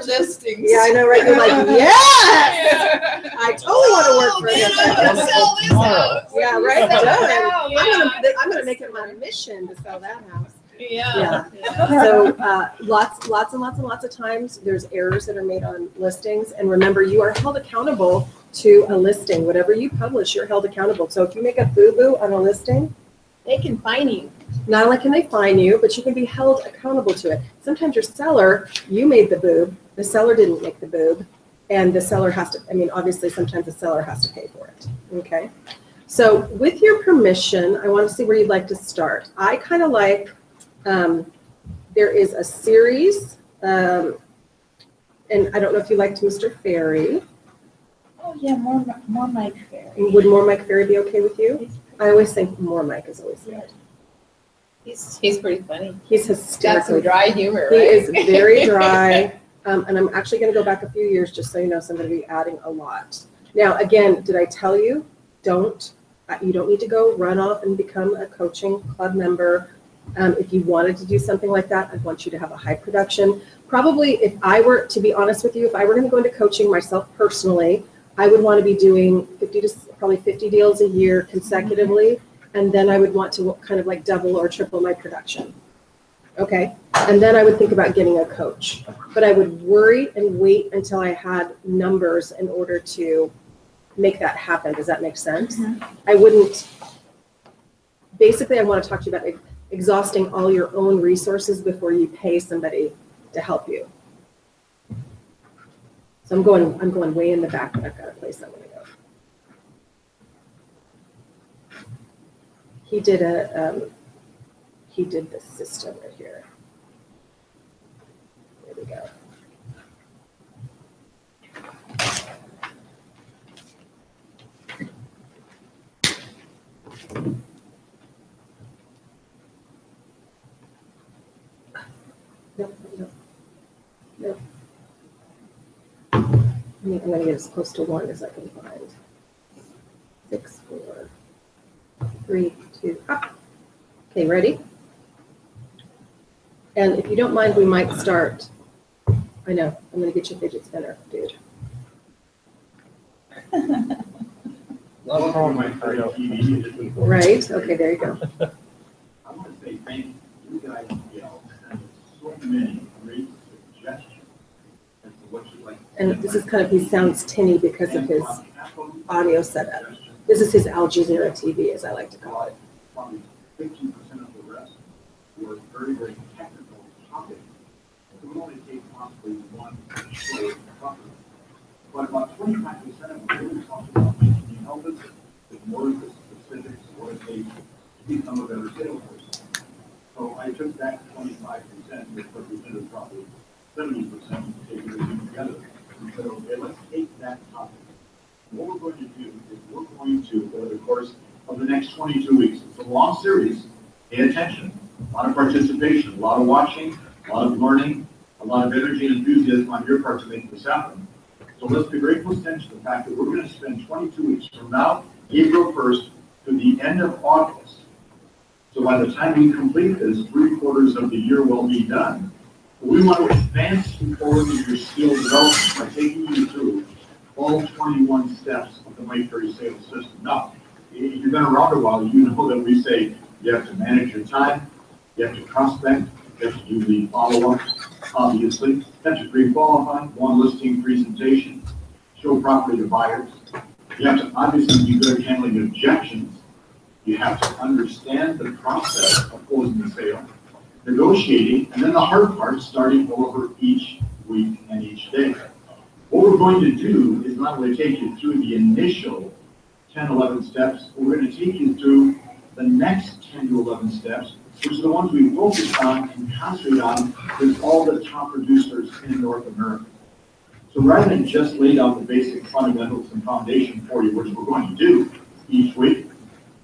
listings. Yeah, I know, right? You're like, yes! I totally want to work for man, I'm him. gonna sell this house. Yeah, right. Sell Done. it now, yeah. I'm gonna make it my mission to sell that house. Yeah. So lots and lots of times there's errors that are made on listings, and remember, you are held accountable to a listing. Whatever you publish, you're held accountable. So if you make a boo-boo on a listing, They can fine you. not only can they fine you, but you can be held accountable to it. Sometimes your seller, you made the boob, the seller didn't make the boob, and the seller has to, I mean, obviously sometimes the seller has to pay for it, okay? So with your permission, I want to see where you'd like to start. I kind of like, there is a series, and I don't know if you liked Mr. Ferry. Oh, yeah, more Mike Ferry. Would more Mike Ferry be okay with you? I always think more Mike is always good. He's pretty funny. He's Got some hysterical. dry humor, He right? is very dry, and I'm actually going to go back a few years just so you know, so I'm going to be adding a lot. Now, again, did I tell you, you don't need to go run off and become a coaching club member. If you wanted to do something like that, I'd want you to have a high production. Probably, if I were, to be honest with you, if I were going to go into coaching myself personally, I would want to be doing 50 deals a year consecutively, and then I would want to kind of like double or triple my production. Okay, and then I would think about getting a coach. But I would worry and wait until I had numbers in order to make that happen. Does that make sense? Mm-hmm. I wouldn't, basically I want to talk to you about exhausting all your own resources before you pay somebody to help you. So I'm going way in the back, but I've got a place I want to go. He did the system right here. There we go. No. I'm going to get as close to 1 as I can find. 6, 4, 3, 2, up. Okay, ready? And if you don't mind, we might start. I know, I'm going to get you a fidget spinner, dude. Right? Okay, there you go. I want to say thank you guys, so many great suggestions as to what you'd like to see. And this is kind of, he sounds tinny because of his audio setup. This is his Al Jazeera TV, as I like to call it. Probably 15% of the rest were very, very technical topics. It would only take possibly one short topic. But about 25% of them really talked about making you help us with more of the specifics of what it takes to become a better salesperson. So I took that 25%, which represented probably 70% to take everything together. And said, okay, let's take that topic. And what we're going to do is we're going to, over the course of the next 22 weeks, it's a long series, pay attention, a lot of participation, a lot of watching, a lot of learning, a lot of energy and enthusiasm on your part to make this happen. So let's pay very close attention to the fact that we're going to spend 22 weeks from now, April 1st, to the end of August. So by the time we complete this, 3/4 of the year will be done. But we want to advance you forward in your skill development by taking you through all 21 steps of the Mike Ferry sales system. Now, if you've been around a while, you know that we say you have to manage your time, you have to prospect, you have to do the follow-ups, obviously. You have to pre-qualify, one listing presentation, show property to buyers. You have to obviously be good at handling objections. You have to understand the process of closing the sale, negotiating, and then the hard part, starting over each week and each day. What we're going to do is not only take you through the initial 10, 11 steps, but we're going to take you through the next 10 to 11 steps, which are the ones we focus on and concentrate on with all the top producers in North America. So rather than just lay out the basic fundamentals and foundation for you, which we're going to do each week,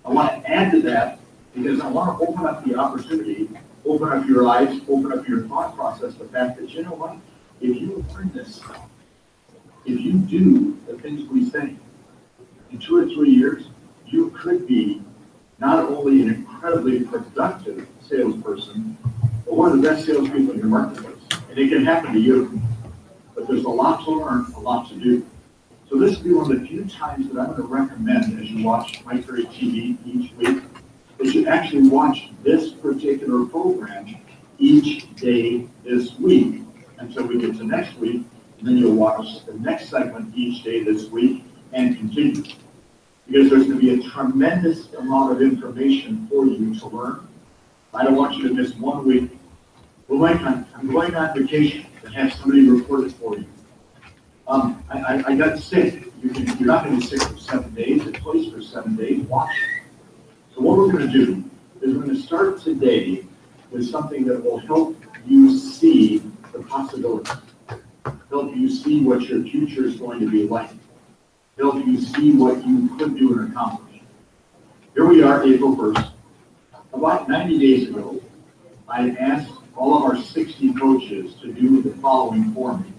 I want to add to that because I want to open up the opportunity, open up your eyes, open up your thought process, the fact that, you know what, if you learn this stuff, if you do the things we say, in 2 or 3 years, you could be not only an incredibly productive salesperson, but one of the best salespeople in your marketplace. And it can happen to you. but there's a lot to learn, a lot to do. So this will be one of the few times that I'm going to recommend as you watch Mike Ferry TV each week, that you actually watch this particular program each day this week until we get to next week. And then you'll watch the next segment each day this week and continue. Because there's going to be a tremendous amount of information for you to learn. I don't want you to miss 1 week. Well, Mike, I'm going on vacation and have somebody report it for you. I got sick. You're not going to be sick for 7 days. It's placed for 7 days. Watch it. So what we're going to do is we're going to start today with something that will help you see the possibilities, help you see what your future is going to be like, help you see what you could do and accomplish. Here we are, April 1st. About 90 days ago, I asked all of our 60 coaches to do the following for me.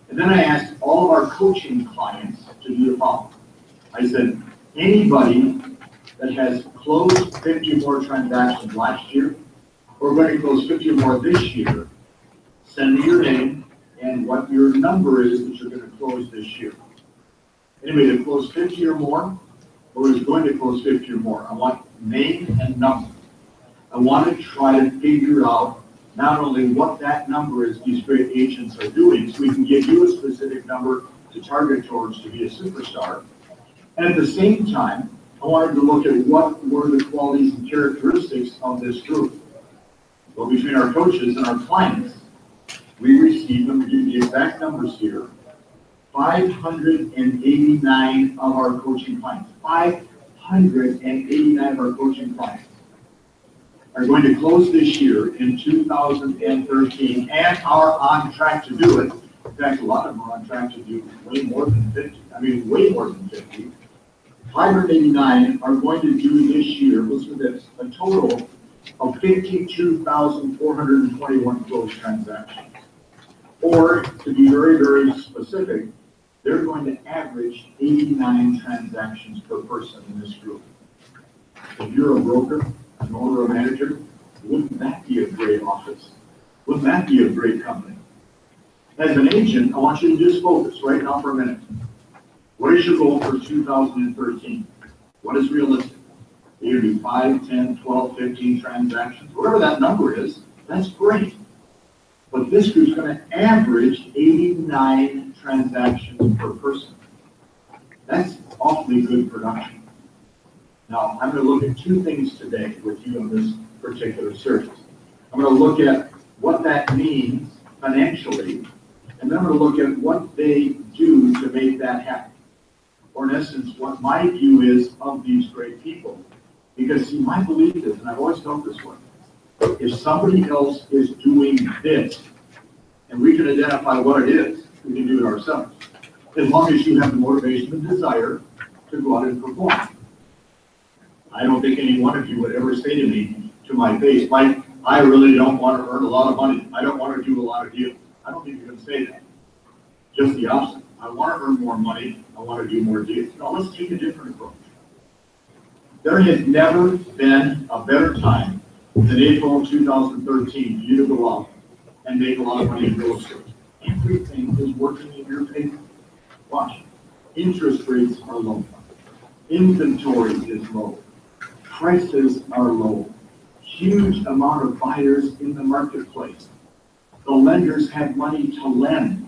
And then I asked all of our coaching clients to do the following. I said, anybody that has closed 50 more transactions last year, or going to close 50 more this year, send me your name and what your number is that you're going to close this year. Anybody that closed 50 or more, or is going to close 50 or more, I want name and number. I want to try to figure out not only what that number is these great agents are doing, so we can give you a specific number to target towards to be a superstar. And at the same time, I wanted to look at what were the qualities and characteristics of this group. Well, between our coaches and our clients, we received, let me give you the exact numbers here, 589 of our coaching clients. 589 of our coaching clients are going to close this year in 2013 and are on track to do it. In fact, a lot of them are on track to do way more than 50. I mean, way more than 50. 589 are going to do this year, listen to this, a total of 52,421 closed transactions. Or, to be very, very specific, they're going to average 89 transactions per person in this group. If you're a broker, an owner or manager, wouldn't that be a great office? Wouldn't that be a great company? As an agent, I want you to just focus right now for a minute. What is your goal for 2013? What is realistic? You're going to do 5, 10, 12, 15 transactions, whatever that number is, that's great. But this group's going to average 89 transactions per person. That's awfully good production. Now, I'm going to look at two things today with you on this particular series. I'm going to look at what that means financially, and then I'm going to look at what they do to make that happen. Or in essence, what my view is of these great people. Because see, my belief is, and I've always felt this way, if somebody else is doing this, and we can identify what it is, we can do it ourselves. As long as you have the motivation and desire to go out and perform. I don't think any one of you would ever say to me, to my face, Mike, I really don't want to earn a lot of money. I don't want to do a lot of deals. I don't think you're going to say that. Just the opposite. I want to earn more money. I want to do more deals. Now let's take a different approach. There has never been a better time than April of 2013 for you to go out and make a lot of money in real estate. Everything is working in your favor. Watch. Interest rates are low. Inventory is low. Prices are low. Huge amount of buyers in the marketplace. The lenders have money to lend.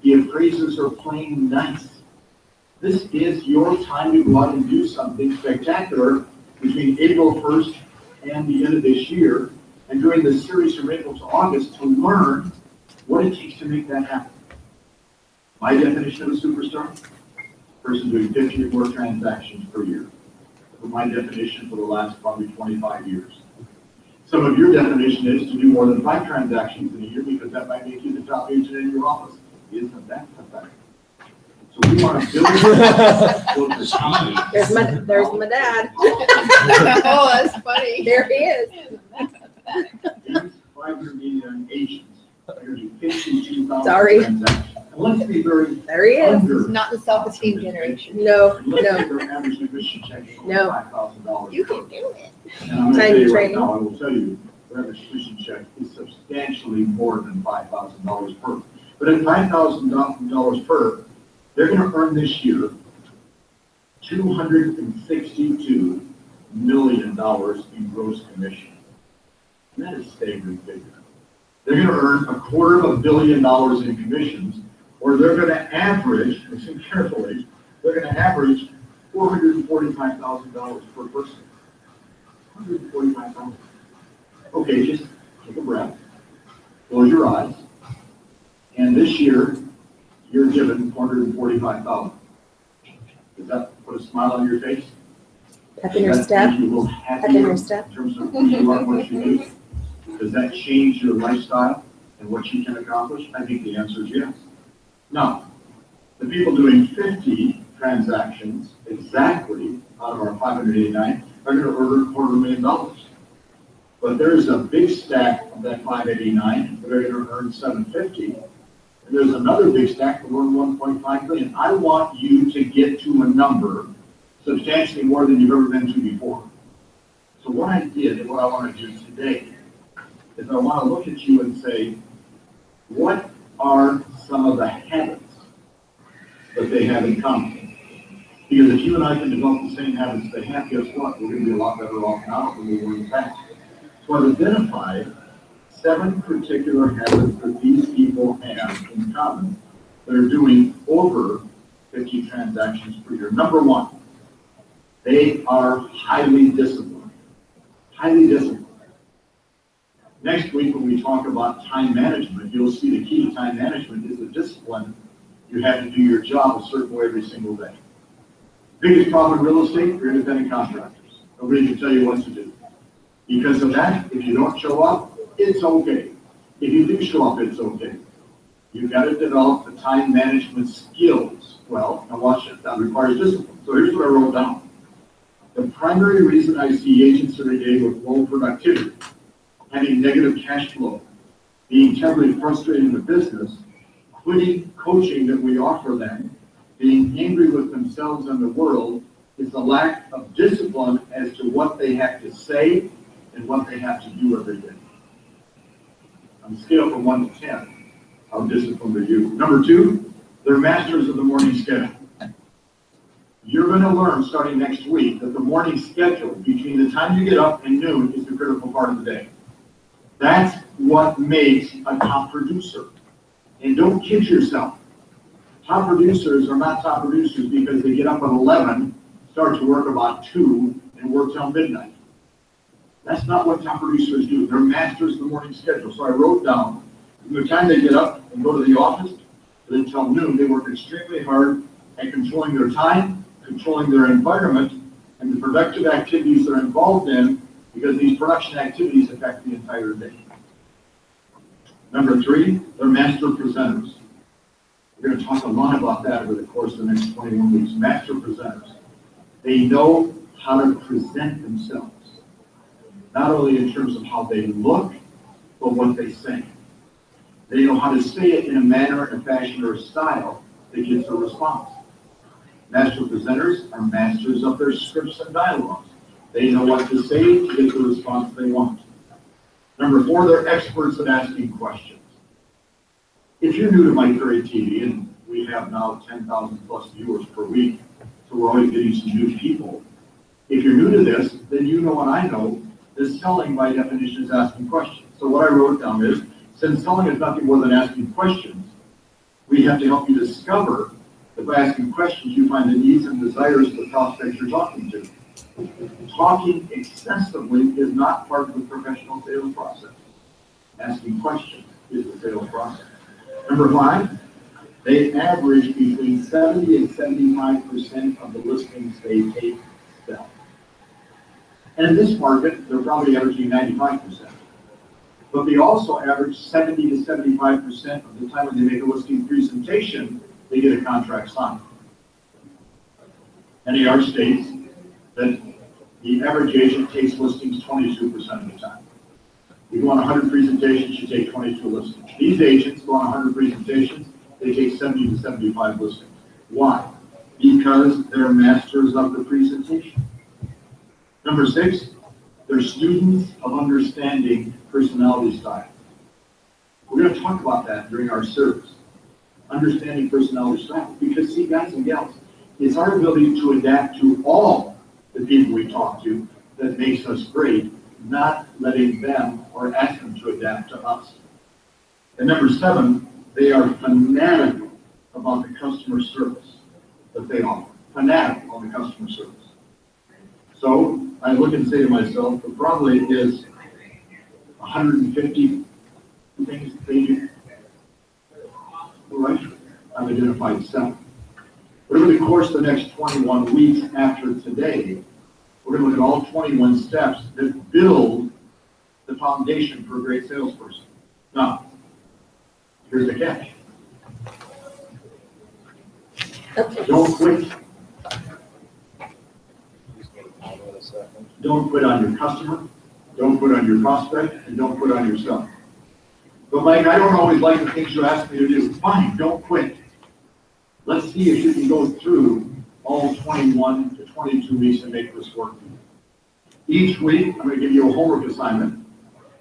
The appraisers are playing nice. This is your time to go out and do something spectacular between April 1st and the end of this year, and during the series from April to August to learn what it takes to make that happen. My definition of a superstar, person doing 50 or more transactions per year. My definition for the last probably 25 years. Some of your definition is to do more than 5 transactions in a year because that might make you the top agent in your office. Isn't that pathetic? So we want to build the team. There's my dad. Oh, that's funny. There he is. These 5-year median agents are going to do 52,000 Sorry. transactions. And let's be very There he is. under. Not the self-esteem generation. No, And let's no. take their average commission check of No. $5,000. You can do it. And I'm going to tell you right Training. now, I will tell you, their average commission check is substantially more than $5,000 per. But But at $5,000 per, they're going to earn this year $262 million in gross commission. And that is staggering figure. They're going to earn $250 million in commissions, or they're going to average, listen carefully, they're going to average $445,000 per person. $145,000. Okay, just take a breath, close your eyes, and this year you're given $445,000. Does that put a smile on your face? Pep in your step. You will Pep in your step. in terms of who you are and what you do? Does that change your lifestyle and what you can accomplish? I think the answer is yes. Now, the people doing 50 transactions exactly out of our 589 are going to earn $250,000. But there's a big stack of that 589 that are going to earn 750. And there's another big stack that will earn 1.5 million. I want you to get to a number substantially more than you've ever been to before. So what I did and what I want to do today is I want to look at you and say, what are some of the habits that they have in common? Because if you and I can develop the same habits they have, guess what? We're going to be a lot better off now than we were in the past. So I've identified 7 particular habits that these people have in common that are doing over 50 transactions per year. Number 1, they are highly disciplined. Highly disciplined. Next week, when we talk about time management, you'll see the key to time management is the discipline you have to do your job a certain way every single day. Biggest problem in real estate, you're independent contractors. Nobody can tell you what to do. Because of that, if you don't show up, it's okay. If you do show up, it's okay. You've got to develop the time management skills. Well, now watch it. That requires discipline. So here's what I wrote down. The primary reason I see agents every day with low productivity, having negative cash flow, being terribly frustrated in the business, quitting coaching that we offer them, being angry with themselves and the world, is the lack of discipline as to what they have to say and what they have to do every day. On a scale from 1 to 10, how disciplined are you? Number 2, they're masters of the morning schedule. You're going to learn starting next week that the morning schedule between the time you get up and noon is the critical part of the day. That's what makes a top producer. And don't kid yourself. Top producers are not top producers because they get up at 11, start to work about 2, and work till midnight. That's not what top producers do. They're masters of the morning schedule. So I wrote down, from the time they get up and go to the office until noon, they work extremely hard at controlling their time, controlling their environment, and the productive activities they're involved in, because these production activities affect the entire day. Number 3, they're master presenters. We're going to talk a lot about that over the course of the next 21 weeks. Master presenters. They know how to present themselves, not only in terms of how they look, but what they say. They know how to say it in a manner, a fashion, or a style that gets a response. Master presenters are masters of their scripts and dialogues. They know what to say to get the response they want. Number 4, they're experts at asking questions. If you're new to Mike Ferry TV, and we have now 10,000 plus viewers per week, so we're always getting some new people. If you're new to this, then you know and I know that selling by definition is asking questions. So what I wrote down is, since selling is nothing more than asking questions, we have to help you discover that by asking questions you find the needs and desires of the prospects you're talking to. Talking excessively is not part of the professional sales process. Asking questions is the sales process. Number 5, they average between 70 and 75% of the listings they take sell. And in this market, they're probably averaging 95%. But they also average 70 to 75% of the time when they make a listing presentation, they get a contract signed. NAR states that the average agent takes listings 22% of the time. You go on 100 presentations, you take 22 listings. These agents go on 100 presentations, they take 70 to 75 listings. Why? Because they're masters of the presentation. Number 6, they're students of understanding personality style. We're going to talk about that during our service. understanding personality style. Because see, guys and gals, it's our ability to adapt to all the people we talk to that makes us great, not letting them or asking them to adapt to us. And number 7, they are fanatical about the customer service that they offer. Fanatical on the customer service. So I look and say to myself, there probably is 150 things they do. Right? I've identified 7. But over the course of the next 21 weeks after today, we're going to look at all 21 steps that build the foundation for a great salesperson. Now, here's the catch. Don't quit. Don't quit on your customer, don't quit on your prospect, and don't quit on yourself. But Mike, I don't always like the things you ask me to do. Fine, don't quit. Let's see if you can go through all 21 to 22 weeks and make this work. Each week, I'm going to give you a homework assignment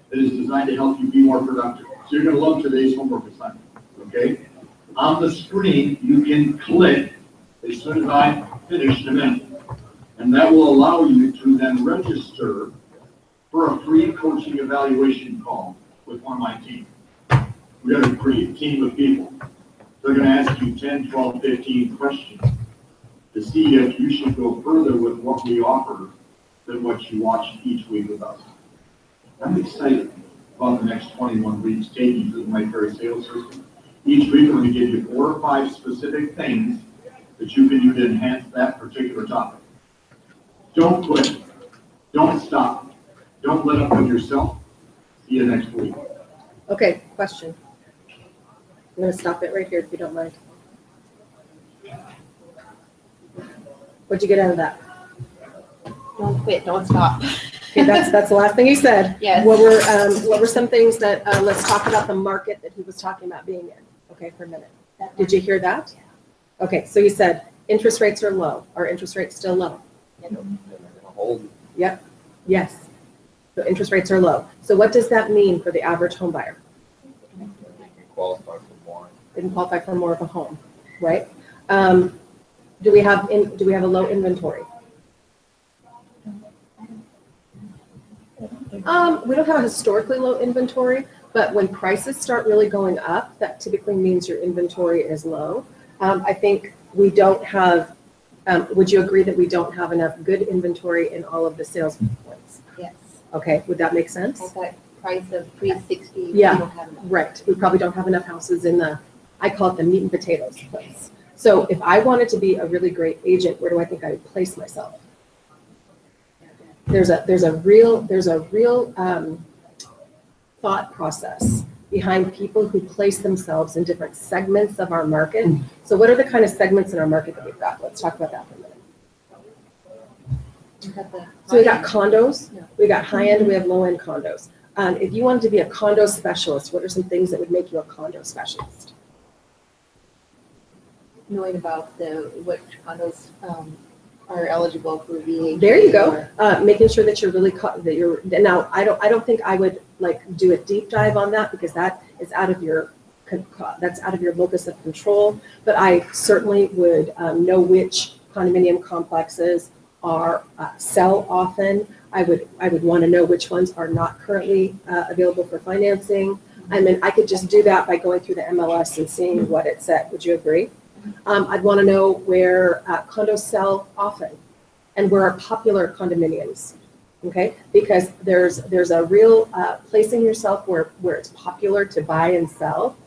that is designed to help you be more productive. So you're going to love today's homework assignment, okay? On the screen, you can click as soon as I finish in a minute. And that will allow you to then register for a free coaching evaluation call with one of my team. We've got a free team of people. They're going to ask you 10, 12, 15 questions to see if you should go further with what we offer than what you watch each week with us. I'm excited about the next 21 weeks taking you through the Mike Perry sales system. Each week, I'm going to give you 4 or 5 specific things that you can do to enhance that particular topic. Don't quit. Don't stop. Don't let up on yourself. See you next week. Okay, question. I'm going to stop it right here if you don't mind. What'd you get out of that? Don't quit, don't stop. Okay, that's the last thing you said. Yes. What were some things that, let's talk about the market that he was talking about being in. Okay, for a minute. Did you hear that? Okay, so you said interest rates are low. Are interest rates still low? Yep. Yes. So interest rates are low. So what does that mean for the average home buyer? Qualify for more. They can qualify for more of a home, right? Do we have a low inventory? We don't have a historically low inventory, but when prices start really going up, that typically means your inventory is low. I think we don't have, would you agree that we don't have enough good inventory in all of the sales points? Yes. Okay, would that make sense? At that price of 360, Yeah. we don't have enough. Right, we probably don't have enough houses in the, I call it the meat and potatoes place. So if I wanted to be a really great agent, where do I think I would place myself? There's a real thought process behind people who place themselves in different segments of our market. So what are the kind of segments in our market that we've got? Let's talk about that for a minute. So we got condos, we got high-end, we have low-end condos. If you wanted to be a condo specialist, what are some things that would make you a condo specialist? Knowing about what condos are eligible for VA. There you go. Making sure that you're really now. I don't think I would like do a deep dive on that because that is out of your locus of control. But I certainly would know which condominium complexes are sell often. I would want to know which ones are not currently available for financing. I mean, I could just do that by going through the MLS and seeing what it said. Would you agree? I'd want to know where condos sell often and where are popular condominiums, okay? Because there's a real placing yourself where it's popular to buy and sell.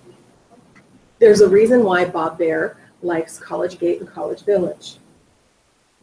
There's a reason why Bob Baer likes College Gate and College Village.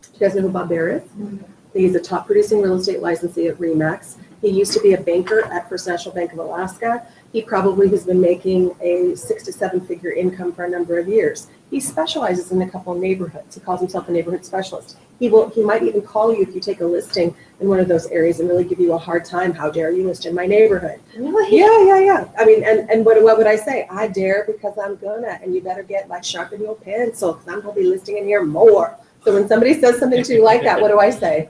Do you guys know who Bob Baer is? Mm-hmm. He's a top producing real estate licensee at RE/MAX. He used to be a banker at First National Bank of Alaska. He probably has been making a 6 to 7 figure income for a number of years. He specializes in a couple of neighborhoods. He calls himself a neighborhood specialist. He might even call you if you take a listing in one of those areas and really give you a hard time. How dare you list in my neighborhood? Really? Yeah. I mean, and what would I say? I dare because I'm gonna, and you better get like sharpen your pencil because I'm gonna be listing in here more. So when somebody says something to you like that, what do I say?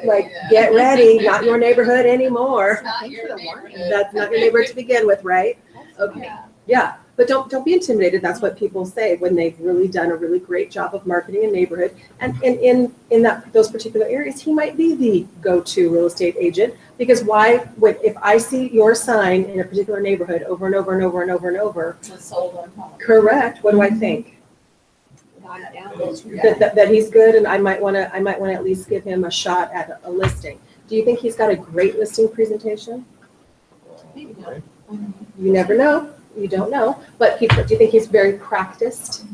Like, get ready, not your neighborhood anymore. Not your neighborhood. That's not your neighborhood to begin with, right? Okay. Yeah. But don't be intimidated. That's what people say when they've really done a really great job of marketing a neighborhood. And in those particular areas, he might be the go-to real estate agent, because if I see your sign in a particular neighborhood over and over and over and over and over, Was sold on home. correct, what do I think? Gone down those That he's good, and I might want to at least give him a shot at a listing. Do you think he's got a great listing presentation? Maybe not. You never know. You don't know. But do you think he's very practiced?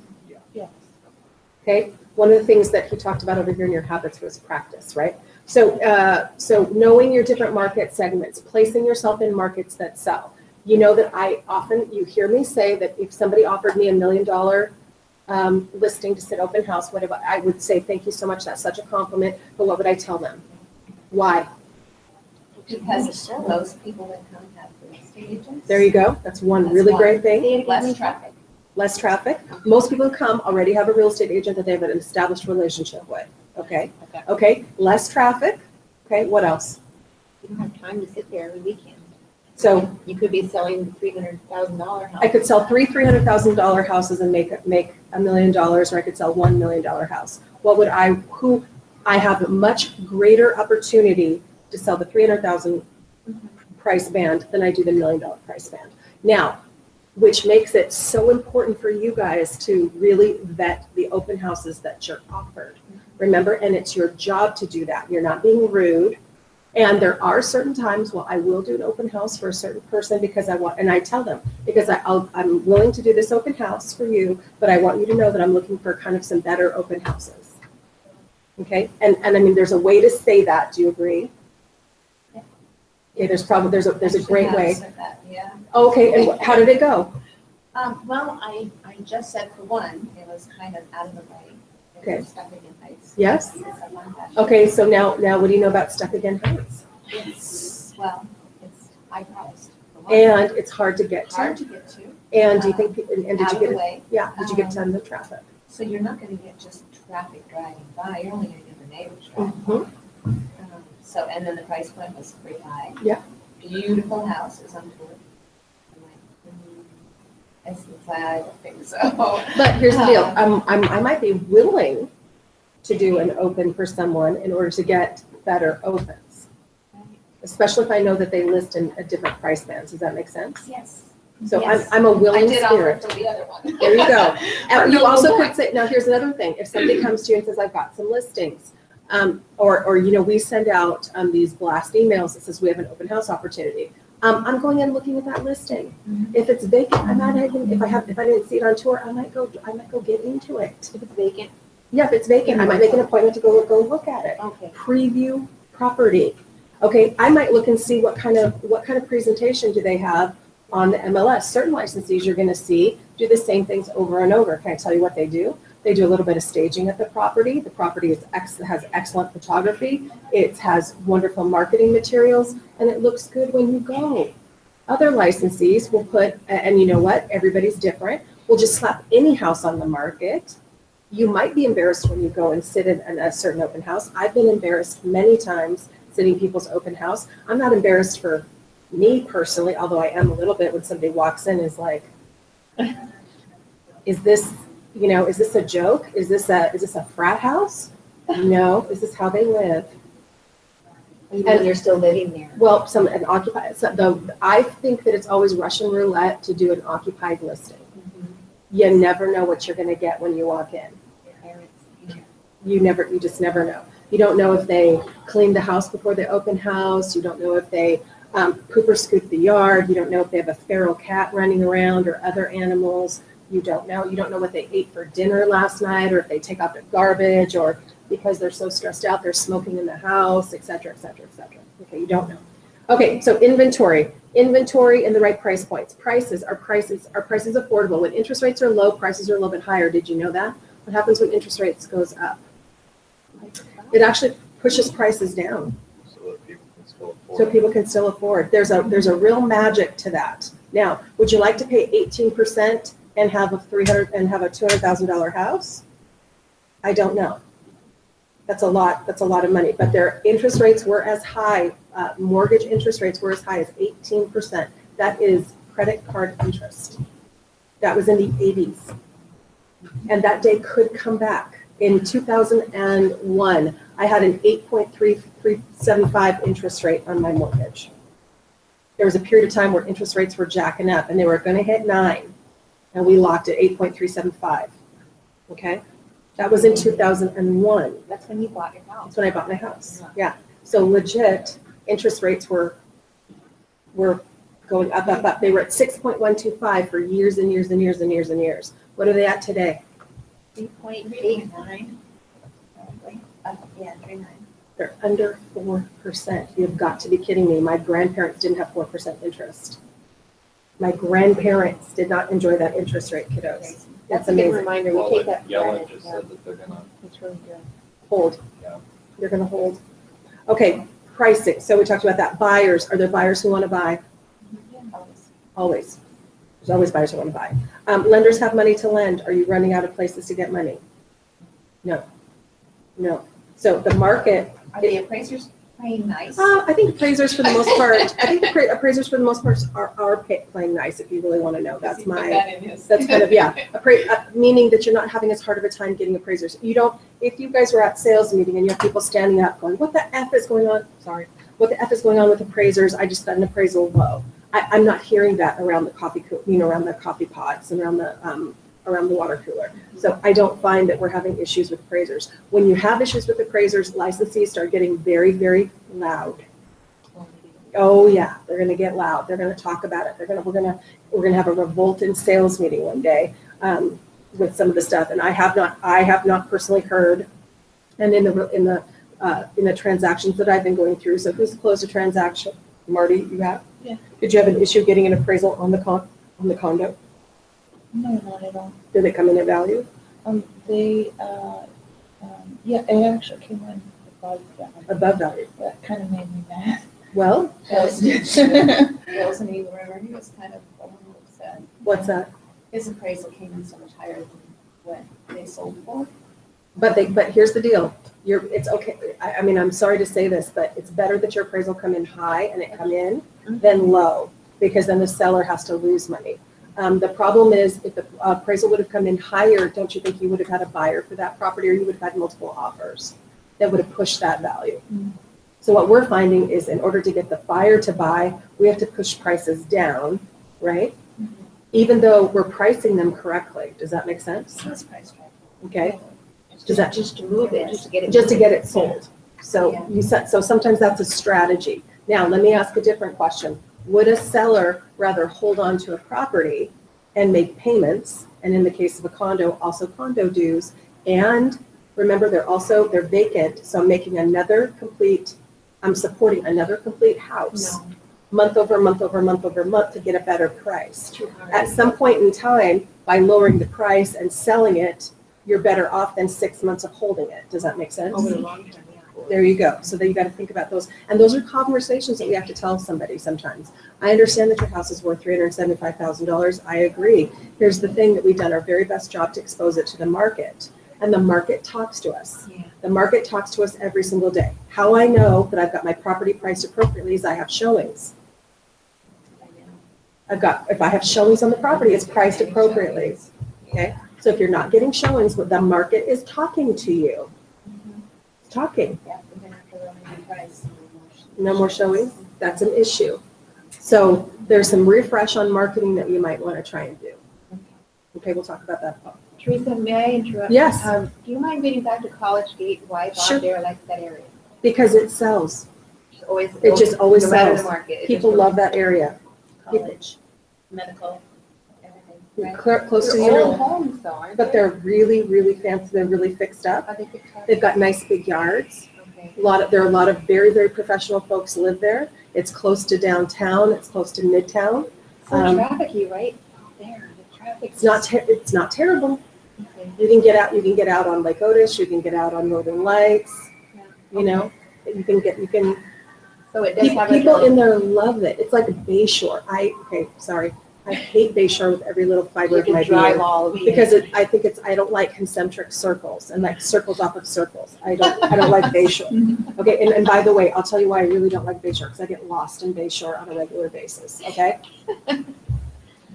Yes. Okay. One of the things that he talked about over here in your habits was practice, right? So knowing your different market segments, placing yourself in markets that sell. You know that you hear me say that if somebody offered me $1 million listing to sit open house, I would say, thank you so much. That's such a compliment. But what would I tell them? Why? Because most people that come have real estate agents. There you go. That's one That's really one. great thing. Less traffic. Less traffic. Most people who come already have a real estate agent that they have an established relationship with. Okay. Okay. Less traffic. Okay. What else? You don't have time to sit there every weekend. So You could be selling the $300,000 house. I could sell three $300,000 houses and make $1 million, or I could sell $1 million house. I have a much greater opportunity to sell the 300,000 price band than I do the $1 million price band. Now, which makes it so important for you guys to really vet the open houses that you're offered. Remember, and it's your job to do that. You're not being rude. And there are certain times, I will do an open house for a certain person because and I tell them, because I'm willing to do this open house for you, but I want you to know that I'm looking for kind of some better open houses. Okay, and I mean, there's a way to say that. Do you agree? Yeah. Okay, there's a great way. Yeah. Okay, and how did it go? Well, I just said, for one, it was kind of out of the way. Okay. Stuff again Heights. Yes? It's a long fashion. Okay, so now what do you know about Stuff Again Heights? It's high priced. for one. And it's hard to get Hard to. to get to, And do you think, and did out you of the get, way. yeah, did you get tons of traffic? So you're not gonna get just traffic driving by, you're only gonna get the neighbors driving Mhm. by. So, and then the price point was pretty high. Yeah. Beautiful house, it was on tour. I said, I don't think so. But here's the deal, I might be willing to do an open for someone in order to get better opens, especially if I know that they list in a different price bands. Does that make sense? Yes. So Yes. I'm a I willing did offer spirit. for the other one. There you go. For And you no also more. could say, now here's another thing. If somebody comes to you and says, I've got some listings, or we send out these blast emails that says we have an open house opportunity. I'm going in looking at that listing. Mhm. If it's vacant, I might even, if I didn't see it on tour, I might go get into it. If it's vacant. Yeah, if it's vacant, I might make an appointment to go look at it. Okay. Preview property. Okay, I might look and see what kind of presentation do they have on the MLS. Certain licensees you're going to see do the same things over and over. Can I tell you what they do? They do a little bit of staging at the property. The property has excellent photography. It has wonderful marketing materials, and it looks good when you go. Other licensees will put, and you know what? Everybody's different. We'll just slap any house on the market. You might be embarrassed when you go and sit in a certain open house. I've been embarrassed many times sitting people's open house. I'm not embarrassed for me personally, although I am a little bit when somebody walks in is like, is this a joke? Is this a frat house? No, is this how they live? And you're still living there. Well, I think that it's always Russian roulette to do an occupied listing. You never know what you're going to get when you walk in. You just never know. You don't know if they cleaned the house before the open house. You don't know if they poop or scoop the yard. You don't know if they have a feral cat running around or other animals. You don't know. You don't know what they ate for dinner last night, or if they take out the garbage, or because they're so stressed out, they're smoking in the house, et cetera, et cetera, et cetera. Okay, you don't know. Okay, so inventory and the right price points. Are prices affordable? When interest rates are low, prices are a little bit higher. Did you know that? What happens when interest rates goes up? It actually pushes prices down, So that people can still afford. There's a real magic to that. Now, would you like to pay 18% and have a $200,000 house? I don't know. That's a lot of money. But their interest rates were as high. Mortgage interest rates were as high as 18%. That is credit card interest. That was in the 80s. And that day could come back. In 2001, I had an 8.375 interest rate on my mortgage. There was a period of time where interest rates were jacking up and they were going to hit 9, and we locked at 8.375. Okay? That was in 2001. That's when you bought your house. That's when I bought my house. Yeah. So legit, interest rates were going up, up, up. They were at 6.125 for years and years and years and years and years. What are they at today? 3.89. Yeah, 3.9. They're under 4%. You've got to be kidding me. My grandparents didn't have 4% interest. My grandparents did not enjoy that interest rate, kiddos. That's It's a good amazing. reminder. We Well, take that for Yellen granted. just Yeah, said that they're gonna, it's really good. Hold. Yeah. They're going to hold. Okay, pricing. So we talked about that. Buyers. Are there buyers who want to buy? Always. Always. There's always buyers who want to buy. Lenders have money to lend. Are you running out of places to get money? No. No. So the market, Are the appraisers playing nice? I think appraisers for the most part, appraisers for the most part are playing nice, if you really want to know. That's that's kind of, yeah. Meaning that you're not having as hard of a time getting appraisers. You don't, if you guys were at sales meeting and you have people standing up going, what the F is going on? Sorry. What the F is going on with appraisers? I just got an appraisal low. I'm not hearing that around the coffee, around the coffee pots and around the water cooler. So I don't find that we're having issues with appraisers. When you have issues with appraisers, licensees start getting very, very loud. Oh yeah, they're going to get loud. They're going to talk about it. We're going to have a revolt in sales meeting one day with some of the stuff. And I have not personally heard. And in the transactions that I've been going through. So who's closed a transaction? Marty, you have? Yeah. Did you have an issue getting an appraisal on the condo? No, not at all. Did it come in at value? Yeah, it actually came in above that. Above value. That kind of made me mad. Well, Wilson, he was kind of a little upset. what's that? His appraisal came in so much higher than what they sold for. But here's the deal. It's okay. I mean, I'm sorry to say this, but it's better that your appraisal come in high and it come in than low, because then the seller has to lose money. The problem is, if the appraisal would have come in higher, don't you think you would have had a buyer for that property, or you would have had multiple offers that would have pushed that value? So what we're finding is, in order to get the buyer to buy, we have to push prices down, right? Even though we're pricing them correctly. Does that make sense? That's price right. Okay. Does that Just to move it, just to get it. sold? So Yeah. so sometimes that's a strategy. Now, let me ask a different question. Would a seller rather hold on to a property and make payments, and in the case of a condo, also condo dues, and remember, they're vacant, so I'm supporting another complete house, No, month over month over month over month, to get a better price. it's too hard. At some point in time, by lowering the price and selling it, you're better off than 6 months of holding it. Does that make sense? Over the long term, yeah. There you go. So then you got to think about those. And those are conversations that we have to tell somebody sometimes. I understand that your house is worth $375,000. I agree. Here's the thing, that we've done our very best job to expose it to the market. And the market talks to us. Yeah. The market talks to us every single day. How I know that I've got my property priced appropriately is I have showings. If I have showings on the property, it's priced appropriately. Okay? So if you're not getting showings, the market is talking to you. It's talking. Yeah, we're gonna have to lower the price. No more showings? That's an issue. So there's some refresh on marketing that you might want to try and do. Okay, we'll talk about that. Teresa, may I interrupt? Yes. Do you mind getting back to College Gate? Why Sure. Bob Dare likes that area? Because it sells. It just always no matter sells. the market. it People just love that area. College, medical, everything. right? Close to They're the old area. homes though, aren't But they? they're really, really fancy. They're really fixed up. Are they fixed up? They've got nice big yards. Okay. There are a lot of very, very professional folks live there. It's close to downtown. It's close to midtown. So Um, trafficy, right? There, the traffic. It's not terrible. Okay. You can get out on Lake Otis. You can get out on Northern Lights. Yeah. You know, you can. So it does have People a. in there love it. It's like Bayshore. I hate Bayshore with every little fiber You of my can drive being. all over. Because I don't like concentric circles and like circles off of circles. I don't like Bayshore. Okay, and by the way, I'll tell you why I really don't like Bayshore, because I get lost in Bayshore on a regular basis, okay?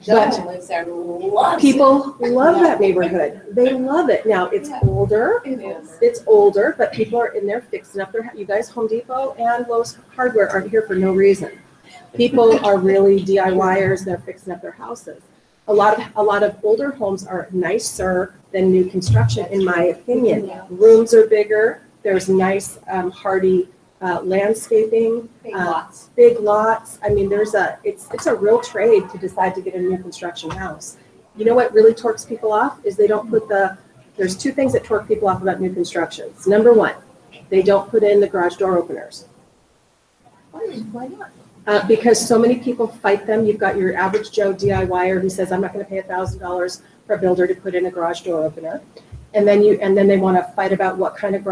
John lives there, loves it. People love Yeah. that neighborhood. They love it. Now, it's Yeah. older. It is. It's older, but people are in there fixing up their, you guys, Home Depot and Lowe's Hardware aren't here for no reason. People are really DIYers, they're fixing up their houses. A lot of older homes are nicer than new construction, in my opinion. Yeah. Rooms are bigger, there's nice, hardy landscaping. Big lots. Big lots. I mean, it's a real trade to decide to get a new construction house. You know what really torques people off is they don't put there's two things that torque people off about new constructions. Number one, they don't put in the garage door openers. Why not? Because so many people fight them. You've got your average Joe DIYer who says, I'm not going to pay $1,000 for a builder to put in a garage door opener. And then they want to fight about what kind of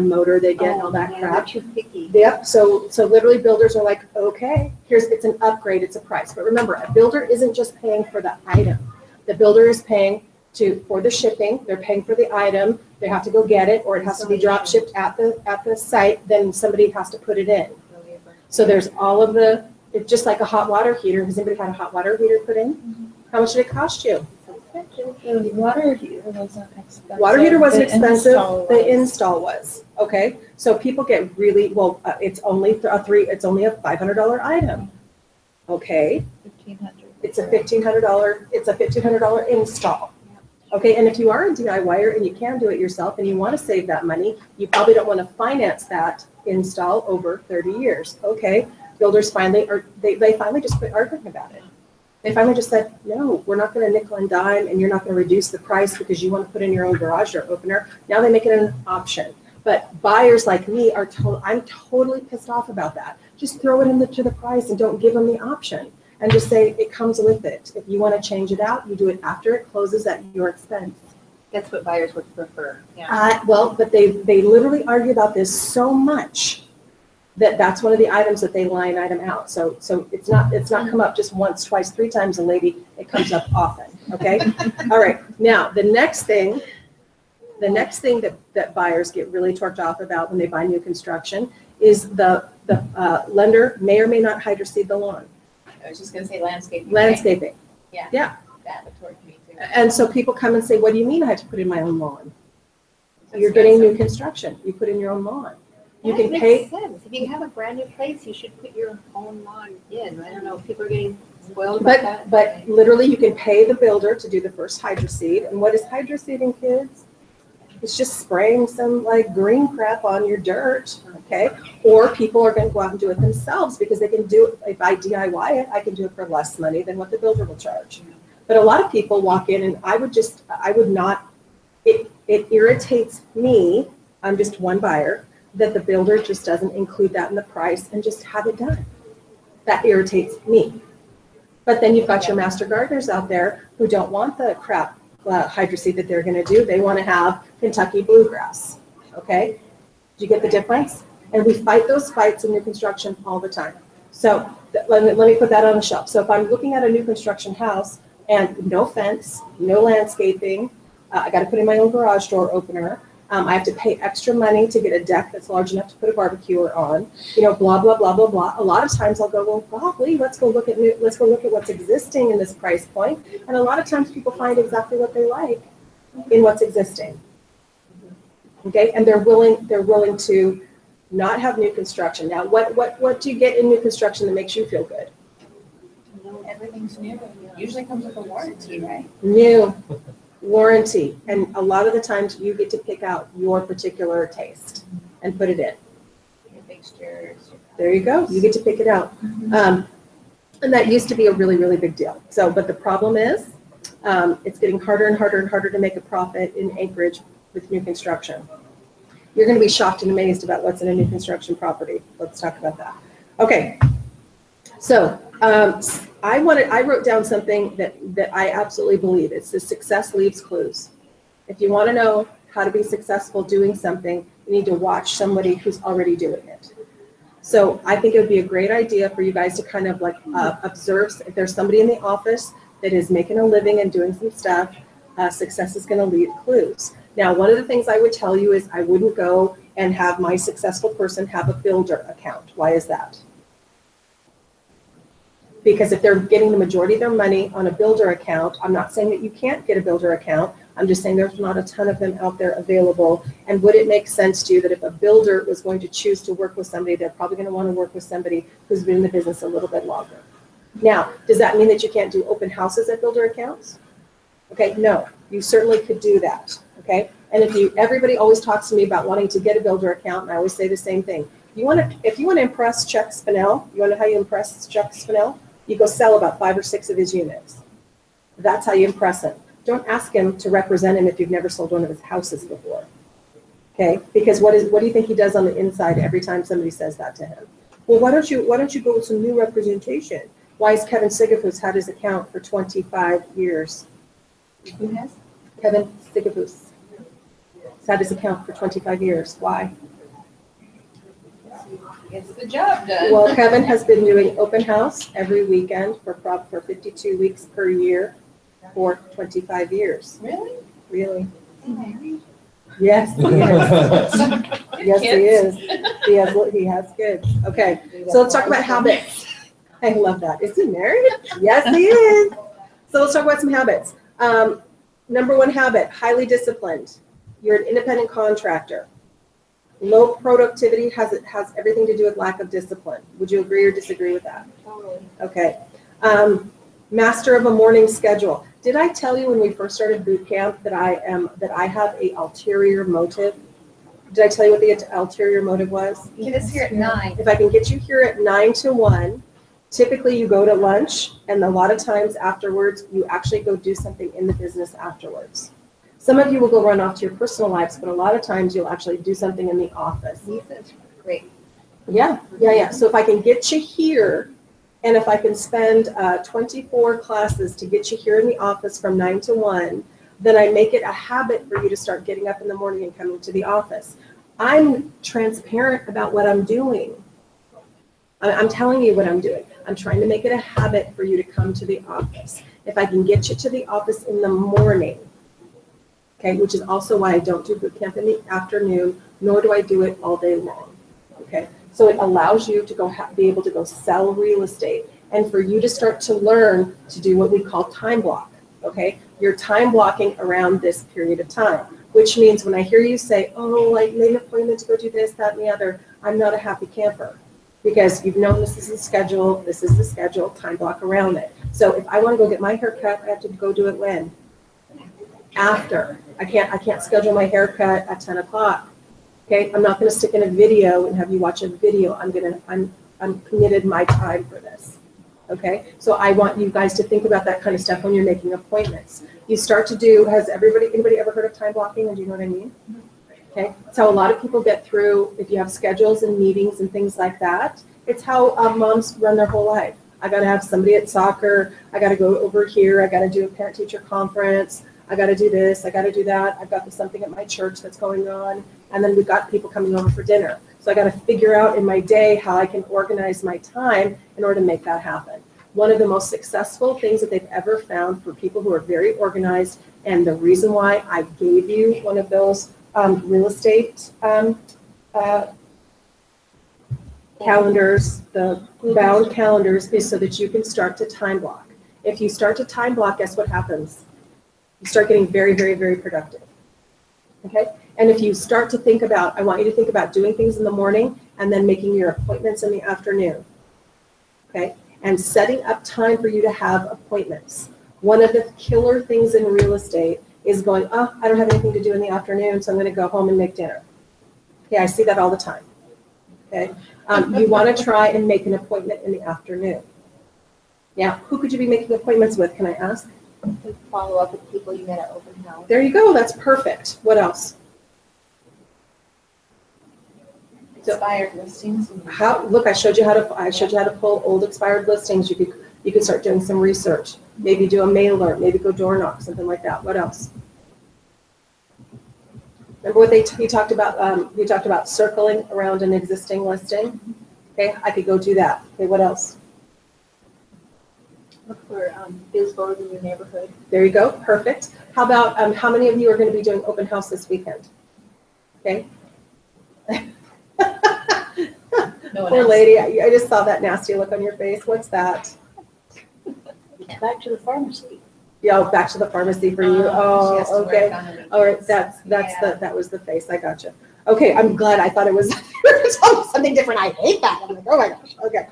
motor they get and all that Yeah, crap. they're too picky. Yep, so literally builders are like, okay, it's an upgrade, it's a price. But remember, a builder isn't just paying for the item. The builder is paying for the shipping, they're paying for the item, they have to go get it, or it has to be drop shipped at the site, then somebody has to put it in. So there's all of it's just like a hot water heater. Has anybody had a hot water heater put in? How much did it cost you? The water heater wasn't expensive. Water heater wasn't The expensive, install the was. install was, okay? So people get really, it's only a $500 item, okay? 1,500. It's a $1,500 install. Okay, and if you are a DIYer and you can do it yourself and you want to save that money, you probably don't want to finance that install over 30 years. Okay, builders finally, they finally just quit arguing about it. They finally just said, no, we're not going to nickel and dime and you're not going to reduce the price because you want to put in your own garage door opener. Now they make it an option. But buyers like me I'm totally pissed off about that. Just throw it into the price and don't give them the option. And just say it comes with it. If you want to change it out, you do it after it closes at your expense. That's what buyers would prefer. Yeah. But they literally argue about this so much that's one of the items that they line item out. So it's not come up just once, twice, three times a lady. It comes up often. Okay. All right. Now the next thing that buyers get really torqued off about when they buy new construction is the lender may or may not hydroseed the lawn. I was just gonna say landscaping. Landscaping. Yeah. Yeah. That would torque me too. And so people come and say, what do you mean I have to put in my own lawn? That's You're getting new expensive. construction. You put in your own lawn. You That can makes pay, sense. If you have a brand new place, you should put your own lawn in. I don't know if people are getting spoiled about that. but literally you can pay the builder to do the first hydroseed. And what is hydroseeding, kids? It's just spraying some like green crap on your dirt, okay? Or people are going to go out and do it themselves because they can do it. If I DIY it, I can do it for less money than what the builder will charge. But a lot of people walk in and it irritates me, I'm just one buyer, that the builder just doesn't include that in the price and just have it done. That irritates me. But then you've got your master gardeners out there who don't want the crap hydroseed that they're going to do. They want to have Kentucky bluegrass. Okay? Do you get the difference? And we fight those fights in new construction all the time. So let me put that on the shelf. So if I'm looking at a new construction house and no fence, no landscaping, I got to put in my own garage door opener. I have to pay extra money to get a deck that's large enough to put a barbecuer on. Blah blah blah blah blah. A lot of times I'll go, well, golly, let's go look at what's existing in this price point. And a lot of times people find exactly what they like in what's existing. Okay, and they're willing to not have new construction. Now, what do you get in new construction that makes you feel good? Everything's new. Usually comes with a warranty, right? New. Warranty, and a lot of the times you get to pick out your particular taste and put it in. Your fixtures. There you go. You get to pick it out. And that used to be a really, really big deal. But the problem is it's getting harder and harder and harder to make a profit in Anchorage with new construction. You're going to be shocked and amazed about what's in a new construction property. Let's talk about that. Okay. So I wrote down something that I absolutely believe. It's the success leaves clues. If you want to know how to be successful doing something, you need to watch somebody who's already doing it. So I think it would be a great idea for you guys to kind of like observe if there's somebody in the office that is making a living and doing some stuff, success is going to leave clues. Now, one of the things I would tell you is I wouldn't go and have my successful person have a builder account. Why is that? Because if they're getting the majority of their money on a builder account, I'm not saying that you can't get a builder account. I'm just saying there's not a ton of them out there available. And would it make sense to you that if a builder was going to choose to work with somebody, they're probably going to want to work with somebody who's been in the business a little bit longer? Now, does that mean that you can't do open houses at builder accounts? Okay, no, you certainly could do that, okay? And everybody always talks to me about wanting to get a builder account, and I always say the same thing. If you want to impress Chuck Spinell, you want to know how you impress Chuck Spinell? You go sell about 5 or 6 of his units. That's how you impress him. Don't ask him to represent him if you've never sold one of his houses before, okay? Because what do you think he does on the inside every time somebody says that to him? Well, why don't you go with some new representation? Why has Kevin Sigafus had his account for 25 years? Who has? Kevin Sigafus has had his account for 25 years. Why? Gets the job done. Well, Kevin has been doing open house every weekend for 52 weeks per year for 25 years. Really? Really? Is he married? Yes, he is. Yes, he is. He has kids. Okay, so let's talk about habits. I love that. Is he married? Yes, he is. So let's talk about some habits. Number 1 habit, highly disciplined. You're an independent contractor. Low productivity has everything to do with lack of discipline.Uld you agree or disagree with that? Totally. Okay. Master of a morning schedule. Did I tell you when we first started boot camp that I have a ulterior motive? Did I tell you what the ulterior motive was? Get us here at 9. If I can get you here at 9 to 1, typically you go to lunch, and a lot of times afterwards, you actually go do something in the business afterwards. Some of you will go run off to your personal lives, but a lot of times you'll actually do something in the office. Lisa's great. Yeah. So if I can get you here, and if I can spend 24 classes to get you here in the office from 9 to 1, then I make it a habit for you to start getting up in the morning and coming to the office. I'm transparent about what I'm doing. I'm telling you what I'm doing. I'm trying to make it a habit for you to come to the office. If I can get you to the office in the morning, okay, which is also why I don't do boot camp in the afternoon, nor do I do it all day long, okay? So it allows you to be able to go sell real estate, and for you to start to learn to do what we call time block, okay? You're time blocking around this period of time, which means when I hear you say, oh, I made an appointment to go do this, that, and the other, I'm not a happy camper. Because you've known this is the schedule, time block around it. So if I want to go get my hair cut, I have to go do it when? After. I can't schedule my haircut at 10 o'clock. Okay, I'm not going to stick in a video and have you watch a video. I'm committed my time for this. Okay, so I want you guys to think about that kind of stuff when you're making appointments. You start to do, anybody ever heard of time blocking, and do you know what I mean? Okay, it's how a lot of people get through, if you have schedules and meetings and things like that. It's how moms run their whole life. I got to have somebody at soccer. I got to go over here. I got to do a parent-teacher conference. I got to do this. I got to do that. I've got something at my church that's going on. And then we've got people coming over for dinner. So I got to figure out in my day how I can organize my time in order to make that happen. One of the most successful things that they've ever found for people who are very organized, and the reason why I gave you one of those real estate calendars, the bound calendars, is so that you can start to time block. If you start to time block, guess what happens? You start getting very, very, very productive. Okay? And if you start to think about, I want you to think about doing things in the morning and then making your appointments in the afternoon. Okay? And setting up time for you to have appointments. One of the killer things in real estate is going, oh, I don't have anything to do in the afternoon, so I'm going to go home and make dinner. Okay, I see that all the time. Okay, you want to try and make an appointment in the afternoon. Now, who could you be making appointments with, can I ask? To follow up with people you met at open house. There you go, that's perfect. What else? Expired listings. Look, I showed you how to pull old expired listings. You could start doing some research. Maybe do a mailer, maybe go door knock, something like that. What else? Remember what he talked about? He talked about circling around an existing listing. Okay, I could go do that. Okay, what else? Look for biz boards in your neighborhood. There you go, perfect. How about how many of you are going to be doing open house this weekend? Okay. No one Poor else. lady, I just saw that nasty look on your face. What's that? Back to the pharmacy. Yeah, oh, back to the pharmacy for you. She Oh, has to work okay. on it. All right, that was the face. I gotcha. Okay, I'm glad. I thought it was something different. I hate that. I'm like, oh my gosh. Okay.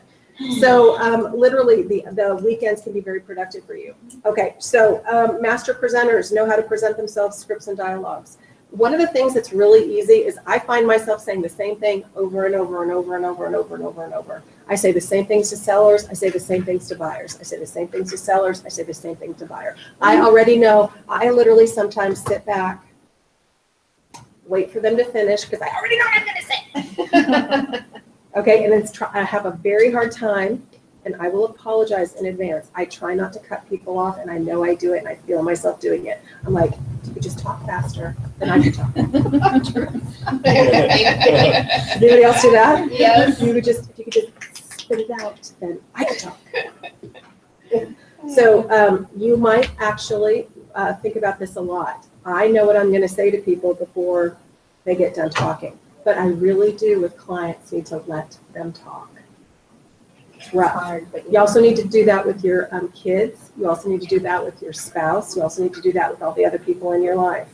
So literally the weekends can be very productive for you. Okay, so master presenters know how to present themselves, scripts and dialogues. One of the things that's really easy is I find myself saying the same thing over and over and over and over and over and over and over. I say the same things to sellers. I say the same things to buyers. I say the same things to sellers. I say the same thing to buyer. I already know. I literally sometimes sit back, wait for them to finish because I already know what I'm going to say. Okay, and then I have a very hard time, and I will apologize in advance. I try not to cut people off, and I know I do it, and I feel myself doing it. I'm like, you could just talk faster than I could talk. Anybody else do that? Yes. If you could just spit it out, then I could talk. So you might actually think about this a lot. I know what I'm going to say to people before they get done talking. But I really do with clients need to let them talk. It's rough. Hard, but You also need to do that with your kids. You also need to do that with your spouse. You also need to do that with all the other people in your life.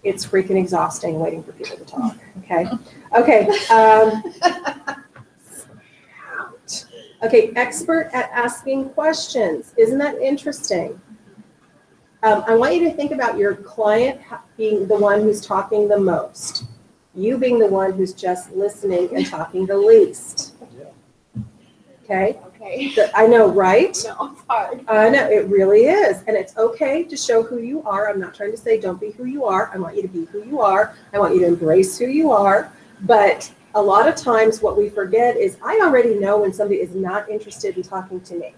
It's freaking exhausting waiting for people to talk. Okay. Okay. Okay. Expert at asking questions. Isn't that interesting? I want you to think about your client being the one who's talking the most. You being the one who's just listening and talking the least. Okay? Okay. I know, right? No, it's hard. I know, it really is. And it's okay to show who you are. I'm not trying to say don't be who you are. I want you to be who you are. I want you to embrace who you are. But a lot of times what we forget is I already know when somebody is not interested in talking to me.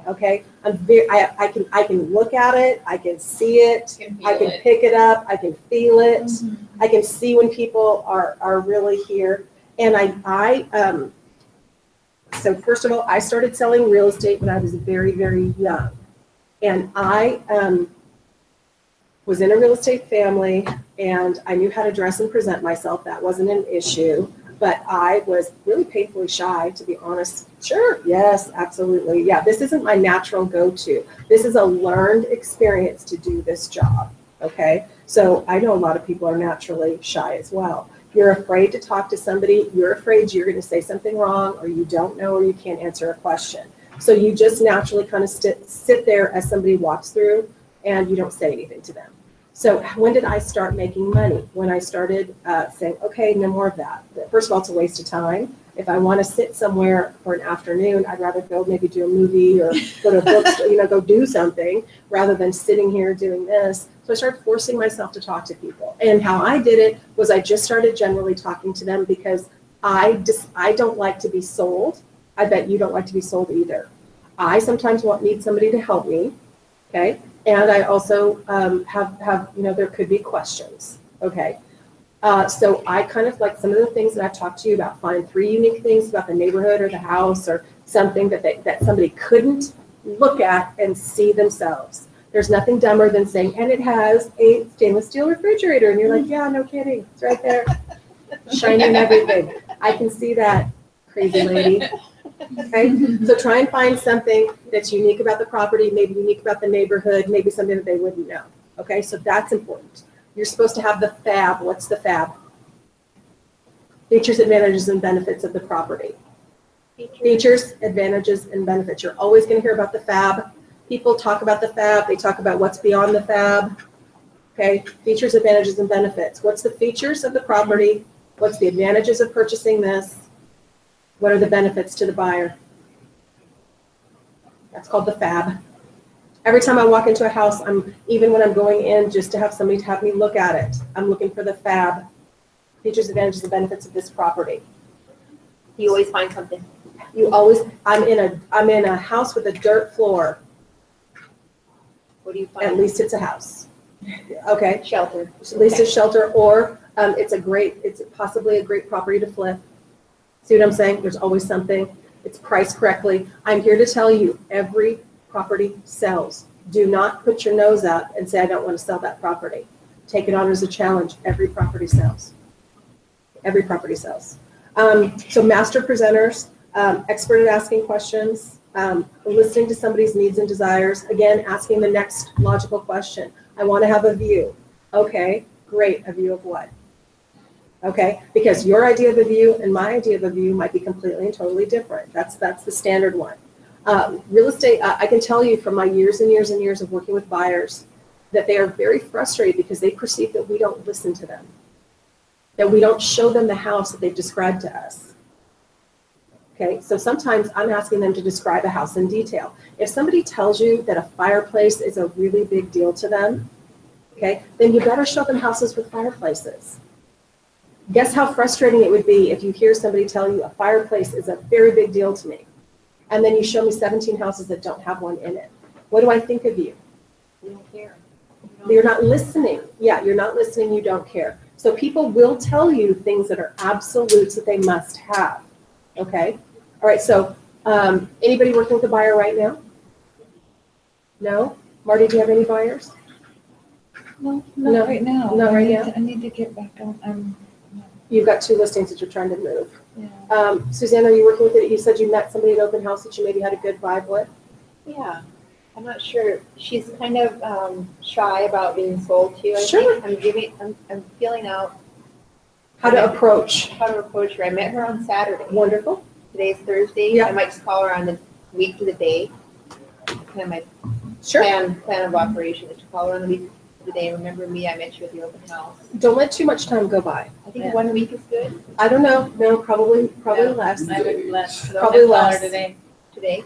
Okay? I can look at it. I can see it. I can pick it up. I can feel it. Mm-hmm. I can see when people are really here. And so first of all, I started selling real estate when I was very, very young. And I was in a real estate family, and I knew how to dress and present myself. That wasn't an issue. But I was really painfully shy, to be honest. Sure, yes, absolutely. Yeah, this isn't my natural go-to. This is a learned experience to do this job, okay? So I know a lot of people are naturally shy as well. You're afraid to talk to somebody. You're afraid you're going to say something wrong, or you don't know, or you can't answer a question. So you just naturally kind of sit there as somebody walks through, and you don't say anything to them. So when did I start making money? When I started saying, okay, no more of that. First of all, it's a waste of time. If I want to sit somewhere for an afternoon, I'd rather go maybe do a movie or go to a bookstore, go do something rather than sitting here doing this. So I started forcing myself to talk to people. And how I did it was I just started generally talking to them because I don't like to be sold. I bet you don't like to be sold either. I sometimes need somebody to help me, okay? And I also have there could be questions, okay? So I kind of like some of the things that I've talked to you about. Find 3 unique things about the neighborhood or the house or something that somebody couldn't look at and see themselves. There's nothing dumber than saying, and it has a stainless steel refrigerator. And you're like, yeah, no kidding. It's right there. Shining everything. I can see that, crazy lady. Okay, so try and find something that's unique about the property, maybe unique about the neighborhood, maybe something that they wouldn't know. Okay, so that's important. You're supposed to have the FAB. What's the FAB? Features, advantages, and benefits of the property. Features, advantages, and benefits. You're always going to hear about the FAB. People talk about the FAB. They talk about what's beyond the FAB. Okay, features, advantages, and benefits. What's the features of the property? What's the advantages of purchasing this? What are the benefits to the buyer? That's called the FAB. Every time I walk into a house, even when I'm going in just to have somebody to have me look at it, I'm looking for the FAB, features, advantages, and benefits of this property. You always find something. I'm in a house with a dirt floor. What do you find? At least it's a house. Okay. Shelter. At least a shelter, or it's possibly a great property to flip. See what I'm saying? There's always something. It's priced correctly. I'm here to tell you, every property sells. Do not put your nose up and say, I don't want to sell that property. Take it on as a challenge. Every property sells. Every property sells. So master presenters, expert at asking questions, listening to somebody's needs and desires, again, asking the next logical question. I want to have a view. Okay, great. A view of what? Okay, because your idea of a view and my idea of a view might be completely and totally different. That's the standard one. Real estate, I can tell you from my years and years and years of working with buyers that they are very frustrated because they perceive that we don't listen to them, that we don't show them the house that they've described to us. Okay, so sometimes I'm asking them to describe a house in detail. If somebody tells you that a fireplace is a really big deal to them, okay, then you better show them houses with fireplaces. Guess how frustrating it would be if you hear somebody tell you a fireplace is a very big deal to me, and then you show me 17 houses that don't have one in it. What do I think of you? We don't care. You're not listening. Yeah, you're not listening, you don't care. So people will tell you things that are absolutes that they must have, okay? All right, so anybody working with a buyer right now? No? Marty, do you have any buyers? No, No, not right now. not right now. I need to get back on, You've got 2 listings that you're trying to move. yeah. Suzanne, are you working with it? You said you met somebody at open house that you maybe had a good vibe with? Yeah, I'm not sure. She's kind of shy about being sold to. I Sure. think. I'm feeling out How to approach? how to approach her. I met her on Saturday. Wonderful. Today's Thursday. Yeah. I might just call her on the week to the day. Kind of my Sure. plan of operation is to call her on the week to the day. Remember me? I met you at the open house. Don't let too much time go by. I think Yeah. 1 week is good. I don't know. No, probably No, less. I would less. Probably less. Today. Today.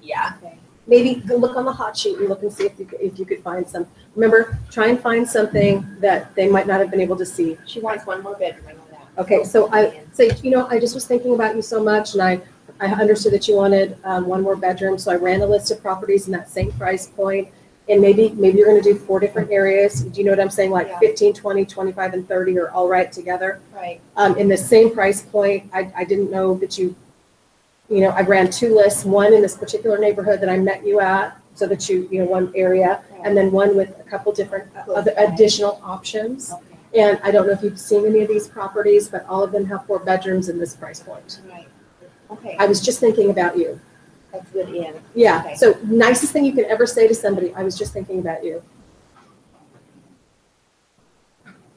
Yeah. Okay. Maybe go look on the hot sheet and look and see if you could find some. Remember, try and find something that they might not have been able to see. She wants 1 more bedroom. I know that. Okay, so I say, I just was thinking about you so much, and I understood that you wanted 1 more bedroom, so I ran a list of properties in that same price point, and maybe you're going to do 4 different areas. Do you know what I'm saying? Like Yeah. 15, 20, 25, and 30 are all right together. Right. In the same price point. I didn't know that I ran 2 lists, one in this particular neighborhood that I met you at, so that one area, and then one with a couple different other additional options. Okay. And I don't know if you've seen any of these properties, but all of them have 4 bedrooms in this price point. Right. Okay. I was just thinking about you. That's good, Ian. Yeah, Okay. so nicest thing you can ever say to somebody, I was just thinking about you.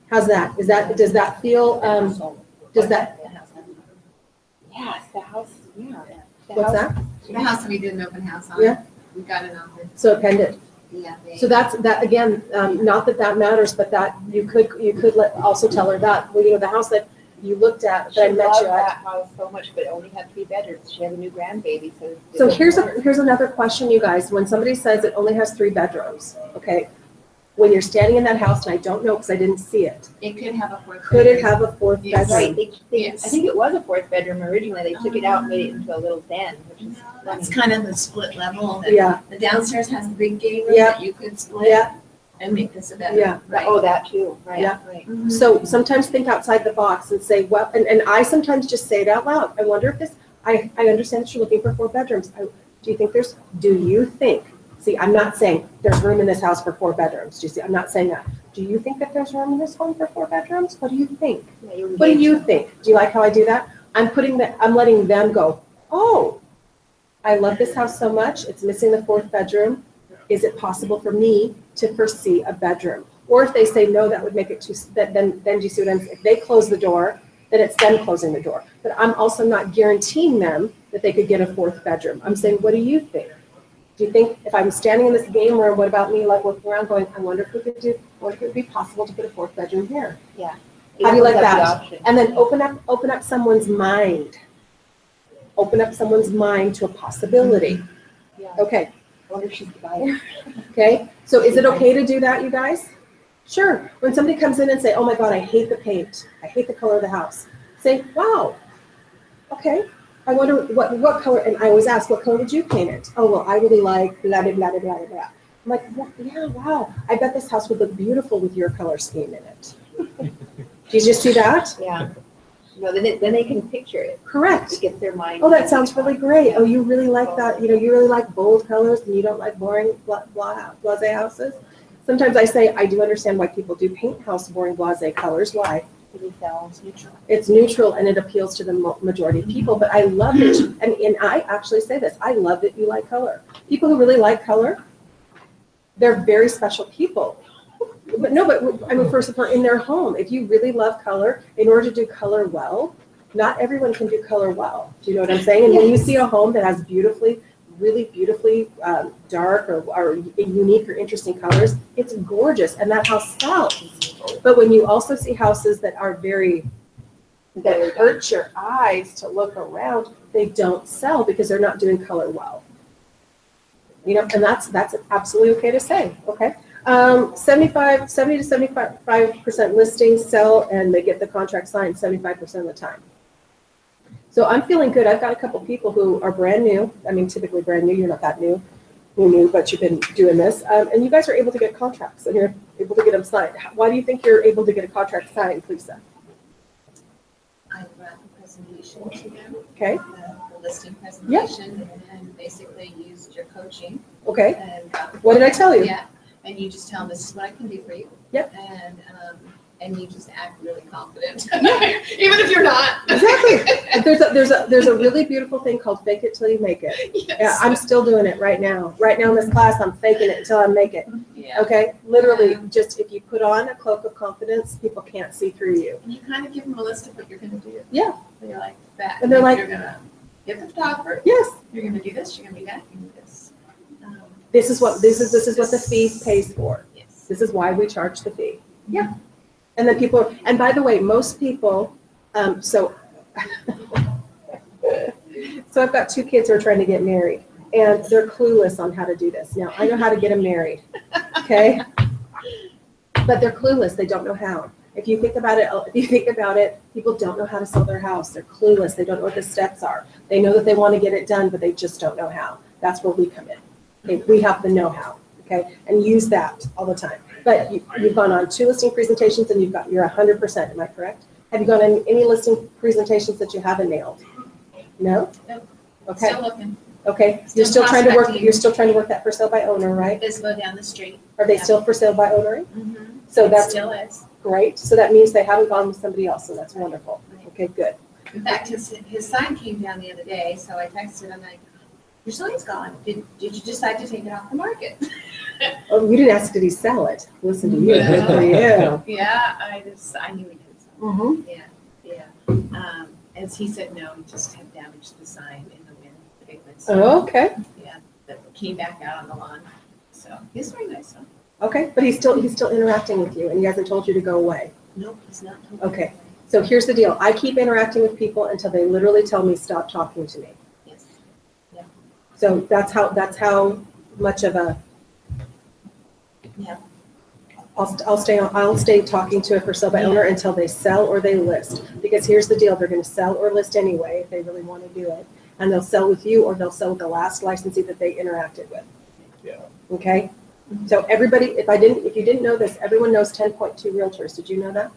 How's that? Does that feel, does that, Yes, the house. Yeah. The what's house- that? The house that we did an open house on. Yeah. We got it on the, So appended. yeah. So that's, that again, not that matters, but that you could also tell her that, the house that you looked at, She that I met loved you at. that house so much, but it only had 3 bedrooms. She has a new grandbaby, so. it So doesn't work. here's another question, you guys. When somebody says it only has 3 bedrooms, okay? When you're standing in that house, and I don't know because I didn't see it, It could have a fourth. could it bedroom. have a 4th Yes. Right, bedroom? I Yes. think it was a 4th bedroom originally. They took it out and made it into a little den, which is That's funny. kind of the split level. that Yeah, The downstairs has the big game room Yeah. that you could split yeah, and make this a bedroom. yeah. Right. Oh, that too, right, Yeah. right. Mhm. So sometimes think outside the box and say, well, and I sometimes just say it out loud. I wonder if I understand that you're looking for 4 bedrooms. Do you think, see, I'm not saying there's room in this house for 4 bedrooms. Do you see, I'm not saying that. Do you think that there's room in this home for 4 bedrooms? What do you think? Yeah, you What do engaged you them. think? Do you like how I do that? I'm letting them go, oh, I love this house so much. It's missing the 4th bedroom. Is it possible for me to foresee a bedroom? Or if they say no, that would make it too, then do you see what I'm saying? If they close the door, then it's them closing the door. But I'm also not guaranteeing them that they could get a 4th bedroom. I'm saying, what do you think? Do you think if I'm standing in this game room, what about me, like looking around going, I wonder if it would be possible to put a 4th bedroom here? How do you like always have the that? option. And then open up someone's mind. Open up someone's mind to a possibility. Yeah. Okay, I wonder if she's the buyer. okay. So is it okay to do that, you guys? Sure. When somebody comes in and say, oh my God, I hate the paint. I hate the color of the house. Say, wow, okay. I wonder what color, and I always ask, what color would you paint it? Oh, well, I really like blah, blah, blah, blah, blah, blah. I'm like, yeah, wow. I bet this house would look beautiful with your color scheme in it. Did you see that? Yeah. No, then they can picture it. Correct. It gets their mind. Oh, that sounds really great. Oh, you really like that. You really like bold colors and you don't like boring blasé houses. Sometimes I say, I do understand why people do paint house boring blasé colors. Why? It's neutral. It's neutral and it appeals to the majority of people, but I love it. And I actually say this, I love that you like color. People who really like color, they're very special people. But no, but I mean, first of all, in their home, if you really love color, in order to do color well, not everyone can do color well. Do you know what I'm saying? And when you see a home that has really beautifully dark or unique or interesting colors, it's gorgeous, and that house sells. But when you also see houses that are that hurt your eyes to look around, they don't sell because they're not doing color well. You know, and that's absolutely okay to say. Okay, 70 to 75% listings sell, and they get the contract signed 75% of the time. So I'm feeling good. I've got a couple people who are brand new. I mean, typically brand new. You're not that new. You're new, but you've been doing this. And you guys are able to get contracts, and you're able to get them signed. Why do you think you're able to get a contract signed, Lisa? I brought the presentation to them. Okay. The listing presentation, and basically used your coaching. Okay. And What did I tell you? Yeah, and you just tell them, this is what I can do for you. Yep. And you just act really confident, even if you're not. Exactly. There's a really beautiful thing called fake it till you make it. Yes. Yeah, I'm still doing it right now. Right now in this class, I'm faking it until I make it. Yeah. Okay. Literally, just if you put on a cloak of confidence, people can't see through you. And you kind of give them a list of what you're going to do. Yeah. So you're like that. And they're like, you're going to get the photographer. Yes. You're going to do this. You're going to do that. You're going to do this. This is what the fee pays for. Yes. This is why we charge the fee. Yeah. And then and by the way, most people, so I've got two kids who are trying to get married, and they're clueless on how to do this. Now, I know how to get them married, okay? But they're clueless. They don't know how. If you think about it, people don't know how to sell their house. They're clueless. They don't know what the steps are. They know that they want to get it done, but they just don't know how. That's where we come in. Okay? We have the know-how, okay? And use that all the time. But you've gone on 2 listing presentations and you're 100%, am I correct? Have you gone on any listing presentations that you haven't nailed? No? Nope. Okay. Still looking. Okay. Still You're prospecting. still trying to work that for sale by owner, right? Bispo down the street. Are they Yeah. still for sale by owner? Mm-hmm. So It that's still is. great. So that means they haven't gone with somebody else, so that's wonderful. Okay, good. In fact, his sign came down the other day, so I texted him like, your sign's gone. Did you decide to take it off the market? Oh, you didn't ask, did he sell it? Listen to you. Good for you. Yeah, I knew he did. Mm-hmm. Yeah. As he said, no, he just had damaged the sign in the wind, the big wind. Oh, okay. Yeah, that came back out on the lawn. So he's very nice, though. Okay, but he's still interacting with you, and he hasn't told you to go away. Nope, he's not. Okay, so here's the deal. I keep interacting with people until they literally tell me, stop talking to me. Yes. So that's how much of a. Yeah. I'll stay talking to a for sale by owner until they sell or they list. Because here's the deal, they're going to sell or list anyway if they really want to do it. And they'll sell with you, or they'll sell with the last licensee that they interacted with. Yeah. Okay? So everybody, if you didn't know this, everyone knows 10.2 realtors. Did you know that?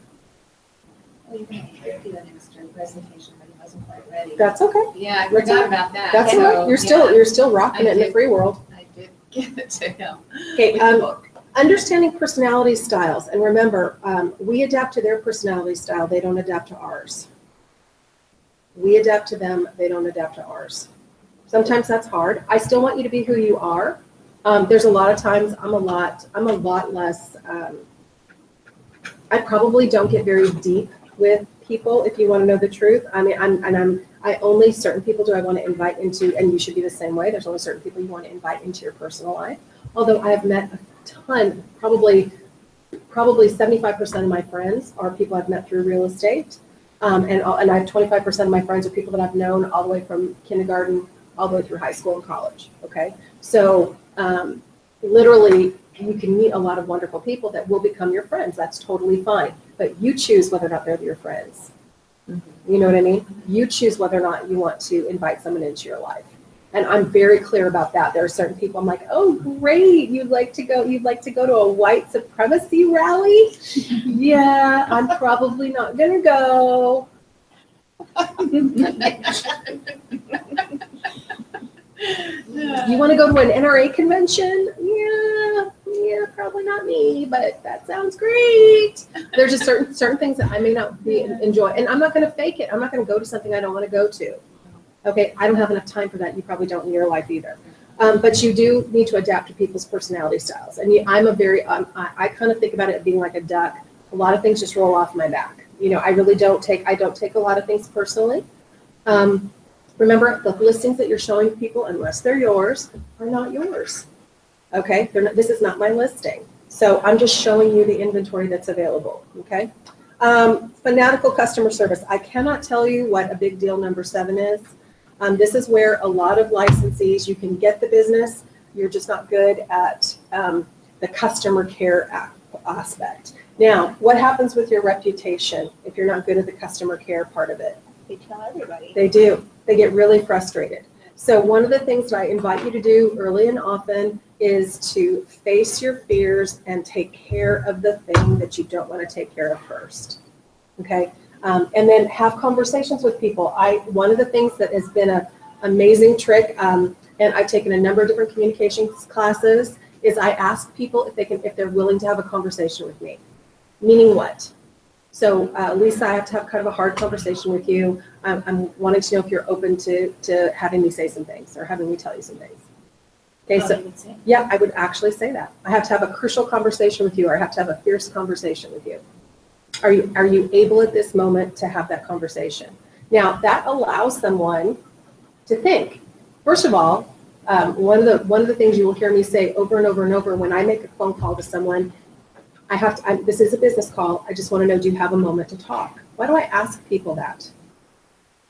Well, you're going to do an extra presentation, but he wasn't quite ready. That's okay. Yeah, I That's forgot all- about that. That's all So, right. yeah, You're still rocking I it in the did. free world. I did give it to him. Okay, With the book. understanding personality styles, and remember, we adapt to their personality style. They don't adapt to ours. We adapt to them. They don't adapt to ours. Sometimes that's hard. I still want you to be who you are. There's a lot of times I'm a lot less. I probably don't get very deep with people. If you want to know the truth, I mean, I only certain people do I want to invite into, and you should be the same way. There's only certain people you want to invite into your personal life. Although I have met a ton, probably 75% of my friends are people I've met through real estate, and I have 25% of my friends are people that I've known all the way from kindergarten all the way through high school and college. Okay, so literally you can meet a lot of wonderful people that will become your friends. That's totally fine, but you choose whether or not they're your friends. You know what I mean? You choose whether or not you want to invite someone into your life. And I'm very clear about that. There are certain people I'm like, oh, great. You'd like to go to a white supremacy rally? Yeah, I'm probably not going to go. You want to go to an NRA convention? Yeah, yeah, probably not me, but that sounds great. There's just certain things that I may not enjoy, and I'm not going to fake it. I'm not going to go to something I don't want to go to. Okay, I don't have enough time for that. You probably don't in your life either. But you do need to adapt to people's personality styles. And I kind of think about it being like a duck. A lot of things just roll off my back. You know, I don't take a lot of things personally. Remember, the listings that you're showing people, unless they're yours, are not yours. Okay, this is not my listing. So I'm just showing you the inventory that's available. Okay. Fanatical customer service. I cannot tell you what a big deal number 7 is. This is where a lot of licensees, you can get the business, you're just not good at the customer care aspect. Now, what happens with your reputation if you're not good at the customer care part of it? They tell everybody. They do. They get really frustrated. So one of the things that I invite you to do early and often is to face your fears and take care of the thing that you don't want to take care of first. Okay? And then have conversations with people. One of the things that has been an amazing trick, and I've taken a number of different communications classes, is I ask people if they're willing to have a conversation with me. Meaning what? So Lisa, I have to have kind of a hard conversation with you. I'm wanting to know if you're open to having me say some things or having me tell you some things. Okay, so yeah, I would actually say that. I have to have a crucial conversation with you, or I have to have a fierce conversation with you. Are you able at this moment to have that conversation? Now, that allows someone to think. First of all, one of the things you will hear me say over and over and over when I make a phone call to someone, this is a business call. I just want to know, do you have a moment to talk? Why do I ask people that?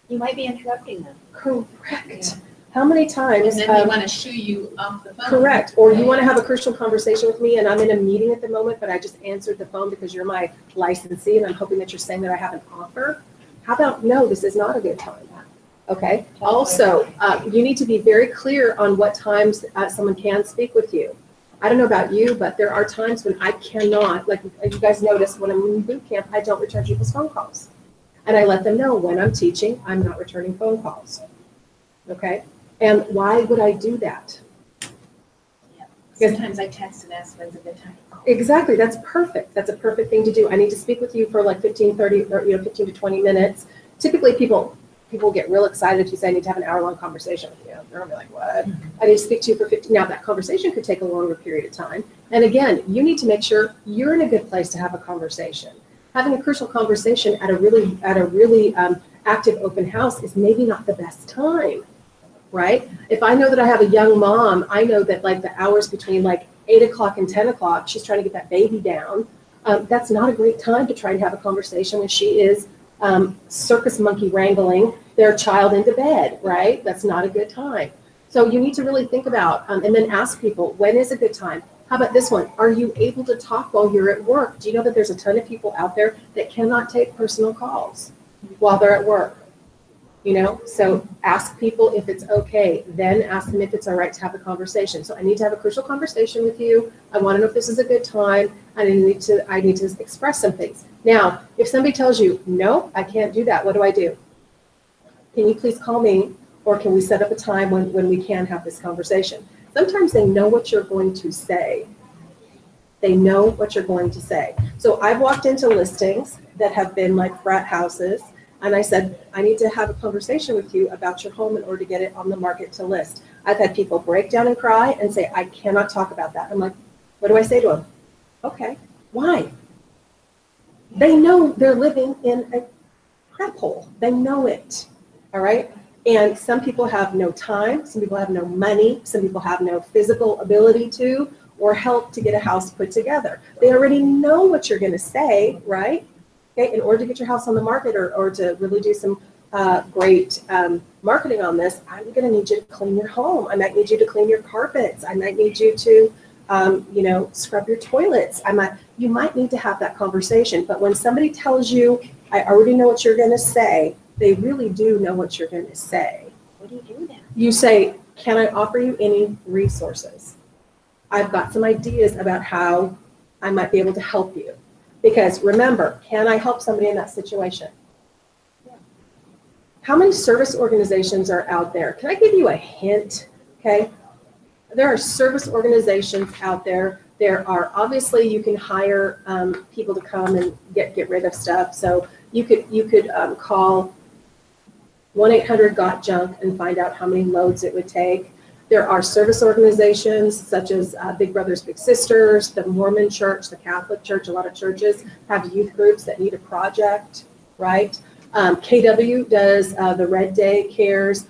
You might be interrupting them. Correct. Yeah. How many times? And then they want to shoo you off the phone. Correct. Or you want to have a crucial conversation with me and I'm in a meeting at the moment, but I just answered the phone because you're my licensee and I'm hoping that you're saying that I have an offer. How about, no, this is not a good time. Okay. Also, you need to be very clear on what times someone can speak with you. I don't know about you, but there are times when I cannot, like you guys notice when I'm in boot camp, I don't return people's phone calls. And I let them know when I'm teaching, I'm not returning phone calls. Okay? And why would I do that? Yeah. Sometimes I text and ask when's a good time to call. Exactly. That's perfect. That's a perfect thing to do. I need to speak with you for like 15 to 20 minutes. Typically people get real excited if you say I need to have an hour-long conversation with you. They're going to be like, what? I need to speak to you for 15. Now, that conversation could take a longer period of time. And again, you need to make sure you're in a good place to have a conversation. Having a crucial conversation at a really active open house is maybe not the best time, right? If I know that I have a young mom, I know that like the hours between like 8 o'clock and 10 o'clock, she's trying to get that baby down. That's not a great time to try to have a conversation when she is circus monkey wrangling their child into bed, right? That's not a good time. So you need to really think about and then ask people, when is a good time? How about this one? Are you able to talk while you're at work? Do you know that there's a ton of people out there that cannot take personal calls while they're at work? You know, so ask people if it's okay, then ask them if it's all right to have a conversation. So I need to have a crucial conversation with you. I want to know if this is a good time. I need to express some things. Now, if somebody tells you, no, I can't do that, what do I do? Can you please call me, or can we set up a time when we can have this conversation? Sometimes they know what you're going to say. They know what you're going to say. So I've walked into listings that have been like frat houses, and I said, I need to have a conversation with you about your home in order to get it on the market to list. I've had people break down and cry and say, I cannot talk about that. I'm like, what do I say to them? Okay, why? They know they're living in a crap hole. They know it, all right? And some people have no time, some people have no money, some people have no physical ability to, or help to get a house put together. They already know what you're gonna say, right? Okay, in order to get your house on the market or to really do some great marketing on this, I'm gonna need you to clean your home. I might need you to clean your carpets. I might need you to scrub your toilets. You might need to have that conversation. But when somebody tells you, I already know what you're going to say, they really do know what you're going to say. What do you do then? You say, can I offer you any resources? I've got some ideas about how I might be able to help you. Because remember, can I help somebody in that situation? Yeah. How many service organizations are out there? Can I give you a hint? Okay. There are service organizations out there There are, obviously, you can hire people to come and get rid of stuff. So you could call 1-800-GOT-JUNK and find out how many loads it would take. There are service organizations such as Big Brothers Big Sisters, the Mormon Church, the Catholic Church. A lot of churches have youth groups that need a project, right? KW does the Red Day Cares.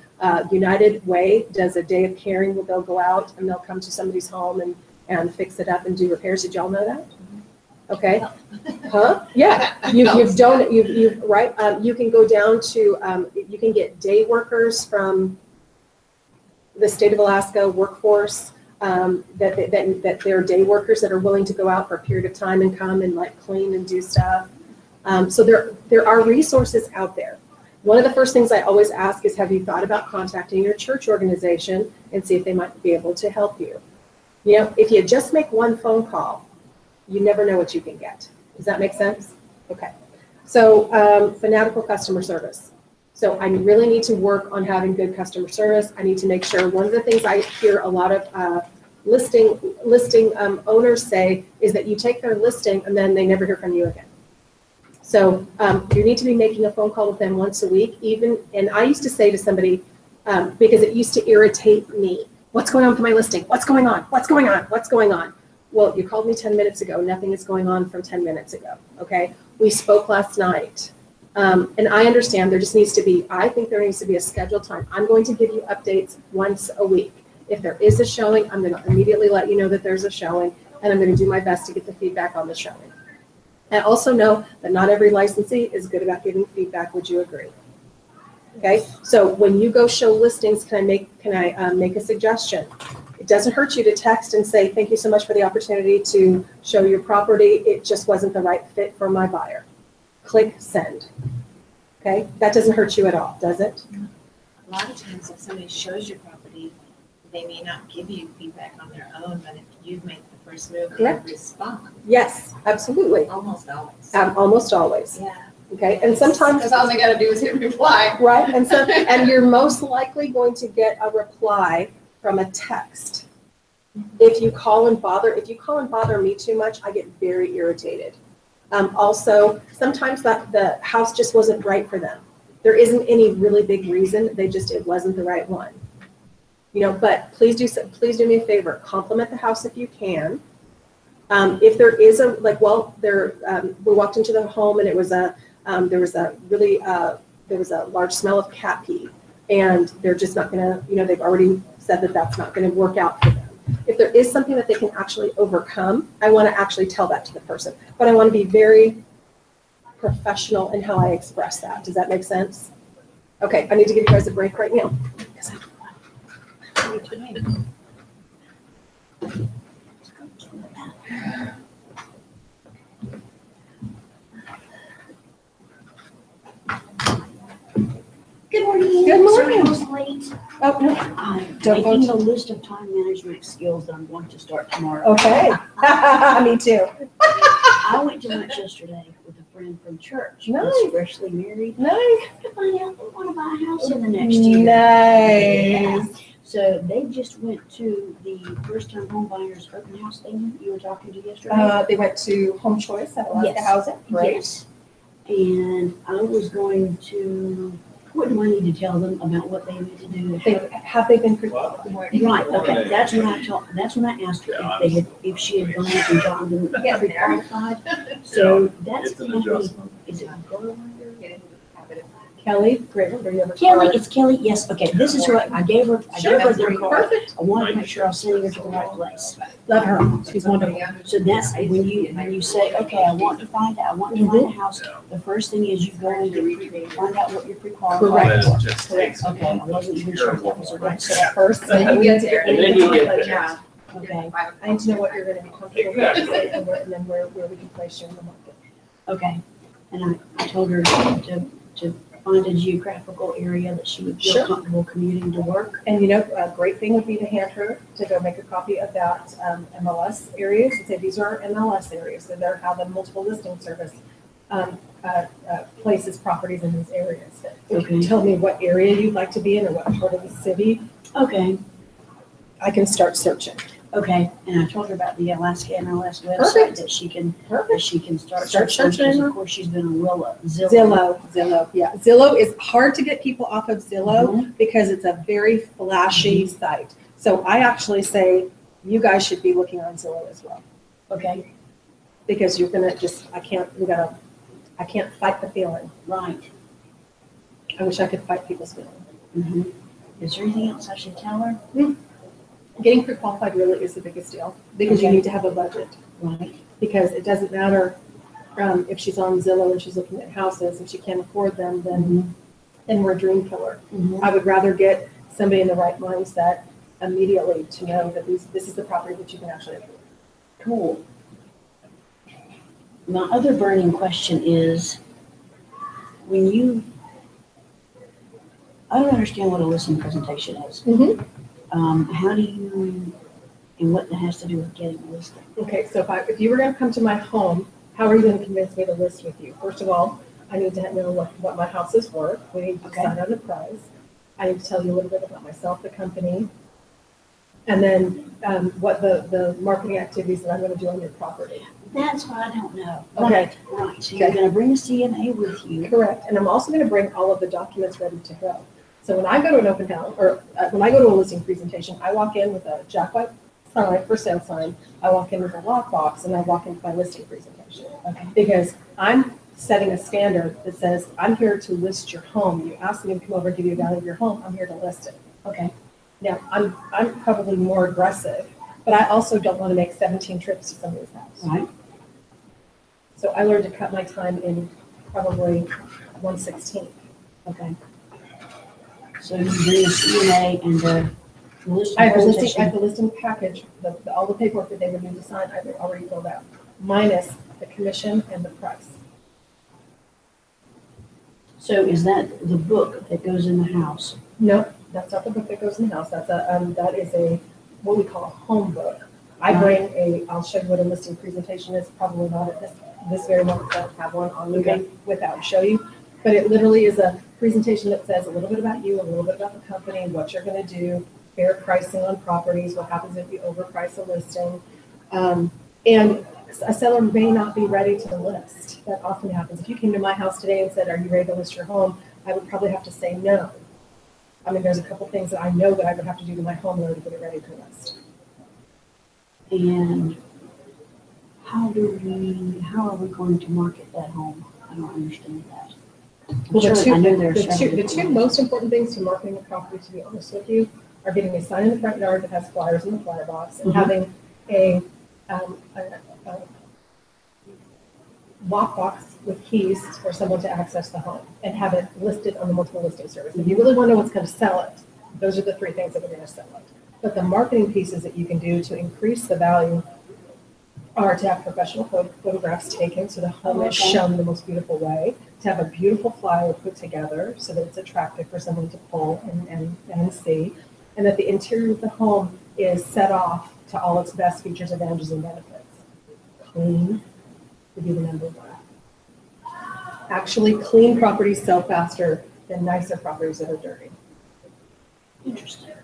United Way does a day of caring where they'll go out and they'll come to somebody's home and fix it up and do repairs. Did y'all know that? Okay. Huh? Yeah. You've right. You can go down to, you can get day workers from the state of Alaska workforce, that they're day workers that are willing to go out for a period of time and come and like clean and do stuff. So there are resources out there. One of the first things I always ask is, have you thought about contacting your church organization and see if they might be able to help you? You know, if you just make one phone call, you never know what you can get. Does that make sense? Okay. So fanatical customer service. So I really need to work on having good customer service. I need to make sure, one of the things I hear a lot of listing owners say is that you take their listing and then they never hear from you again. So you need to be making a phone call with them once a week, and I used to say to somebody, because it used to irritate me, what's going on with my listing? What's going on? What's going on? What's going on? Well, you called me 10 minutes ago. Nothing is going on from 10 minutes ago, okay? We spoke last night. And I understand there just needs to be, I think there needs to be a scheduled time. I'm going to give you updates once a week. If there is a showing, I'm going to immediately let you know that there's a showing, and I'm going to do my best to get the feedback on the showing. I also know that not every licensee is good about giving feedback. Would you agree? Okay, so when you go show listings, can I make a suggestion? It doesn't hurt you to text and say, thank you so much for the opportunity to show your property. It just wasn't the right fit for my buyer. Click send. Okay, that doesn't hurt you at all, does it? A lot of times if somebody shows your property, they may not give you feedback on their own, but if you make the first move, they Correct. respond. Yes, absolutely. Almost always. Almost always. Yeah. Okay, and sometimes, Because all they gotta do is hit reply. right, and you're most likely going to get a reply from a text. If you call and bother me too much, I get very irritated. Also, sometimes the house just wasn't right for them. There isn't any really big reason. It wasn't the right one. You know, but please do me a favor. Compliment the house if you can. If there is we walked into the home and it was there was a large smell of cat pee, and they're just not gonna, they've already said that that's not gonna work out for them. If there is something that they can actually overcome, I want to actually tell that to the person, but I want to be very professional in how I express that. Does that make sense? Okay, I need to give you guys a break right now. Good morning. Good morning. Sorry I was late. Oh, no. I'm Don't go making to- a list of time management skills that I'm going to start tomorrow. Okay. Me too. I went to lunch yesterday with a friend from church. Nice. Who's freshly married. Nice. To find out they want to buy a house in the next year. Nice. So they just went to the first time home buyers open house thing you were talking to yesterday. They went to Home Choice at Alaska Yes. Housing. Right. Yes. And I was going to, what do I need to tell them about what they need to do? Have they been? Right, okay, that's when I asked her if she had gone and John didn't get pre-qualified. So that's It's an Kelly, adjustment. is it Gerlander? Kelly, great. Were you ever? Kelly, it's Kelly, yes, okay, this is what, I gave her the card. Perfect. I wanted to make sure I was sending her to the right place. Love her. She's wonderful. So that's when you say, okay, I want to find a house, the first thing is you go and find out what you're pre-qualified for. Correct. Okay, I wasn't even sure if that was the right So step. first, Then you get there. and then you get there. Yeah. Okay, I need to know what you're going to be comfortable with, and then where we can place you in the market. okay. And I told her to find a geographical area that she would feel Sure. comfortable commuting to work. And a great thing would be to hand her to go make a copy of that MLS areas and say, these are MLS areas. So they're how the multiple listing service places properties in these areas. If you Okay. tell me what area you'd like to be in or what part of the city, Okay, I can start searching. Okay, and I told her about the Alaska MLS website Perfect. that she can Perfect. start Start searching. searching. Because of course, she's been on Zillow, yeah. Zillow is hard to get people off of Zillow Mhm. because it's a very flashy site. So I actually say you guys should be looking on Zillow as well, Okay, because you're gonna just, I can't fight the feeling. right. I wish I could fight people's feelings. Mhm. Is there anything else I should tell her? Getting pre-qualified really is the biggest deal, because you Okay. need to have a budget. Right. Because it doesn't matter if she's on Zillow and she's looking at houses, if she can't afford them, then we're a dream killer. Mhm. I would rather get somebody in the right mindset immediately to know that this is the property that you can actually afford. Cool. My other burning question is, I don't understand what a listing presentation is. How do you, and what that has to do with getting a listing? Okay, so if you were gonna come to my home, how are you gonna convince me to list with you? First of all, I need to know what my house is worth. We need to Okay. decide on the price. I need to tell you a little bit about myself, the company, and then what the marketing activities that I'm gonna do on your property. That's what I don't know. Okay. Right, so you're gonna bring a CMA with you. Correct, and I'm also gonna bring all of the documents ready to go. So when I go to an open house, or when I go to a listing presentation, I walk in with a Jack White sign, for sale sign, I walk in with a lockbox, and I walk into my listing presentation. Okay. Because I'm setting a standard that says, I'm here to list your home. You ask me to come over and give you a value of your home, I'm here to list it. Okay. Now, I'm probably more aggressive, but I also don't want to make 17 trips to somebody's house. Right. So I learned to cut my time in probably 1/16. Okay. So you bring a CMA and the listing I have presentation. the listing package, all the paperwork that they would need to sign, I've already filled out, minus the commission and the price. So is that the book that goes in the house? No, that's not the book that goes in the house, that is a, what we call a home book. I'll show you what a listing presentation is, probably not at this very moment, I don't have one on me Okay. without show you. But it literally is a presentation that says a little bit about you, a little bit about the company, what you're gonna do, fair pricing on properties, what happens if you overprice a listing. And a seller may not be ready to list. That often happens. If you came to my house today and said, are you ready to list your home? I would probably have to say no. I mean, there's a couple things that I know that I would have to do to my home in order to get it ready to list. And how are we going to market that home? I don't understand that. Well, I know there are several the different two ways. most important things to marketing a property, to be honest with you, are getting a sign in the front yard that has flyers in the flyer box and Mhm. having a lockbox with keys for someone to access the home and have it listed on the multiple listing service. If you really want to know what's going to sell it, those are the three things that are going to sell it. But the marketing pieces that you can do to increase the value are to have professional photographs taken so the home is Okay. shown in the most beautiful way, to have a beautiful flyer put together so that it's attractive for someone to pull and see, and that the interior of the home is set off to all its best features, advantages, and benefits. Clean would be the number one. Actually, clean properties sell faster than nicer properties that are dirty. Interesting.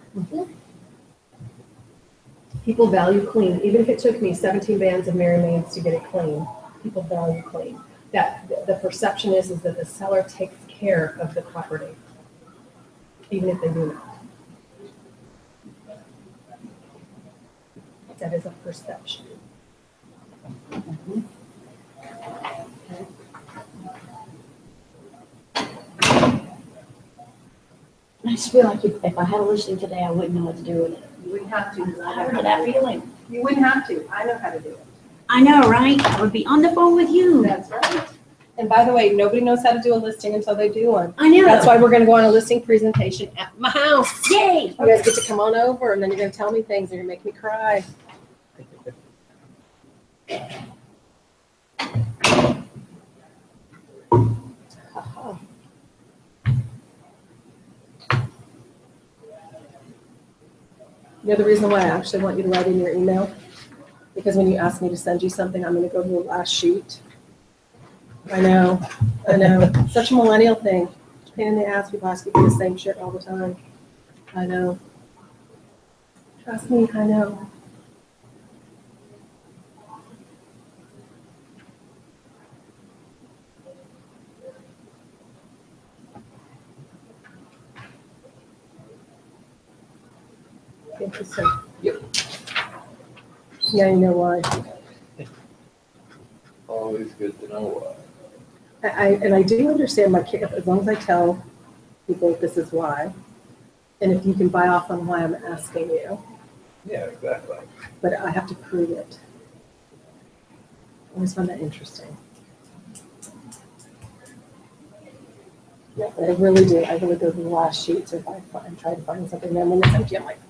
People value clean. Even if it took me 17 bands of Mary Maids to get it clean, people value clean. That the perception is that the seller takes care of the property, even if they do not. That is a perception. I just feel like if I had a listing today, I wouldn't know what to do with it. You wouldn't have to. I remember that feeling. You wouldn't have to. I know how to do it. I know, right? I would be on the phone with you. That's right. And by the way, nobody knows how to do a listing until they do one. I know. That's why we're gonna go on a listing presentation at my house. Yay! You guys get to come on over and then you're gonna tell me things and you're gonna make me cry. The other reason why I actually want you to write in your email, because when you ask me to send you something, I'm gonna go to the last shoot. I know. Such a millennial thing. Pain in the ass, people ask you for the same shit all the time. I know. Trust me, I know. Interesting. Yeah, you know why. Always good to know why. And I do understand my kid, as long as I tell people this is why, and if you can buy off on why I'm asking you, Yeah, exactly. but I have to prove it. I always find that interesting. Yeah, I really do. I really go to the last sheets if I try to find something, and then when it's empty, I'm like,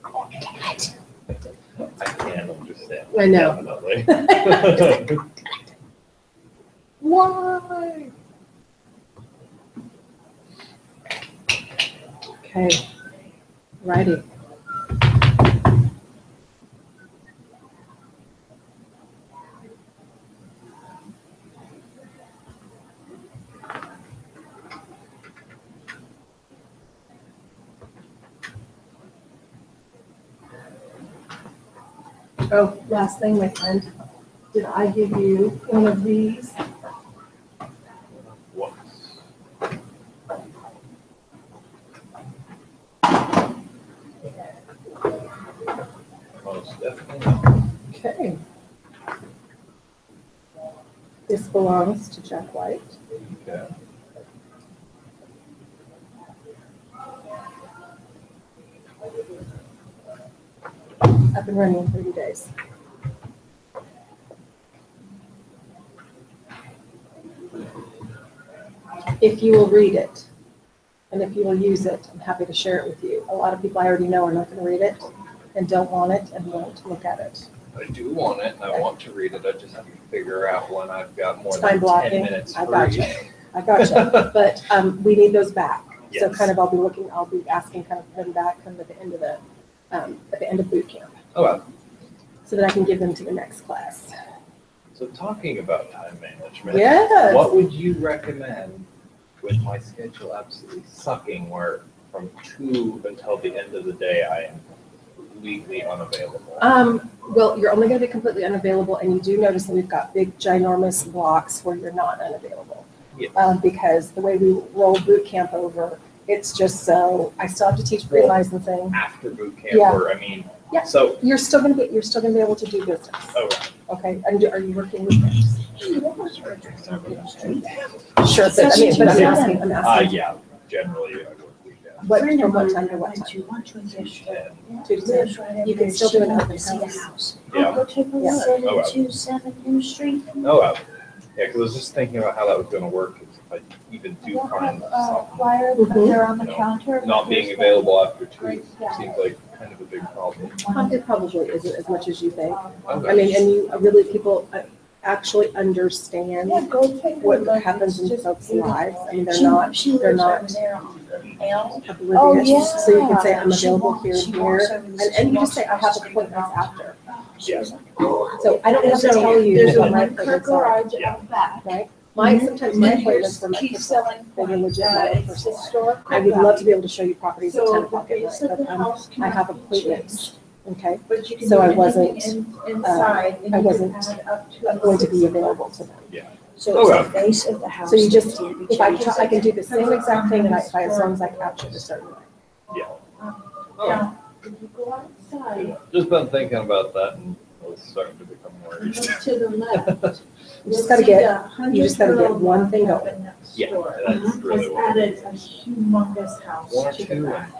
oh, dang it. I can understand. I know. Definitely. Why? Okay, righty. Oh, last thing, my friend. Did I give you one of these? Once. Most definitely. Okay. This belongs to Jack White. Okay. Up and running in 30 days. If you will read it, and if you will use it, I'm happy to share it with you. A lot of people I already know are not going to read it and don't want it and won't look at it. I do want it, and I want to read it. I just have to figure out when I've got more Time than 10 blocking. minutes I free. gotcha. I gotcha. But we need those back. So Yes. kind of I'll be asking kind of them back kind of at the end of boot camp, Oh, well. so that I can give them to the next class. So talking about time management. Yes. What would you recommend with my schedule absolutely sucking where from 2 until the end of the day I am completely unavailable? Well, you're only going to be completely unavailable, and you do notice that we've got big, ginormous blocks where you're not unavailable. Yes. Because the way we roll boot camp over, it's just so, I still have to teach pre-licensing. After boot camp, Yeah. or I mean, Yeah. so, You're still going to be able to do business. oh, right. Okay, and are you working weekends? Sure, but I'm asking. Yeah, generally I work weekends. What, from what time to what time? 2 2 to 10? You can still do an open house. Yeah. Go take a Yeah. look. Oh, wow. 727 M Street. Oh, wow. Yeah, because I was just thinking about how that was going to work if I even do We'll find have a something. flyer Mhm. there on the You know, counter. Not being available after 2 Right, yeah. seems like kind of a big problem. It probably isn't as much as you think. I Okay. mean, and you really, people actually understand Yeah, go take a what look. happens in It's just folks' beautiful. lives. I mean, She they're not lives over over there on the L. Oh, oblivious. yeah. So you can say, I'm She available walks- here and she here. walks over the- And she you walks just say, I across have the street appointments from- after. She was like, So I don't have to tell you There's a what my one car appointments are, garage Yeah. out back. right? Sometimes my And appointments here's are my key personal. selling They're point. legit my own It's personal. historical I would love to value. be able to show you properties at 10 So the o'clock at base night, of the but house I have cannot be appointments, changed, okay? but you can So do I anything wasn't, inside. and I you can wasn't have it up to going to be 6 available to them. So Oh, it's the base of the house. So you just, that can't be if I changed. can, I can do the same exact thing and as long as I capture the certain way. Oh, Now, if you go outside, just been thinking about that and I was starting to become worried. look to the left. You just gotta you just gotta get one thing going. Yeah, Store that's really has what added it a humongous house One or to the two back.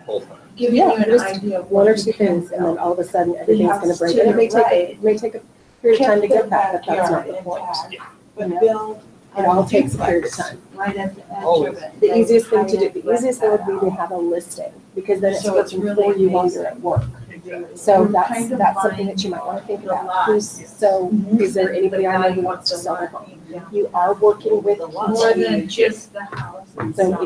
whole time. Giving Yeah, you an just idea of One or what two you can things and then sell. all of a sudden everything's gonna house break. to And it may the take, right it may take a period of time to Kept get that, but that's not backyard the point. intact, You But know? build It all takes a period of time. right at the edge Always. of it. The They easiest thing to do, high-end the easiest thing would be to rent that have a listing, because then it's So it's working really for you while amazing. you're at work. out. So We're that's, kind of that's something buying that you might wanna think the about. lot. Who's, so is there anybody I know who wants to sell their home? You are working with More than people. just the house So itself.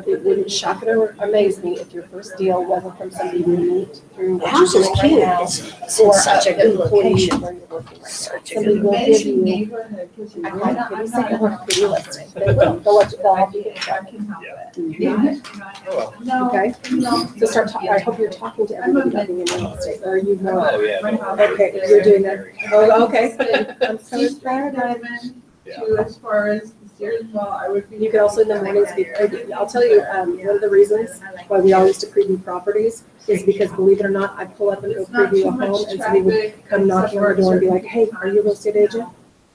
it wouldn't shock or amaze me if your first deal wasn't from somebody you meet through The what house you're is doing right cute. now. It's Or in such a an good employee location. where you're working right now. Such a Somebody good will give Amazing you, neighborhood, because I I'm call it not, pretty I'm second not. or pretty listing. They will, they'll help you get I started. can help Yeah. it. Mhm. Oh, well. No, Okay. no. So start talking, I hope you're talking to everybody about being in real estate, or you know. Oh, yeah. My no, house Okay, is you're there. doing that. Oh, okay. I'm so East proud of you. Diamond Yeah. to as far as the Well, I would be. You could also in the mornings be, I'll tell you, one of the reasons why we all used to preview properties is because, believe it or not, I'd pull up and go It's not preview too a much home and somebody would traffic, come knocking on the except door and be for like, hey, are you a real estate agent?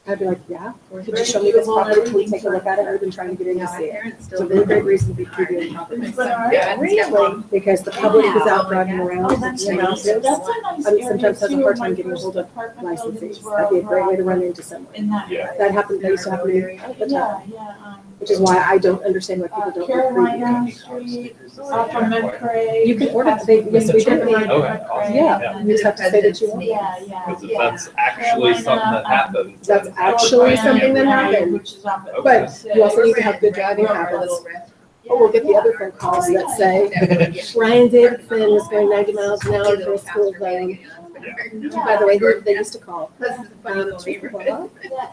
I'd be like, yeah, could you show me this property, can we take a look at it? I've been trying to get in to see it. It's a really great reason to be previewing properties. Really? Because the public is out driving around, Oh, and that's you know, nice. That's a nice I mean, area sometimes has a too. hard My time getting first hold of apartment licensees. buildings were That'd be a great way to over run into someone. in that Yeah. area. That happened, that used to happen to me all the time, Yeah. which is why I don't understand why people don't preview. Carolina Street, off of McCray. You can order, they, yes, we do. Right Okay, to awesome. McCray, Yeah, and you just have to say that you want. Yeah, yeah. Because if that's actually something that happens. That's then- actually Carolina, something that right, happened. Which is off of But 6. you also need to have good driving habits. Or we'll get the other phone calls that say, Ryan Davidson was going 90 miles an hour to a school zone. By the way, they used to call. Yeah,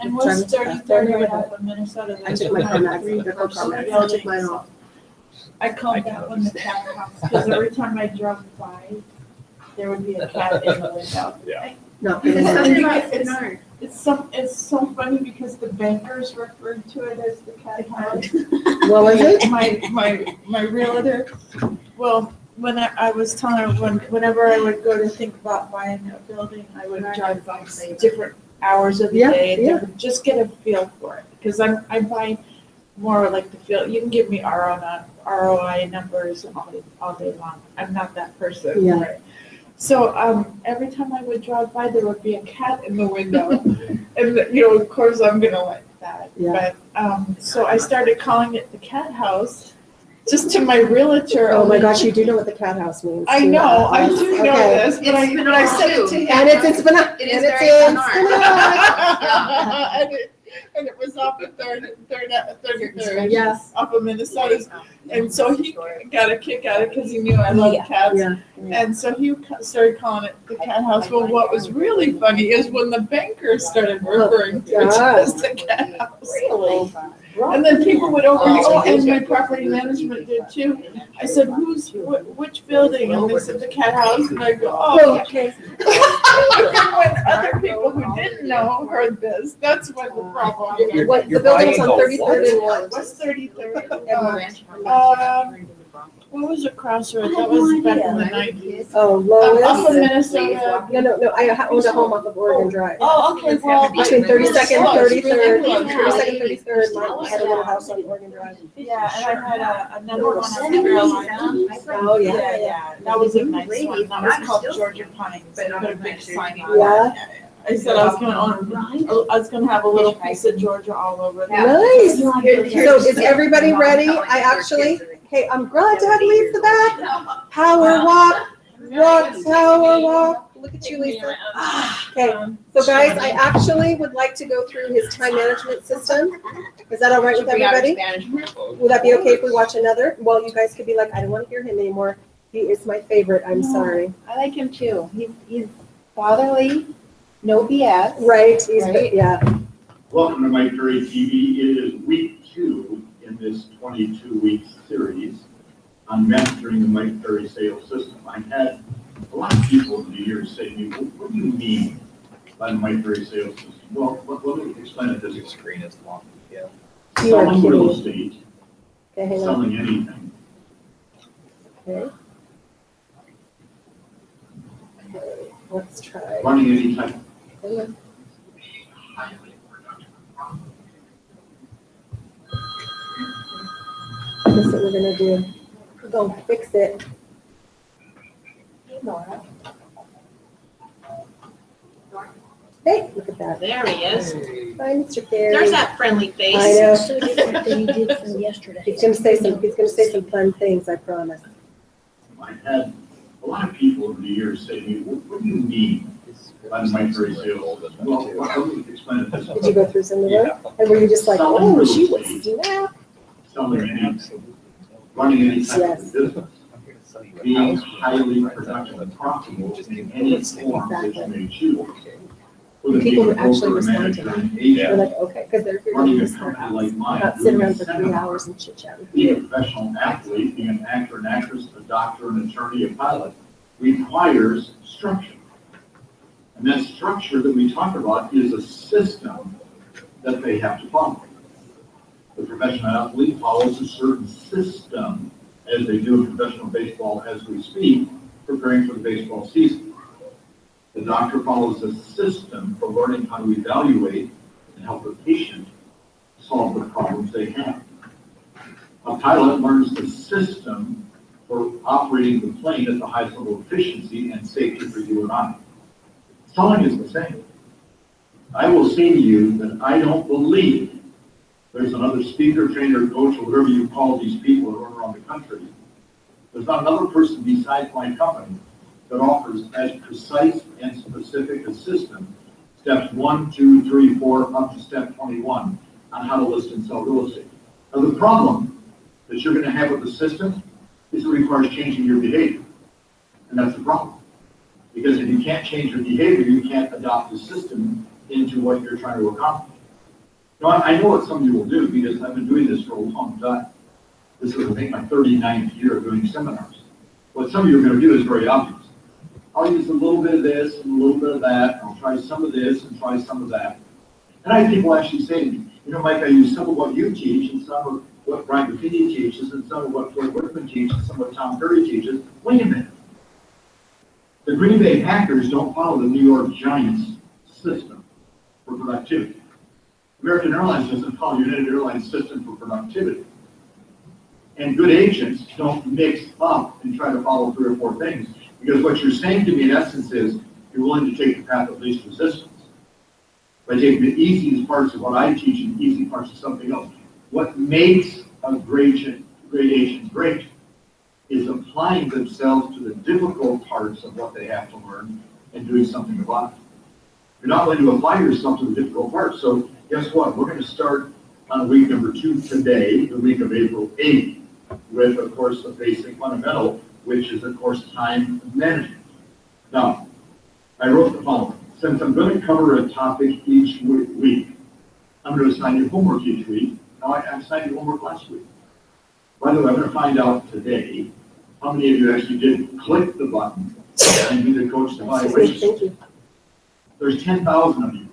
and West Driving 33rd fast. right off of Minnesota. I took my CarMax, their CarMax, I took mine off. I called that one the cat house, because every time I drove by, there would be a cat in the window. Not It's really. something about Bernard. It's so funny because the bankers referred to it as the cat house. What was it? My realtor, well, when I was telling her, whenever I would go to think about buying a building, I would drive by different hours of the Yeah, day yeah. and just get a feel for it. Because I buy more like the feel, you can give me ROI numbers all day long. I'm not that person. Yeah. Right? So every time I would drive by, there would be a cat in the window. And, of course, I'm going to like that. Yeah. But so I started calling it the cat house, just to my realtor. Oh my gosh, you do know what the cat house means. I too. know, I do know Okay. this, but I said it to him. And it's in Spina. It is and it's very in Spina. Spina. And it was off of 33rd, Yeah. off of Minnesota. And so he got a kick out of it because he knew I love cats. Yeah. And so he started calling it the cat house. Well, what was really funny is when the bankers started referring to it as the cat house. Really? And then people would and my property management did too. I said, which building? And they said the cat house. And I go, oh, Okay. and when other people who didn't know heard this, that's when the problem. What, the You're building was buying on the 33rd and what? What's 33rd? And What was a crossroads? That was back in the 90s. Oh, Off of Lois. Minnesota. No, I owned a home off of Oregon Drive. Oh, okay, well. Between 32nd, Oh, it's 33rd, really close. 32nd, 33rd, I had a little house on Oregon Drive. Yeah, and I had another one on Carolina. Oh, yeah. Yeah, that was a nice one. That was called Georgia Pines. They put a big sign on it. Yeah. I said I was gonna have a little piece of Georgia all over there. Nice. So is everybody ready? Hey, I'm glad to have Lisa back. Power walk, power walk. Look at you, Lisa. Okay, so guys, I actually would like to go through his time management system. Is that all right with everybody? Would that be okay if we watch another? Well, you guys could be like, I don't want to hear him anymore. He is my favorite, I'm sorry. I like him too. He's fatherly, no BS. Right, Right. yeah. Welcome to Mike Ferry TV. It is week 2 in this 22-week series on mastering the Mike Ferry sales system. I had a lot of people over the years say to me, what do you mean by the Mike Ferry sales system? Well, let me explain it this Your way. screen is long. Yeah. You are Selling real kidding. estate, Okay, hang on. selling anything. Okay. Let's try. Running any type Hang on. highly productive product. This is what we're gonna do. We're gonna fix it. Hey, look at that. There he is. Hi, Mr. Carey. There's that friendly face. I know. So different than you did from yesterday. He's gonna say some fun things, I promise. I had a lot of people over the years say to me, what do you mean by the Mike Ferry sales system? Well, let me explain it this way. Did you go through some of them? And were you just like, oh, she was snap? Selling anything, running any type Yes. of business, being highly productive and profitable in any form that you may choose. Whether it be People a would actually broker, respond to manager, them. an They're agent, like, okay, because they're here to running a use their company house. like mine. Not sit around for doing 3 seminars, hours and chit chat with being a you. professional athlete, being an actor, an actress, a doctor, an attorney, a pilot, requires structure. And that structure that we talk about is a system that they have to follow. The professional athlete follows a certain system, as they do in professional baseball as we speak, preparing for the baseball season. The doctor follows a system for learning how to evaluate and help the patient solve the problems they have. A pilot learns the system for operating the plane at the highest level of efficiency and safety for you and I. Selling is the same. I will say to you that I don't believe there's another speaker, trainer, coach, or whatever you call these people that run around the country. There's not another person besides my company that offers as precise and specific a system, steps 1, 2, 3, 4, up to step 21, on how to list and sell real estate. Now, the problem that you're going to have with the system is it requires changing your behavior. And that's the problem. Because if you can't change your behavior, you can't adopt the system into what you're trying to accomplish. Now, I know what some of you will do because I've been doing this for a long time. This is, I think, my 39th year of doing seminars. What some of you are going to do is very obvious. I'll use a little bit of this and a little bit of that. I'll try some of this and try some of that. And I have people actually say to me, you know, Mike, I use some of what you teach and some of what Brian Buffini teaches and some of what Floyd Workman teaches and some of what Tom Curry teaches. Wait a minute. The Green Bay Packers don't follow the New York Giants system for productivity. American Airlines doesn't follow United Airlines system for productivity. And good agents don't mix up and try to follow 3 or 4 things. Because what you're saying to me in essence is you're willing to take the path of least resistance. By taking the easiest parts of what I teach and easy parts of something else. What makes a great agent great is applying themselves to the difficult parts of what they have to learn and doing something about it. You're not going to apply yourself to the difficult parts. So guess what? We're going to start on week number 2 today, the week of April 8th, with, of course, the basic fundamental, which is, of course, time management. Now, I wrote the following. Since I'm going to cover a topic each week, I'm going to assign you homework each week. Now, I assigned you homework last week. By the way, I'm going to find out today how many of you actually did click the button and do the coach evaluation. Thank you. There's 10,000 of you.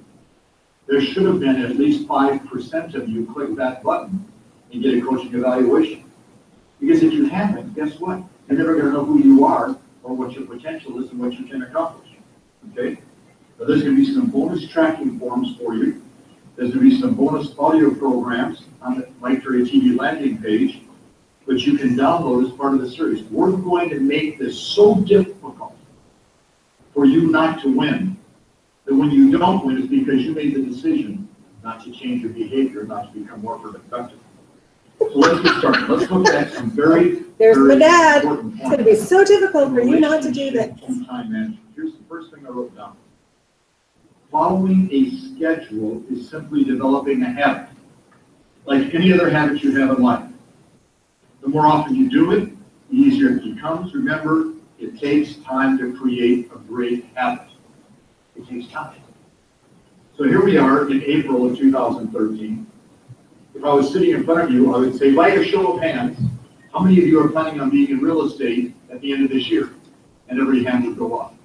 There should have been at least 5% of you click that button and get a coaching evaluation. Because if you haven't, guess what? You're never going to know who you are or what your potential is and what you can accomplish. Okay? Now, there's going to be some bonus tracking forms for you. There's going to be some bonus audio programs on the Mike Ferry TV landing page, which you can download as part of the series. We're going to make this so difficult for you not to win, that when you don't win, it's because you made the decision not to change your behavior, not to become more productive. So let's get started. Let's look at some very, There's very my dad. important It's points. going to be so difficult for you not to do this. Relationships and time management. Here's the first thing I wrote down. Following a schedule is simply developing a habit. Like any other habit you have in life. The more often you do it, the easier it becomes. Remember, it takes time to create a great habit. It takes time. So here we are in April of 2013. If I was sitting in front of you, I would say, by a show of hands, how many of you are planning on being in real estate at the end of this year? And every hand would go up.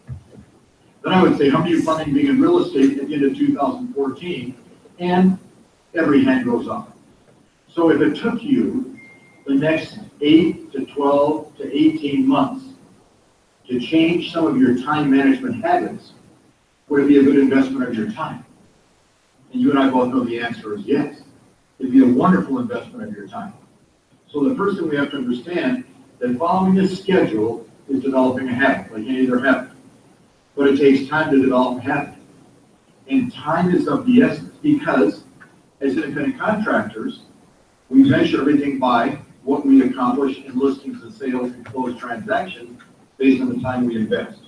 Then I would say, how many of you are planning on being in real estate at the end of 2014? And every hand goes up. So if it took you the next 8 to 12 to 18 months to change some of your time management habits, would it be a good investment of your time? And you and I both know the answer is yes. It'd be a wonderful investment of your time. So the first thing we have to understand that following this schedule is developing a habit, like any other habit. But it takes time to develop a habit. And time is of the essence because as independent contractors, we measure everything by what we accomplish in listings and sales and closed transactions based on the time we invest.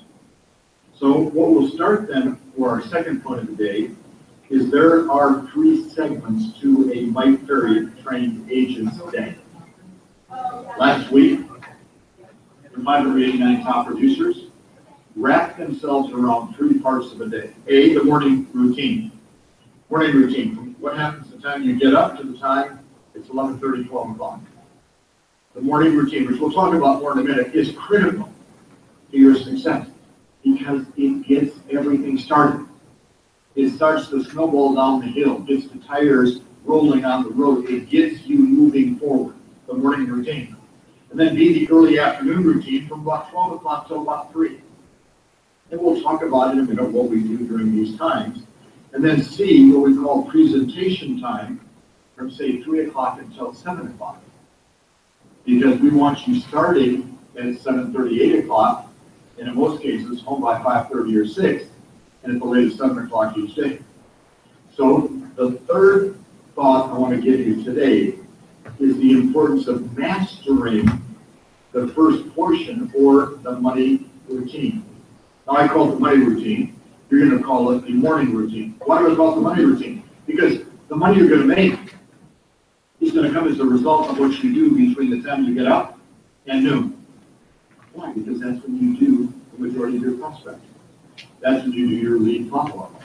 So what we'll start then for our second point of the day is there are 3 segments to a Mike Ferry trained agent's day. Last week, the 589 top producers wrapped themselves around 3 parts of a day. A, the morning routine. Morning routine, from what happens the time you get up to the time it's 11:30, 12 o'clock. The morning routine, which we'll talk about more in a minute, is critical to your success because it gets everything started. It starts the snowball down the hill, gets the tires rolling on the road. It gets you moving forward, the morning routine. And then B, the early afternoon routine from about 12 o'clock till about 3. And we'll talk about it in a minute, what we do during these times. And then C, what we call presentation time, from say 3 o'clock until 7 o'clock. Because we want you starting at 7:30, 8 o'clock, and in most cases, home by 5:30 or 6, and at the latest 7 o'clock each day. So the third thought I want to give you today is the importance of mastering the first portion, or the money routine. Now I call it the money routine. You're going to call it the morning routine. Why do I call it the money routine? Because the money you're going to make is going to come as a result of what you do between the time you get up and noon. Why? Because that's when you do the majority of your prospecting. That's when you do your lead follow-up.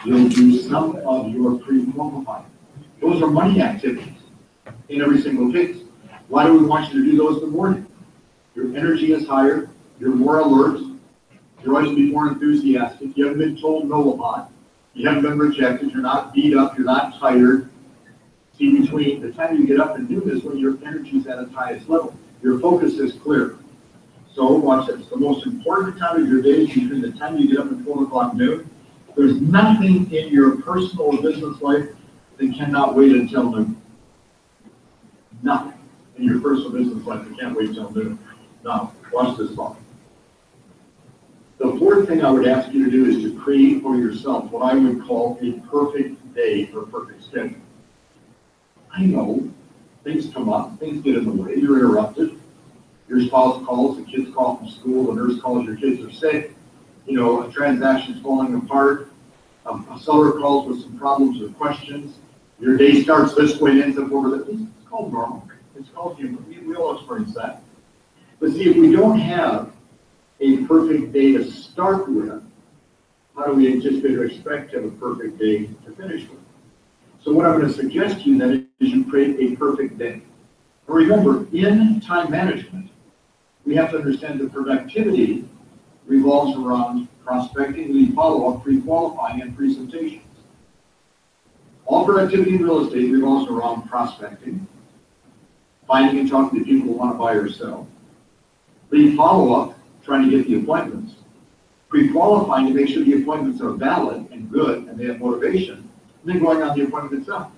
You'll do some of your pre-qualifying. Those are money activities in every single case. Why do we want you to do those in the morning? Your energy is higher, you're more alert, you're always be more enthusiastic, you haven't been told no a lot, you haven't been rejected, you're not beat up, you're not tired. See, between the time you get up and do this, when your energy is at its highest level, your focus is clear. So watch this. The most important time of your day is between the time you get up at 12 o'clock noon. There's nothing in your personal or business life that cannot wait until noon. Nothing in your personal business life that can't wait until noon. Now, watch this thought. The fourth thing I would ask you to do is to create for yourself what I would call a perfect day or perfect schedule. I know things come up, things get in the way, you're interrupted. Your spouse calls, the kids call from school, the nurse calls, your kids are sick, you know, a transaction's falling apart, a seller calls with some problems or questions, your day starts this way and ends up over there. It's called normal. It's called human. We all experience that. But see, if we don't have a perfect day to start with, how do we anticipate or expect to have a perfect day to finish with? So what I'm going to suggest to you then is you create a perfect day. And remember, in time management, we have to understand that productivity revolves around prospecting, lead follow-up, pre-qualifying, and presentations. All productivity in real estate revolves around prospecting, finding and talking to people who want to buy or sell, lead follow-up, trying to get the appointments, pre-qualifying to make sure the appointments are valid and good and they have motivation, and then going on the appointment itself.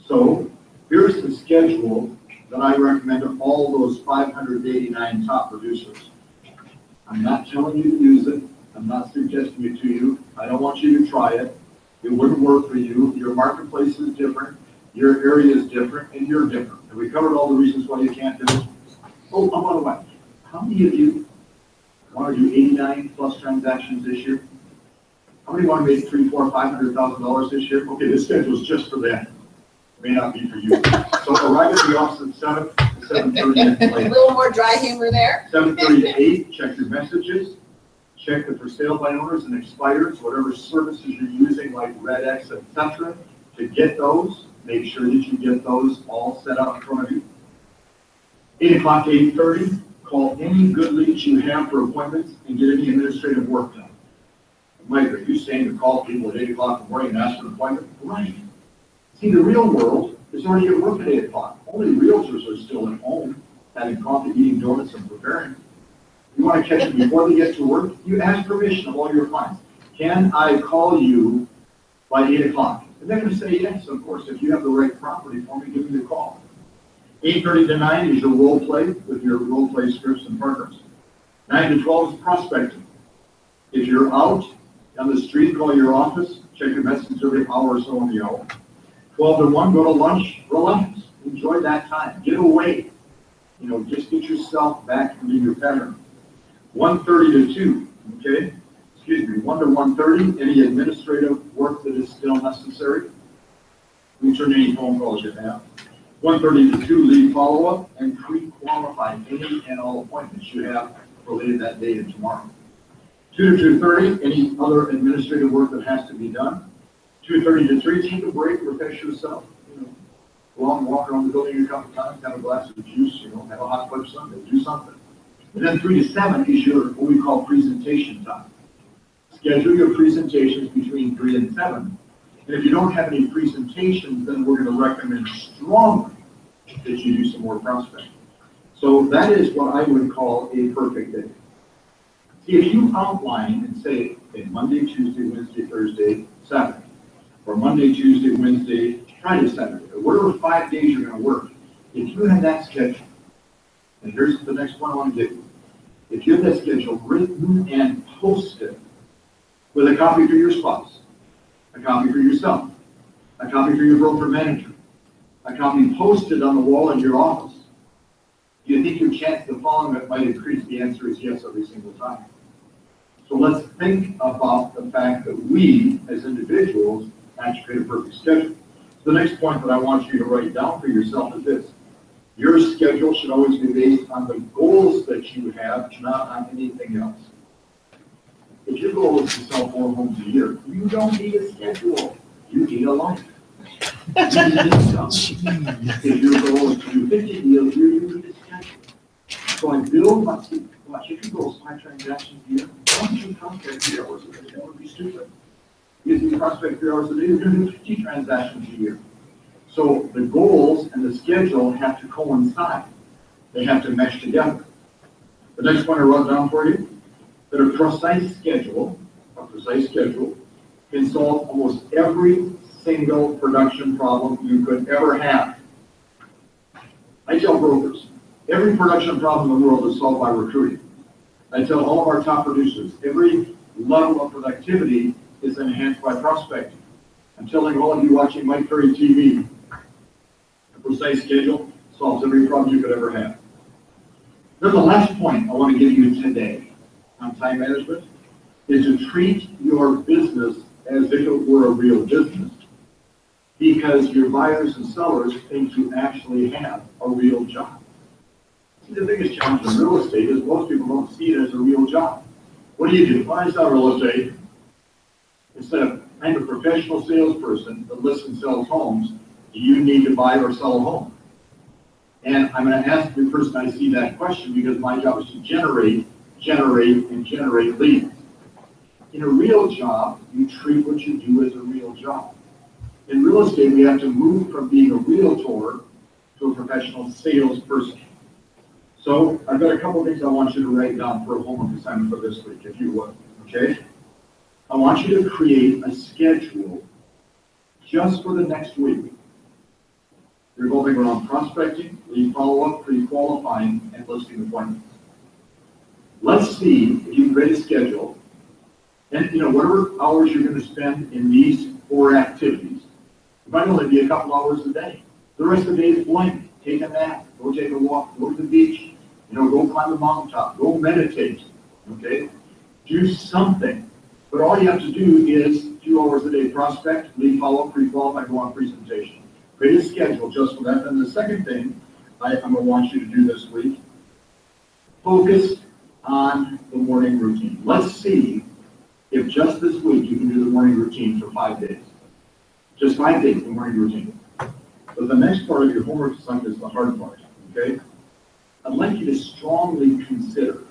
So here's the schedule that I recommend to all those 589 top producers. I'm not telling you to use it. I'm not suggesting it to you. I don't want you to try it. It wouldn't work for you. Your marketplace is different. Your area is different, and you're different. And we covered all the reasons why you can't do it. Oh, by the way, how many of you want to do 89 plus transactions this year? How many want to make $300,000, $400,000, $500,000 this year? Okay, this schedule is just for them. May not be for you. So arrive at the office at 7 to 7:30. A little more dry humor there. 7:30 to 8, check your messages. Check the for sale by owners and expires, whatever services you're using like RedX, etc. To get those, make sure that you get those all set up in front of you. 8 o'clock to 8:30, call any good leads you have for appointments and get any administrative work done. Mike, are you saying to call people at 8 o'clock in the morning and ask for an appointment? Right. See, the real world is already at work at 8 o'clock. Only realtors are still at home, having coffee, eating donuts, and preparing. You want to catch them before they get to work? You ask permission of all your clients. Can I call you by 8 o'clock? And they're going to say yes, of course. If you have the right property for me, give me the call. 8:30 to 9 is your role play with your role play scripts and partners. 9 to 12 is prospecting. If you're out on the street, call your office. Check your message every hour or so on the hour. 12 to 1, go to lunch, relax, enjoy that time, get away. You know, just get yourself back into your pattern. 1:30 to 2, okay? Excuse me, 1 to 1:30, any administrative work that is still necessary. Return any phone calls you have. 1:30 to 2, lead follow-up and pre-qualify any and all appointments you have related that day and tomorrow. 2 to 2:30, any other administrative work that has to be done. 2:30 to 3, take a break, refresh yourself. You know, go out and walk around the building a couple times, have a glass of juice, you know, have a hot fudge sundae, do something. And then 3 to 7 is your, what we call presentation time. Schedule your presentations between 3 and 7. And if you don't have any presentations, then we're gonna recommend strongly that you do some more prospecting. So that is what I would call a perfect day. See, if you outline and say, okay, Monday, Tuesday, Wednesday, Thursday, Saturday, or Monday, Tuesday, Wednesday, Friday, Saturday, or whatever 5 days you're gonna work, if you have that schedule, and here's the next one I wanna give you. If you have that schedule written and posted with a copy for your spouse, a copy for yourself, a copy for your broker manager, a copy posted on the wall in your office, do you think your chance of following it might increase? The answer is yes every single time. So let's think about the fact that we, as individuals, actually create a perfect schedule. The next point that I want you to write down for yourself is this. Your schedule should always be based on the goals that you have, not on anything else. If your goal is to sell 4 homes a year, you don't need a schedule. You need a life. You need income. If your goal is to do 50 deals a year, you need a schedule. So I build my team. Watch, if your goal is 5 transactions a year, don't you prospect 3 hours a day? That would be stupid. If you prospect 3 hours a day, you're going to do 50 transactions a year. So the goals and the schedule have to coincide. They have to mesh together. The next one I wrote down for you, that a precise schedule can solve almost every single production problem you could ever have. I tell brokers, every production problem in the world is solved by recruiting. I tell all of our top producers, every level of productivity is enhanced by prospecting. I'm telling all of you watching Mike Curry TV, a precise schedule solves every problem you could ever have. Then the last point I want to give you today on time management is to treat your business as if it were a real business, because your buyers and sellers think you actually have a real job. See, the biggest challenge in real estate is most people don't see it as a real job. What do? When I sell real estate, instead of I'm a professional salesperson that lists and sells homes, do you need to buy or sell a home? And I'm going to ask the person I see that question because my job is to generate leads. In a real job, you treat what you do as a real job. In real estate, we have to move from being a realtor to a professional salesperson. So I've got a couple of things I want you to write down for a homework assignment for this week, if you would, okay? I want you to create a schedule just for the next week, revolving around prospecting, lead follow-up, pre-qualifying, and listing appointments. Let's see if you can create a schedule, and whatever hours you're going to spend in these 4 activities, it might only be a couple hours a day. The rest of the day is blank. Take a nap, go take a walk, go to the beach, go climb the mountaintop, go meditate, okay? Do something. But all you have to do is 2 hours a day prospect, lead follow-up, pre-qualify, go on presentation. Create a schedule just for that. And the second thing I'm going to want you to do this week, focus on the morning routine. Let's see if just this week you can do the morning routine for 5 days. Just 5 days, the morning routine. But the next part of your homework assignment is the hard part, okay? I'd like you to strongly consider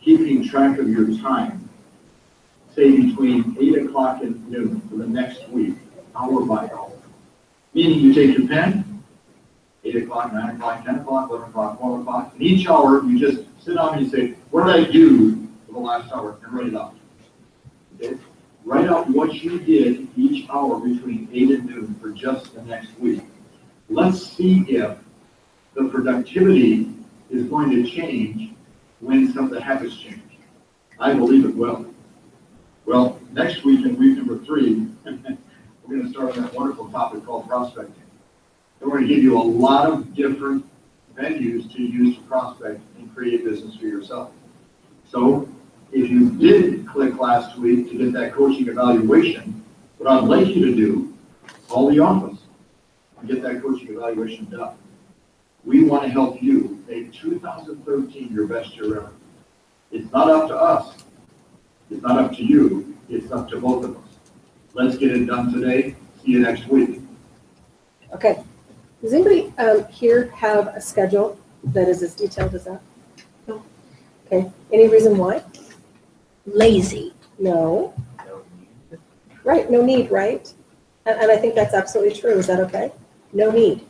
keeping track of your time, say between 8 o'clock and noon for the next week, hour by hour. Meaning you take your pen, 8 o'clock, 9 o'clock, 10 o'clock, 11 o'clock, 12 o'clock, and each hour you just sit down and you say, what did I do for the last hour, and write it out. Okay? Write out what you did each hour between 8 and noon for just the next week. Let's see if the productivity is going to change when some of the habits change. I believe it will. Well, next week in week number 3, we're going to start on that wonderful topic called prospecting. And we're going to give you a lot of different venues to use to prospect and create business for yourself. So if you did click last week to get that coaching evaluation, what I'd like you to do, call the office and get that coaching evaluation done. We want to help you make 2013 your best year ever. It's not up to us. It's not up to you. It's up to both of us. Let's get it done today. See you next week. Okay. Does anybody here have a schedule that is as detailed as that? No. Okay. Any reason why? Lazy. No. Right. No need, right? And I think that's absolutely true. Is that okay? No need.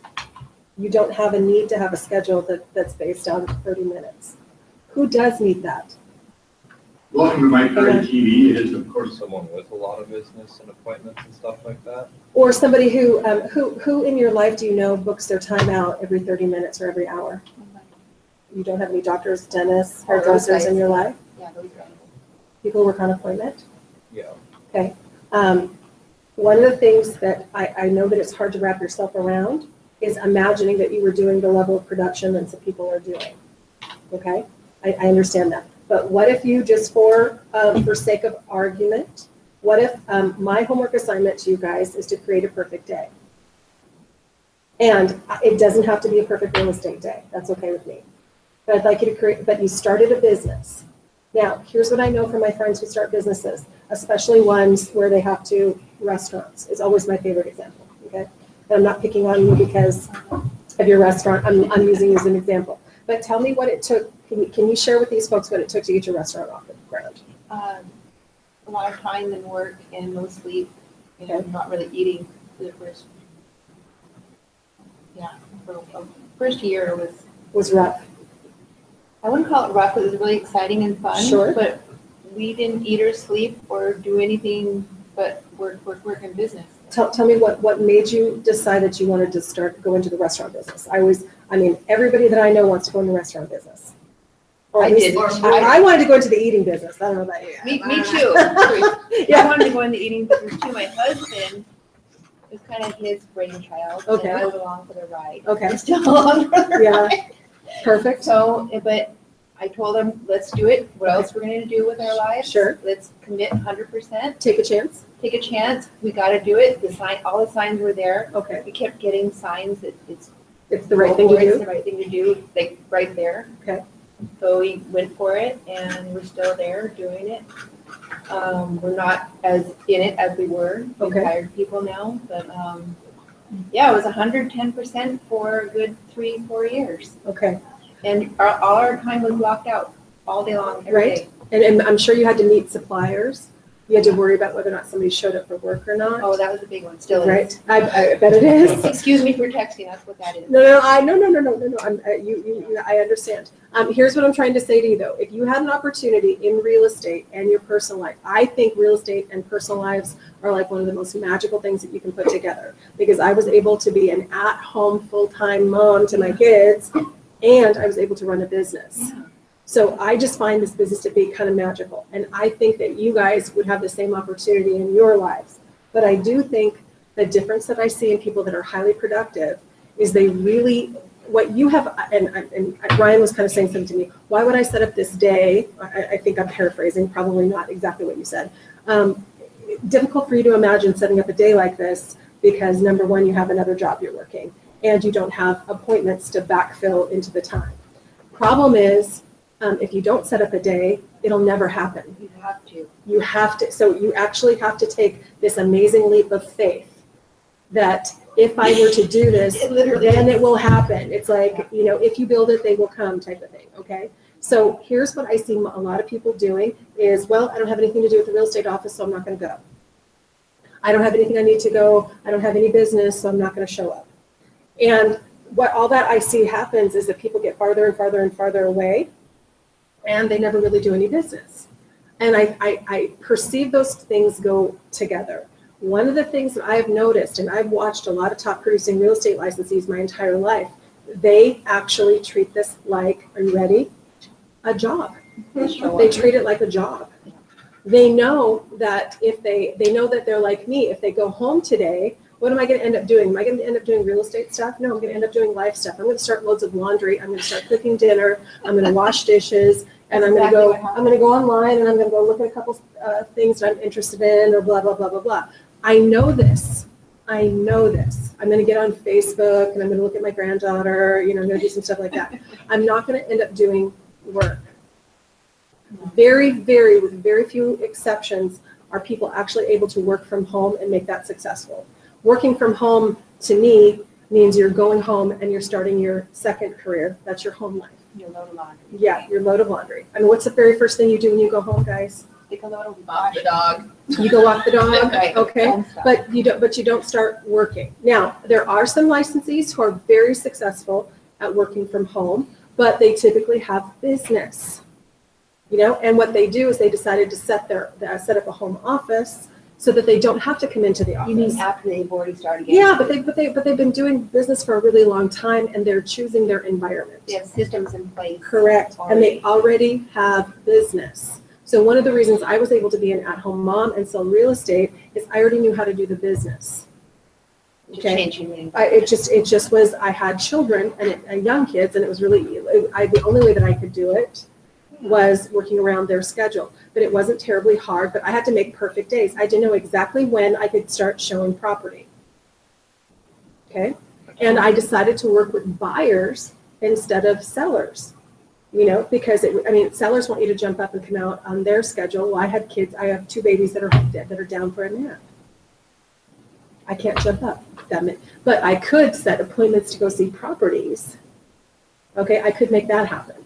You don't have a need to have a schedule that's based on 30 minutes. Who does need that? Welcome to My Current TV. It is, of course, Someone with a lot of business and appointments and stuff like that. Or somebody who in your life do you know books their time out every 30 minutes or every hour? You don't have any doctors, dentists, Oh, those hairdressers in guys. your life? Yeah, those guys. People who work on appointment? Yeah. Okay. One of the things that I know that it's hard to wrap yourself around is imagining that you were doing the level of production that some people are doing. Okay? I understand that. But what if you just for sake of argument, what if my homework assignment to you guys is to create a perfect day? And it doesn't have to be a perfect real estate day. That's okay with me. But I'd like you to create, but you started a business. Now, here's what I know from my friends who start businesses, especially ones where they have to, restaurants is always my favorite example, okay? And I'm not picking on you because of your restaurant. I'm using you as an example. But tell me what it took. Can you share with these folks what it took to get your restaurant off the ground? A lot of time and work and no sleep and not really eating for the first, first year Was rough. I wouldn't call it rough, it was really exciting and fun. Sure. But we didn't eat or sleep or do anything but work in business. Tell me what made you decide that you wanted to go into the restaurant business? Everybody that I know wants to go into the restaurant business. Or I at least- did. I wanted to go into the eating business. I don't know about you. Me too. I Yeah. wanted to go in the eating business too. My husband, it was kind of his brainchild. Okay. And I was along for the ride. Okay. I'm still along for the Yeah. ride. Perfect. So, but I told him, let's do it. What else we're gonna do with our lives? Sure. Let's commit 100%, Take a chance. take a chance. We gotta do it. All the signs were there. Okay. We kept getting signs that it's It's the right thing to It's do. the right thing to do, like right there. Okay. So we went for it and we're still there doing it. We're not as in it as we were. We've Okay. hired people now, but, yeah, it was 110% for a good 3-4 years. Okay. And all our time was blocked out all day long, every Right. day. And I'm sure you had to meet suppliers. You had to worry about whether or not somebody showed up for work or not. Oh, that was a big one, still is. Right. I bet it is. Excuse me for texting, that's what that is. No. I understand. Here's what I'm trying to say to you though. If you had an opportunity in real estate and your personal life, I think real estate and personal lives are like one of the most magical things that you can put together. Because I was able to be an at-home full-time mom to my kids, and I was able to run a business. So I just find this business to be kind of magical. And I think that you guys would have the same opportunity in your lives. But I do think the difference that I see in people that are highly productive is they really, what you have, and Ryan was kind of saying something to me, why would I set up this day? I think I'm paraphrasing, probably not exactly what you said. Difficult for you to imagine setting up a day like this because number one, you have another job you're working and you don't have appointments to backfill into the time. Problem is, if you don't set up a day, it'll never happen. You have to. You have to, so you actually have to take this amazing leap of faith that if I were to do this, It literally then is. it will happen. It's like, if you build it, they will come type of thing, okay? So here's what I see a lot of people doing is, well, I don't have anything to do with the real estate office, so I'm not gonna go. I don't have anything I need to go, I don't have any business, so I'm not gonna show up. And what all that I see happens is that people get farther and farther and farther away, and they never really do any business. And I perceive those things go together. One of the things that I have noticed, and I've watched a lot of top producing real estate licensees my entire life, they actually treat this like, are you ready? A job. They treat it like a job. They know that if they know that they're like me, if they go home today, what am I going to end up doing? Am I going to end up doing real estate stuff? No, I'm going to end up doing life stuff. I'm going to start loads of laundry. I'm going to start cooking dinner. I'm going to wash dishes. And I'm going to go. I'm going to go online and I'm going to go look at a couple things that I'm interested in, or blah blah blah blah blah. I know this. I know this. I'm going to get on Facebook and I'm going to look at my granddaughter. I'm going to do some stuff like that. I'm not going to end up doing work. Very, with very few exceptions, are people actually able to work from home and make that successful. Working from home, to me, means you're going home and you're starting your second career. That's your home life. Your load of laundry. Yeah, your load of laundry. I mean, what's the very first thing you do when you go home, guys? Take a little Walk the dog. You go walk the dog, Right. okay? Home stuff. But you don't start working. Now, there are some licensees who are very successful at working from home, but they typically have business. You know, and what they do is they decided to set up a home office so that they don't have to come into the office. You mean after they've already started? Yeah, but they've been doing business for a really long time and they're choosing their environment. They have systems in place. Correct, and they already have business. So one of the reasons I was able to be an at-home mom and sell real estate is I already knew how to do the business. Just Okay. changing the environment. It just was, I had children and young kids, and it was really, the only way that I could do it was working around their schedule. But it wasn't terribly hard, but I had to make perfect days. I didn't know exactly when I could start showing property. Okay? And I decided to work with buyers instead of sellers. You know, because sellers want you to jump up and come out on their schedule. Well, I had kids, I have 2 babies that are down for a nap. I can't jump up that minute, but I could set appointments to go see properties. Okay, I could make that happen.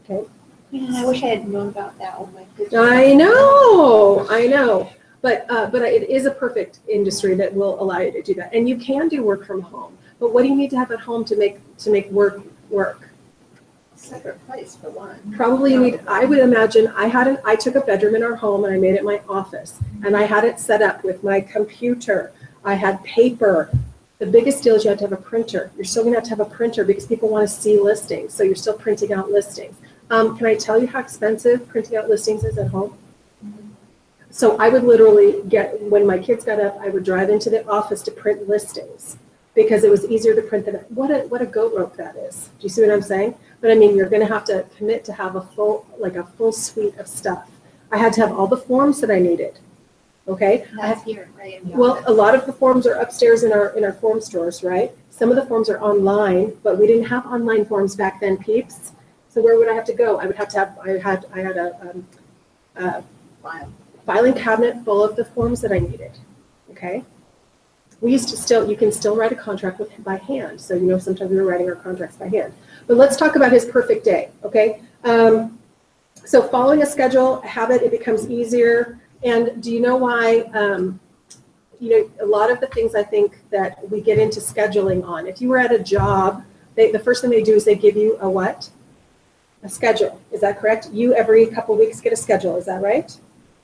Okay. Yeah, I wish I had known about that when my kids. I know, but it is a perfect industry that will allow you to do that, and you can do work from home. But what do you need to have at home to make work work? Separate place for one. Probably you need, I would imagine, I took a bedroom in our home and I made it my office. And I had it set up with my computer. I had paper. The biggest deal is you have to have a printer. You're still gonna have to have a printer because people wanna see listings. So you're still printing out listings. Can I tell you how expensive printing out listings is at home? So I would literally when my kids got up, I would drive into the office to print listings because it was easier to print than, what a goat rope that is. Do you see what I'm saying? But I mean, you're going to have to commit to have a full suite of stuff. I had to have all the forms that I needed. Okay. That's here, right? In the Well, office. a lot of the forms are upstairs in our form stores, right? Some of the forms are online, but we didn't have online forms back then, peeps. So where would I have to go? I would have to have, I had a filing cabinet full of the forms that I needed. Okay. We used to you can still write a contract by hand. So, you know, sometimes we were writing our contracts by hand. But let's talk about his perfect day, okay? So following a schedule, a habit, it becomes easier. And do you know why, you know, a lot of the things I think that we get into scheduling on, if you were at a job, the first thing they do is they give you a what? A schedule, is that correct? You every couple of weeks get a schedule, is that right?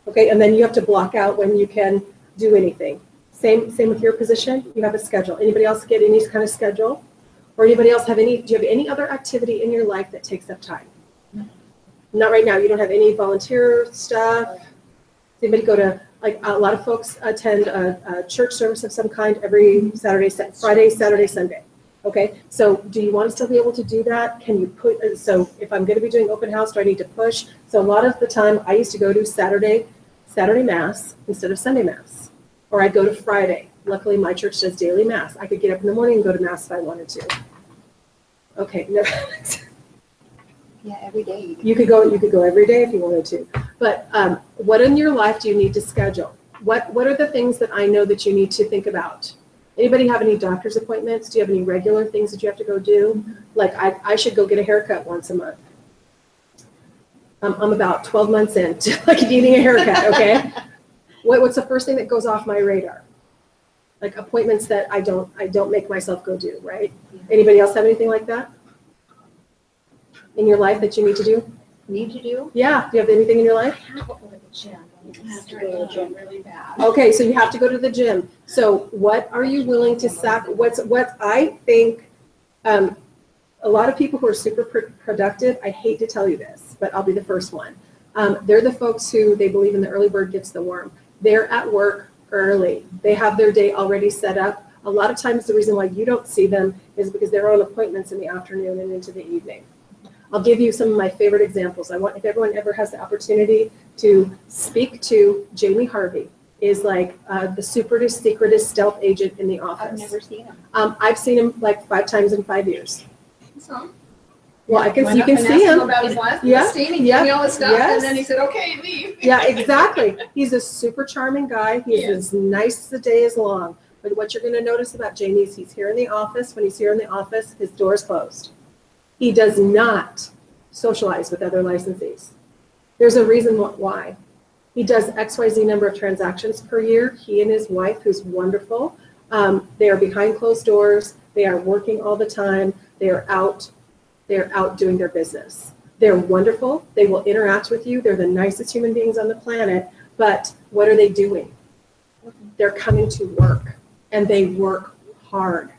Okay, and then you have to block out when you can do anything. Same with your position, you have a schedule. Anybody else get any kind of schedule? Or anybody else do you have any other activity in your life that takes up time? No. Not right now, you don't have any volunteer stuff? Does anybody go to, like a lot of folks attend a church service of some kind every Friday, Saturday, Sunday. Okay, so do you want to still be able to do that? Can you so if I'm gonna be doing open house, do I need to push? So a lot of the time I used to go to Saturday Mass instead of Sunday Mass. Or I'd go to Friday. Luckily, my church does daily Mass. I could get up in the morning and go to Mass if I wanted to. Okay, no. Yeah, every day. You could go every day if you wanted to. But what in your life do you need to schedule? What are the things that I know that you need to think about? Anybody have any doctor's appointments? Do you have any regular things that you have to go do? Like I should go get a haircut once a month. I'm about 12 months in to like needing a haircut, okay? What's the first thing that goes off my radar? Like appointments that I don't make myself go do, right? Anybody else have anything like that in your life that you need to do? Need to do? Yeah, do you have anything in your life? I have to go to the gym. I have to go to the gym really bad. Okay, so you have to go to the gym. So what are you willing to what I think, a lot of people who are super productive, I hate to tell you this, but I'll be the first one. They're the folks who they believe in the early bird gets the worm. They're at work early. They have their day already set up. A lot of times the reason why you don't see them is because they're on appointments in the afternoon and into the evening. I'll give you some of my favorite examples. If everyone ever has the opportunity to speak to Jamie Harvey, is like the superest, secretest stealth agent in the office. I've never seen him. I've seen him like 5 times in 5 years. So, Well, you went up can and see asked him. about his last Yeah, listing, he yeah, gave me all his stuff, yes. and then he said, okay, leave. Yeah, exactly. He's a super charming guy. He's Yes. as nice as the day is long. But what you're going to notice about Jamie is he's here in the office. When he's here in the office, his door is closed. He does not socialize with other licensees. There's a reason why. He does XYZ number of transactions per year. He and his wife, who's wonderful, they are behind closed doors. They are working all the time. They are out doing their business. They're wonderful. They will interact with you. They're the nicest human beings on the planet. But what are they doing? They're coming to work, and they work hard.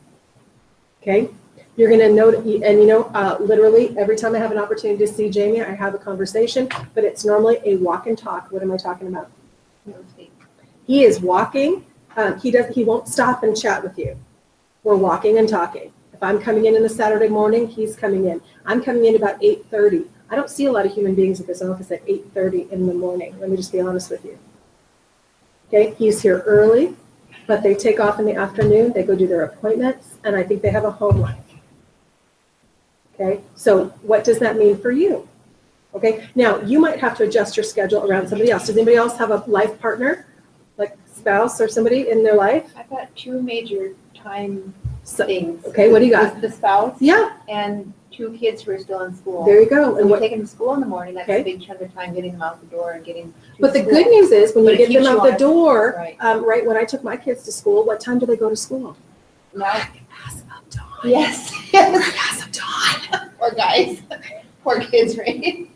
Okay? You're going to know, and literally every time I have an opportunity to see Jamie, I have a conversation, but it's normally a walk and talk. What am I talking about? He is walking. He won't stop and chat with you. We're walking and talking. If I'm coming in the Saturday morning, he's coming in. I'm coming in about 8:30. I don't see a lot of human beings at this office at 8:30 in the morning. Let me just be honest with you. Okay, he's here early, but they take off in the afternoon. They go do their appointments, and I think they have a home life. Okay, so what does that mean for you? Okay, now you might have to adjust your schedule around somebody else. Does anybody else have a life partner, like spouse or somebody in their life? I've got two major time So, things. okay, what do you got? The spouse Yeah, and two kids who are still in school. there you go. So And we what? take them to school in the morning, that's Okay. a big chunk of time getting them out the door and getting to But the school. good news is when But you it get them keeps you out the on- door, Right. right when I took my kids to school, what time do they go to school? Now, Pass of dawn. yes, yes, Pass of dawn. poor guys, poor kids, right?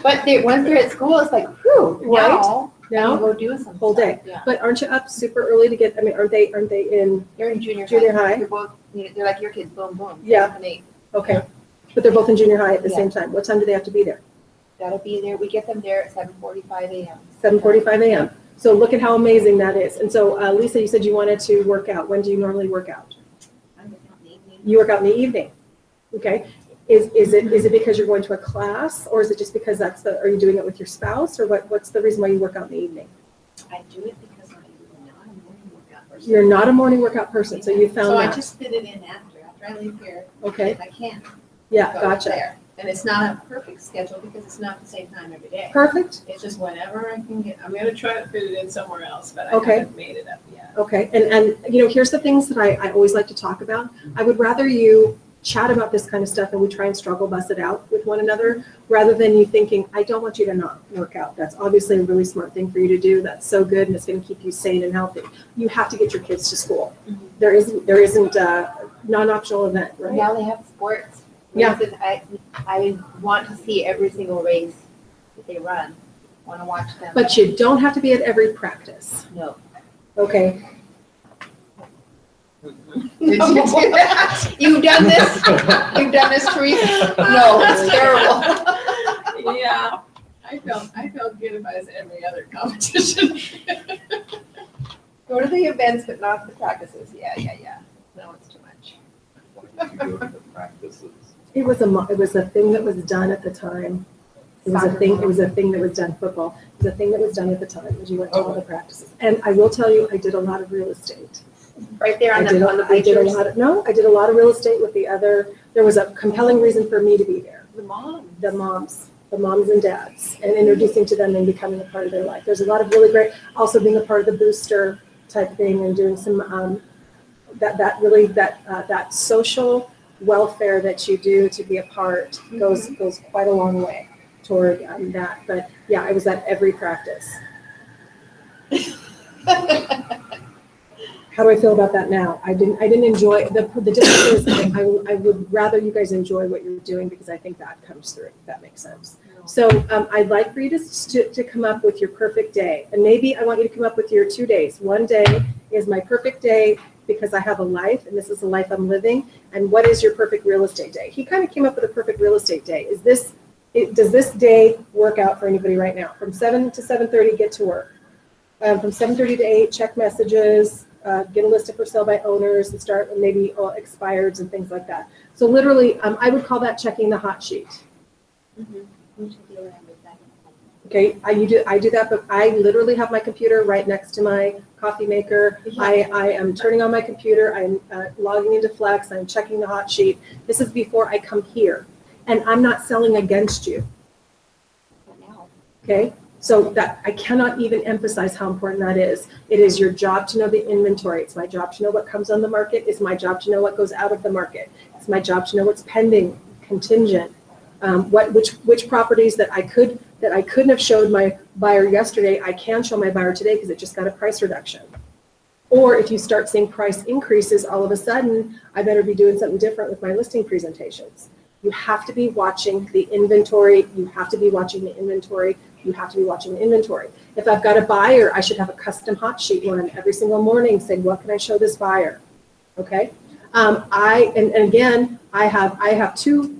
But once they're at school, it's like, whew, Right. now I Now, can go do some whole stuff. day. Yeah, but aren't you up super early to get? I mean, aren't they in? they're in junior Junior high? They're both, they're like your kids, boom, boom. Yeah. 7 and 8. Okay, but they're both in junior high at the Yeah. same time. What time do they have to be there? Gotta be there, we get them there at 7:45 a.m. 7:45 a.m. So look at how amazing that is. And so, Lisa, you said you wanted to work out. When do you normally work out? I'm working out in the evening. You work out in the evening. Okay. Is it because you're going to a class, or is it just because are you doing it with your spouse, or what's the reason why you work out in the evening? I do it because I'm not a morning workout person. You're not a morning workout person, so you found So I that. just fit it in after I leave here, Okay, if I can. yeah, go gotcha. there. And it's not a perfect schedule because it's not the same time every day. Perfect. It's just whenever I can get, I'm gonna try to fit it in somewhere else, but I Okay. haven't made it up yet. Okay, and here's the things that I always like to talk about. I would rather you chat about this kind of stuff and we try and struggle bust it out with one another, rather than you thinking, I don't want you to not work out. That's obviously a really smart thing for you to do. That's so good, and it's going to keep you sane and healthy. You have to get your kids to school. There isn't a non-optional event, right? Now they have sports. Yeah. Races. I want to see every single race that they run. Want to watch them. But you don't have to be at every practice. No. Okay. Did you do that? You've done this? You've done this, Teresa? No, it's terrible. Yeah, I felt good if I was at every other competition. Go to the events, but not the practices. Yeah. No, it's too much. Why did you go to the practices? It was a thing that was done at the time. It was a thing that was done, football. It was a thing that was done at the time, as you went to all the practices. And I will tell you, I did a lot of real estate. Right there on I did the a bleachers. lot of real estate with the other, there was a compelling reason for me to be there. The mom. The moms and dads, and introducing to them and becoming a part of their life. There's a lot of really great, also being a part of the booster type thing and doing some, that social welfare that you do to be a part goes quite a long way toward that. But yeah, I was at every practice. How do I feel about that now? I didn't enjoy the difference is I would rather you guys enjoy what you're doing, because I think that comes through, if that makes sense. So I'd like for you to come up with your perfect day, and maybe I want you to come up with your 2 days. One day is my perfect day because I have a life, and this is the life I'm living. And what is your perfect real estate day? He kind of came up with a perfect real estate day. Does this day work out for anybody right now? From 7 to 7:30, get to work. From 7:30 to 8, check messages. Get a listed for sale by owners and start maybe expireds and things like that. So literally, I would call that checking the hot sheet. Okay, I do that, but I literally have my computer right next to my coffee maker. I am turning on my computer. I'm logging into Flex. I'm checking the hot sheet. This is before I come here, and I'm not selling against you. Okay. So that I cannot even emphasize how important that is. It is your job to know the inventory. It's my job to know what comes on the market. It's my job to know what goes out of the market. It's my job to know what's pending, contingent, Which properties that I couldn't have showed my buyer yesterday, I can show my buyer today because it just got a price reduction. Or if you start seeing price increases, all of a sudden, I better be doing something different with my listing presentations. You have to be watching the inventory. You have to be watching the inventory. You have to be watching the inventory. If I've got a buyer, I should have a custom hot sheet one every single morning saying, what can I show this buyer? Okay. And again, I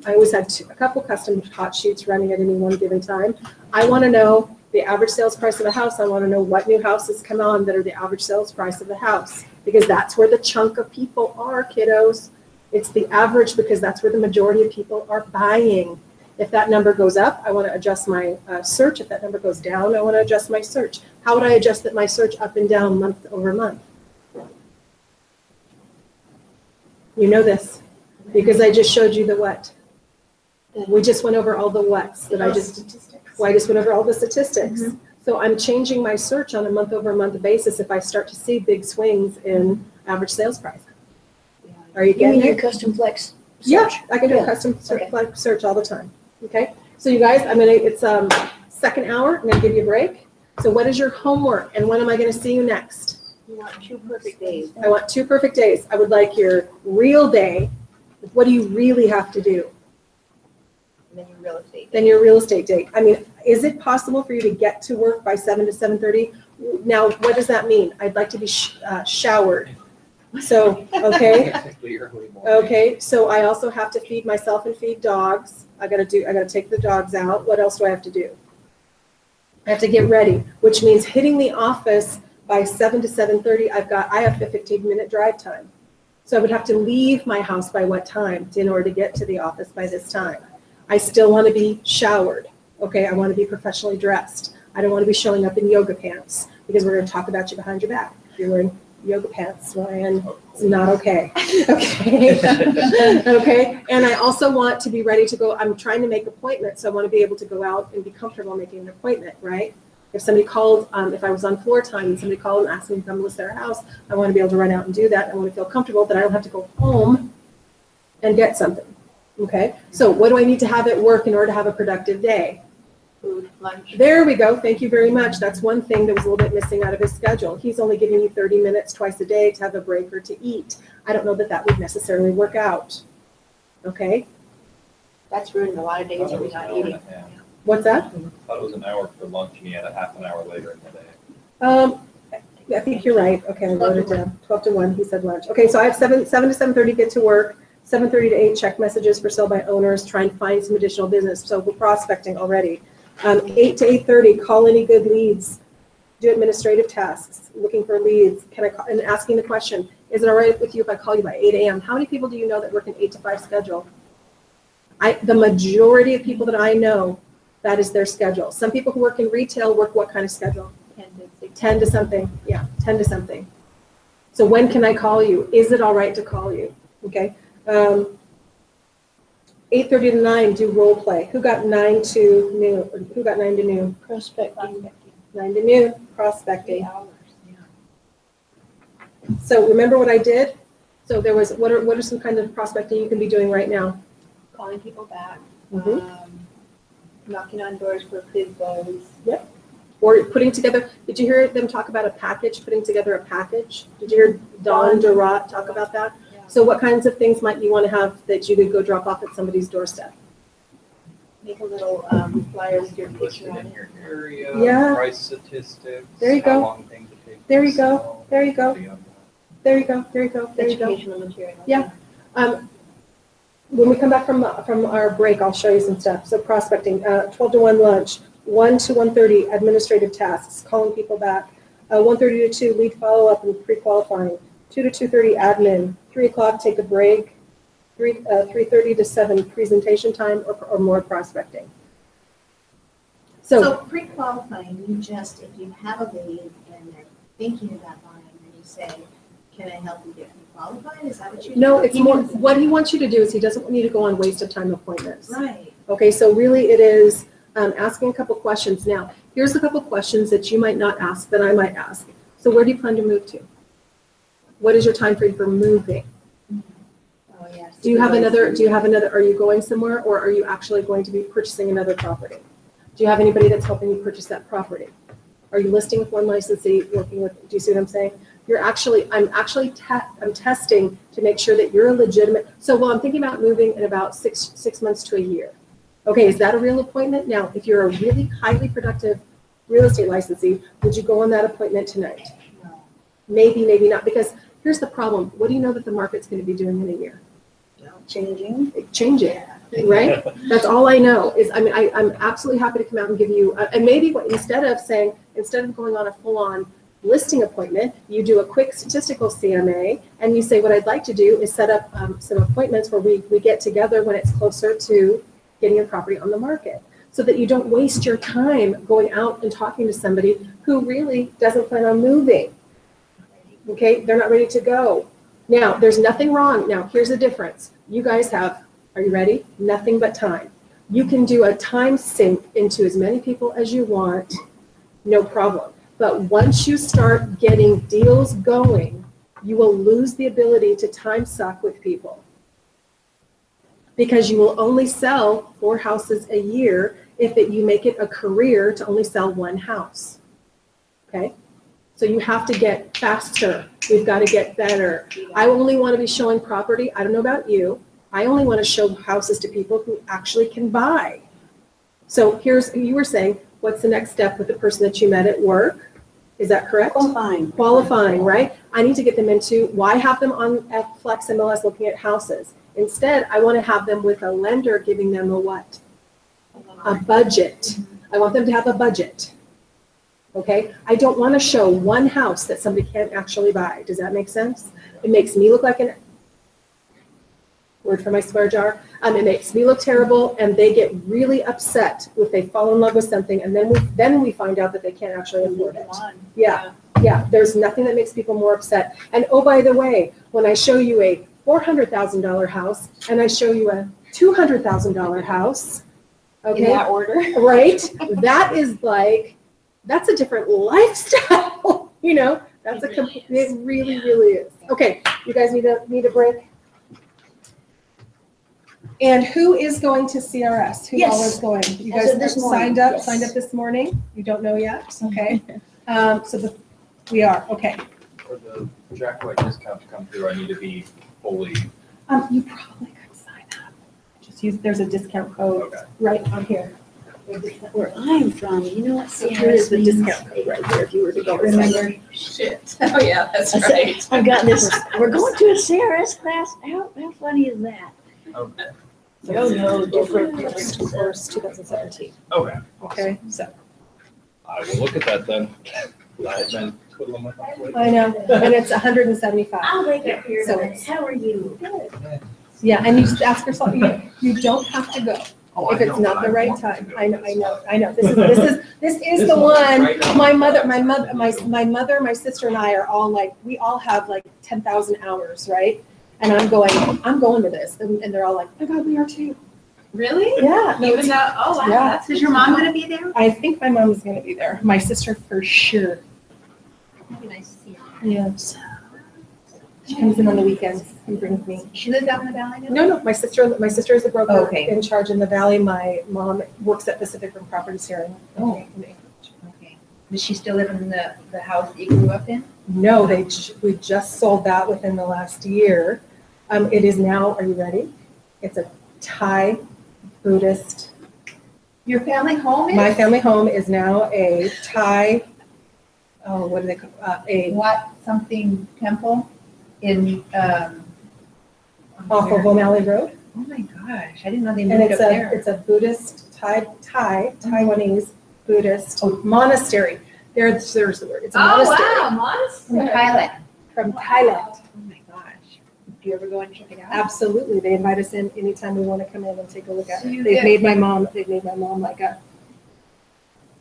always had a couple custom hot sheets running at any one given time. I want to know the average sales price of a house. I want to know what new houses come on that are the average sales price of the house, because that's where the chunk of people are, kiddos. It's the average because that's where the majority of people are buying. If that number goes up, I want to adjust my search. If that number goes down, I want to adjust my search. How would I adjust my search up and down month over month? You know this because I just showed you the what. We just went over all the whats that I just went over all the statistics. Mm-hmm. So I'm changing my search on a month over month basis if I start to see big swings in average sales price. Are you getting your it? custom flex search? Yeah, I can do a custom search all the time. Okay, so you guys, it's second hour. I'm gonna give you a break. So what is your homework, and when am I gonna see you next? You want 2 perfect days. I want 2 perfect days. I would like your real day. What do you really have to do? And then your real estate. Then your real estate date. I mean, is it possible for you to get to work by 7 to 7:30? Now, what does that mean? I'd like to be showered. So, okay. Okay, so I also have to feed myself and feed dogs. I gotta take the dogs out. What else do I have to do? I have to get ready, which means hitting the office by 7 to 7:30. I have a 15-minute drive time. So I would have to leave my house by what time in order to get to the office by this time? I still want to be showered. Okay, I want to be professionally dressed. I don't want to be showing up in yoga pants because we're going to talk about you behind your back. If you're wearing yoga pants, Ryan, it's not okay. Okay. Okay. And I also want to be ready to go. I'm trying to make appointments, so I want to be able to go out and be comfortable making an appointment, right? If somebody called, if I was on floor time and somebody called and asked me to come list their house, I want to be able to run out and do that. I want to feel comfortable that I don't have to go home and get something. Okay. So what do I need to have at work in order to have a productive day? Food, lunch. There we go. Thank you very much. That's one thing that was a little bit missing out of his schedule. He's only giving you 30 minutes twice a day to have a break or to eat. I don't know that that would necessarily work out. Okay. That's ruined a lot of days that we're not eating. What's that? I thought it was an hour for lunch and you had a half an hour later in the day. I think you're right. Okay, I wrote it down. 12 to 1, he said lunch. Okay, so I have 7 to 7:30 get to work, 7:30 to 8 check messages for sale by owners, try and find some additional business. So we're prospecting already. 8 to 8:30, call any good leads, do administrative tasks, looking for leads. Can I call, and asking the question, is it all right with you if I call you by 8 a.m.? How many people do you know that work an 8 to 5 schedule? The majority of people that I know, that is their schedule. Some people who work in retail work what kind of schedule? 10 to something. Yeah, 10 to something. So when can I call you? Is it all right to call you? Okay. 8:30 to 9, do role play. Who got 9 to noon? Who got 9 to noon? Prospecting. 9 to noon, prospecting. So remember what I did? So there was, what are some kind of prospecting you can be doing right now? Calling people back. Mhm. Knocking on doors for FISBOs. Yep. Or putting together, did you hear them talk about a package, putting together a package? Did you hear Dawn Durrott talk about that? Yeah. So what kinds of things might you want to have that you could go drop off at somebody's doorstep? Make a little flyer with your Listed picture on in it. your area, Yeah. price statistics. There you how go. long things would take There to you go. sell. There you go. There you go. There you go. There you go. Educational material. Yeah. When we come back from our break, I'll show you some stuff. So prospecting, 12 to 1 lunch, 1 to 1:30 administrative tasks, calling people back, 1:30 to 2 lead follow-up and pre-qualifying, 2 to 2:30 admin, 3 o'clock take a break, 3:30 to 7 presentation time or more prospecting. So pre-qualifying, if you have a lead and they're thinking about buying, and you say, can I help you get pre-qualified? Is that what you do? No, it's more, what he wants you to do is he doesn't want you to go on waste of time appointments. Right. Okay, so really it is asking a couple questions. Now, here's a couple questions that you might not ask that I might ask. So where do you plan to move to? What is your time frame for moving? Oh, yes. Do you have another, are you going somewhere, or are you actually going to be purchasing another property? Do you have anybody that's helping you purchase that property? Are you listing with one licensee, working with, do you see what I'm saying? I'm testing to make sure that you're a legitimate, so while I'm thinking about moving in about six months to a year. Okay, is that a real appointment? Now, if you're a really highly productive real estate licensee, would you go on that appointment tonight? No. Maybe, maybe not, because here's the problem. What do you know that the market's going to be doing in a year? Changing. Changing, right? That's all I know is, I'm absolutely happy to come out and give you, and maybe instead of going on a full-on listing appointment, you do a quick statistical CMA, and you say, what I'd like to do is set up some appointments where we get together when it's closer to getting your property on the market, so that you don't waste your time going out and talking to somebody who really doesn't plan on moving. Okay, they're not ready to go. Now, there's nothing wrong. Now, here's the difference. You guys have, are you ready? Nothing but time. You can do a time sink into as many people as you want, no problem. But once you start getting deals going, you will lose the ability to time suck with people. Because you will only sell 4 houses a year if you make it a career to only sell 1 house. Okay? So you have to get faster. We've got to get better. I only want to be showing property. I don't know about you. I only want to show houses to people who actually can buy. So you were saying, what's the next step with the person that you met at work? Is that correct? Qualifying, right? I need to get them into, why have them on Flex MLS looking at houses? Instead, I want to have them with a lender giving them a what? A budget. I want them to have a budget. Okay? I don't want to show 1 house that somebody can't actually buy. Does that make sense? It makes me look like an word for my swear jar. It makes me look terrible, and they get really upset if they fall in love with something, and then we find out that they can't actually afford it. Yeah. There's nothing that makes people more upset. And oh, by the way, when I show you a $400,000 house and I show you a $200,000 house, okay, In that order. right? That is like, that's a different lifestyle. You know, that's it really is. Okay, you guys need a break. And who is going to CRS? Who all is going? You As guys of this morning, signed up this morning? You don't know yet? Okay. We are, okay. For the Jack White discount to come through, I need to be fully, You probably could sign up. Just use, there's a discount code okay. right on here. Where I'm from, you know what Here is CRS the means? discount code right here if you were to go. Remember? Shit. Oh, yeah, that's I said, right. I've got this, we're going to a CRS class, how funny is that? Okay. No, different course, 2017. Okay. Okay, so. I will look at that then. I've been twiddling my thumbs lately. I know, and it's 175. I'll wake up here So- and how are you? Yeah, and you just ask yourself, you don't have to go Oh, I if it's know, not but the I right want to time. go. I know. This is the one. My mother, my sister and I are all like, we all have like 10,000 hours, right? And I'm going to this, and they're all like, oh my God, we are too. Really? Yeah. no, Even it's- though, oh, wow, Yeah. that's, is your mom gonna be there? I think my mom is going to be there. My sister for sure. It'd be nice to see you. Yes. She comes in on the weekends and brings me. She lives out in the valley now? No, my sister is the broker Okay. in charge in the valley. My mom works at Pacific Rim Properties here in Anchorage. Okay. Does she still live in the house that you grew up in? No, we just sold that within the last year. It is now, are you ready? It's a Thai Buddhist. Your family home is? My family home is now a Thai, what do they call, What, something temple in, off of O'Malley Road. Oh my gosh, I didn't know they And moved up there. it's a Buddhist, Taiwanese Buddhist monastery. There's the word. It's a monastery. monastery. Thailand. From Thailand. Oh my gosh. Do you ever go and check it out? Absolutely. They invite us in anytime we want to come in and take a look at So you it. They've get- made my mom like a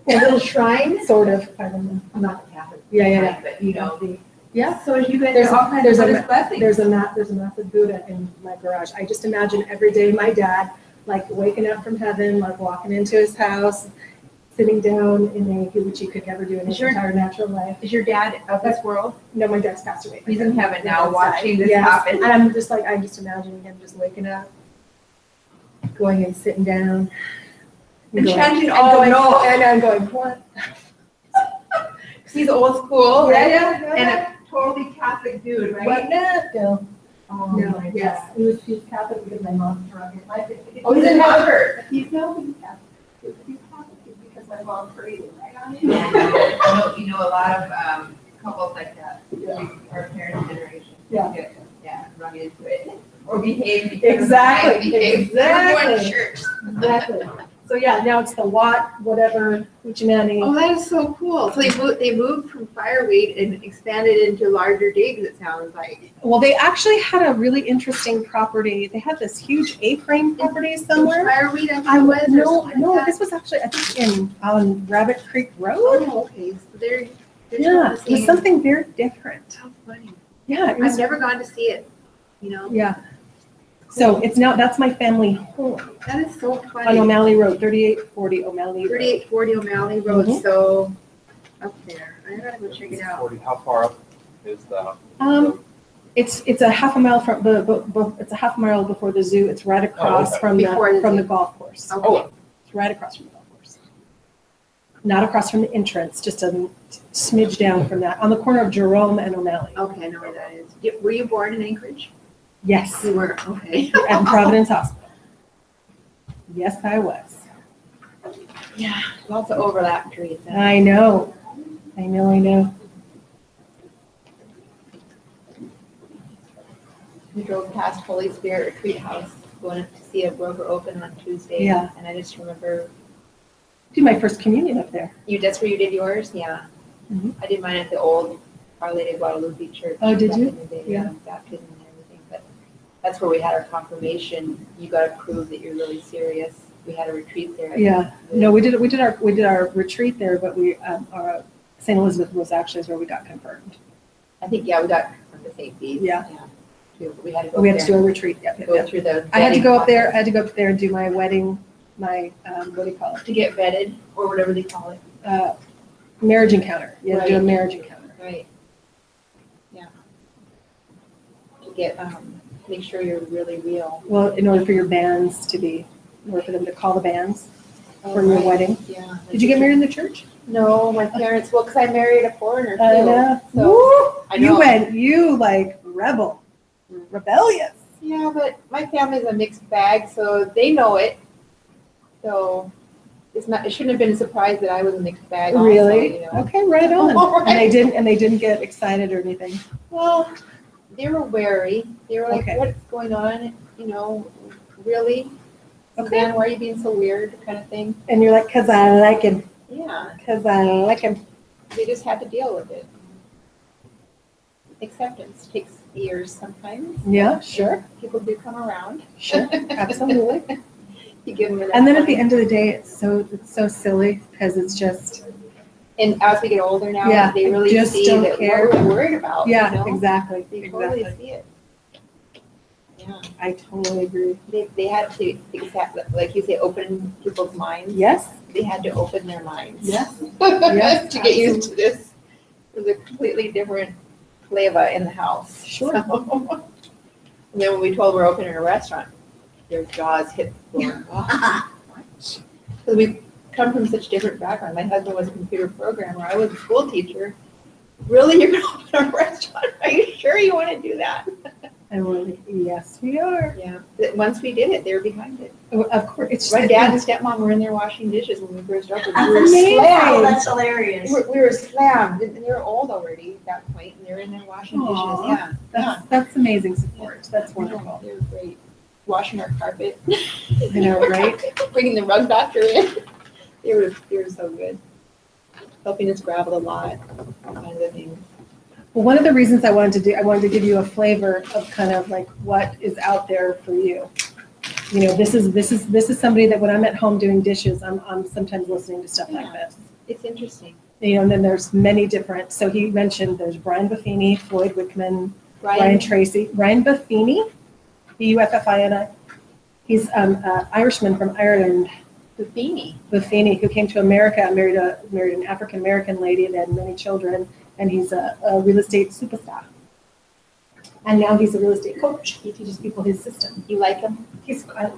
little shrine? sort of, I don't know. Not a Catholic. Yeah. But you know, the. Yeah. So you guys There's are all kinds there's of a- Buddhist blessings. There's a massive Buddha in my garage. I just imagine every day my dad, like waking up from heaven, like walking into his house, sitting down in a, which you could never do in his Sure. entire natural life. Is your dad of this world? No, my dad's passed away. He's in heaven now, Outside. watching this Yes. happen. And I'm just like, I'm just imagining him just waking up, going and sitting down. And going- chanting, and "Oh, going- no." And I'm going, what? He's old school, right? Yeah. And a totally Catholic dude, What? right? No. Oh, No, my yes. God. He's Catholic because my mom's drunk. Oh, he's in Harvard. He's no, he's Catholic. He's Catholic because my mom prayed it right on him. You know a lot of couples like that. Our parents' generation. Yeah. Yeah, run into it. Or behave. Exactly, Behave. They're going to exactly. church. Exactly. So yeah, now it's the Watt, whatever, Huchinani. Oh, that is so cool. So they moved from fireweed and expanded into larger digs, it sounds like. Well, they actually had a really interesting property. They had this huge A-frame property somewhere. Fireweed, I think I it was, was, or no, something like no, that. this was actually, I think on Rabbit Creek Road. Oh, okay, so they're Yeah, it was something very different. So funny. Yeah, it I've was, never gone to see it, you know? yeah. So it's now, that's my family home That is so on funny. O'Malley Road, 3840 O'Malley Road. 3840 O'Malley Road, Mhm. so up there. I gotta go check it out. 40, how far up is the? It's a half a mile from it's a half a mile before the zoo. It's right across okay. from Before the from the zoo. golf course. Okay. It's right across from the golf course. Not across from the entrance, just a smidge down from that, on the corner of Jerome and O'Malley. Okay, I know where that is. Were you born in Anchorage? Yes, You were, okay. at Providence Hospital. Yes, I was. Yeah, lots of overlap, Teresa. I know. I know. We drove past Holy Spirit Retreat House, going up to see a broker open on Tuesday. Yeah. And I just remember, Did my first communion up there. that's where you did yours? Yeah. Mhm. I did mine at the old Our Lady of Guadalupe Church. Oh, did back you? in the day, Yeah. Baptism and everything, but that's where we had our confirmation. You gotta prove that you're really serious. We had a retreat there. Yeah. No, we did our retreat there, but our St. Elizabeth was actually where we got confirmed. I think, yeah, we got the same fees. Yeah. Too, but we had to go We had to there. do a retreat. Yep. Go through the. I had to vetting go up there. I process had to go up there and do my wedding, what do you call to get vetted, or whatever they call it. it? Marriage encounter. You had to do a Right. marriage encounter. Right. Yeah. To get, make sure you're really real. Well, in order for your bands to be, in order for them to call the bands for your Right. wedding. Yeah. Did you get married in the church? No, my parents, well, because I married a foreigner too. I know. So, Woo! I know. You like rebellious. Yeah, but my family's a mixed bag, so they know it. So it shouldn't have been a surprise that I was a mixed bag also, Really? you know. Okay, right on. Right. And they didn't get excited or anything. Well, they were wary. They were like, Okay. what's going on? You know, really? Okay. Suzanne, why are you being so weird kind of thing? And you're like, 'cause I like him. Yeah, 'Cause I like him. they just had to deal with it. Acceptance takes years sometimes. Yeah, sure, People do come around. sure, absolutely. You give them that And then at the time. end of the day, it's so silly because it's just, And as we get older now, Yeah, they I really just see don't that care. what we're worried about. you yeah, know? exactly, They totally exactly. see it. Yeah, I totally agree. they had to accept, like you say, open people's minds. Yes, They had to open their minds. yes, Yes, To get used to this. There's a completely different flavor in the house. Sure. So- And then when we told them we're opening a restaurant, their jaws hit the floor. Because we come from such different backgrounds. My husband was a computer programmer. I was a school teacher. Really, you're going to open a restaurant? Are you sure you want to do that? and we're like, yes, we are. Yeah. But once we did it, they were behind it. Of course, it's just. My dad and stepmom were in there washing dishes when we first started. That's We were amazing. slammed. Oh, that's hilarious. We were slammed. And they were old already at that point, and they were in there washing Aw. dishes. Yeah. That's amazing support. That's wonderful. They were great. Washing our carpet. I know, right? Bringing the rug doctor in. They were so good. Helping us gravel a lot, all kinds of things. Well, one of the reasons I wanted to give you a flavor of kind of like what is out there for you. You know, this is somebody that when I'm at home doing dishes, I'm sometimes listening to stuff like this. It's interesting. You know, and then there's many different. So he mentioned there's Brian Buffini, Floyd Wickman, Ryan Tracy, Ryan Buffini, Buffini. He's an Irishman from Ireland. Buffini. Buffini, who came to America, married an African-American lady and had many children, and he's a real estate superstar. And now he's a real estate coach. He teaches people his system. You like him?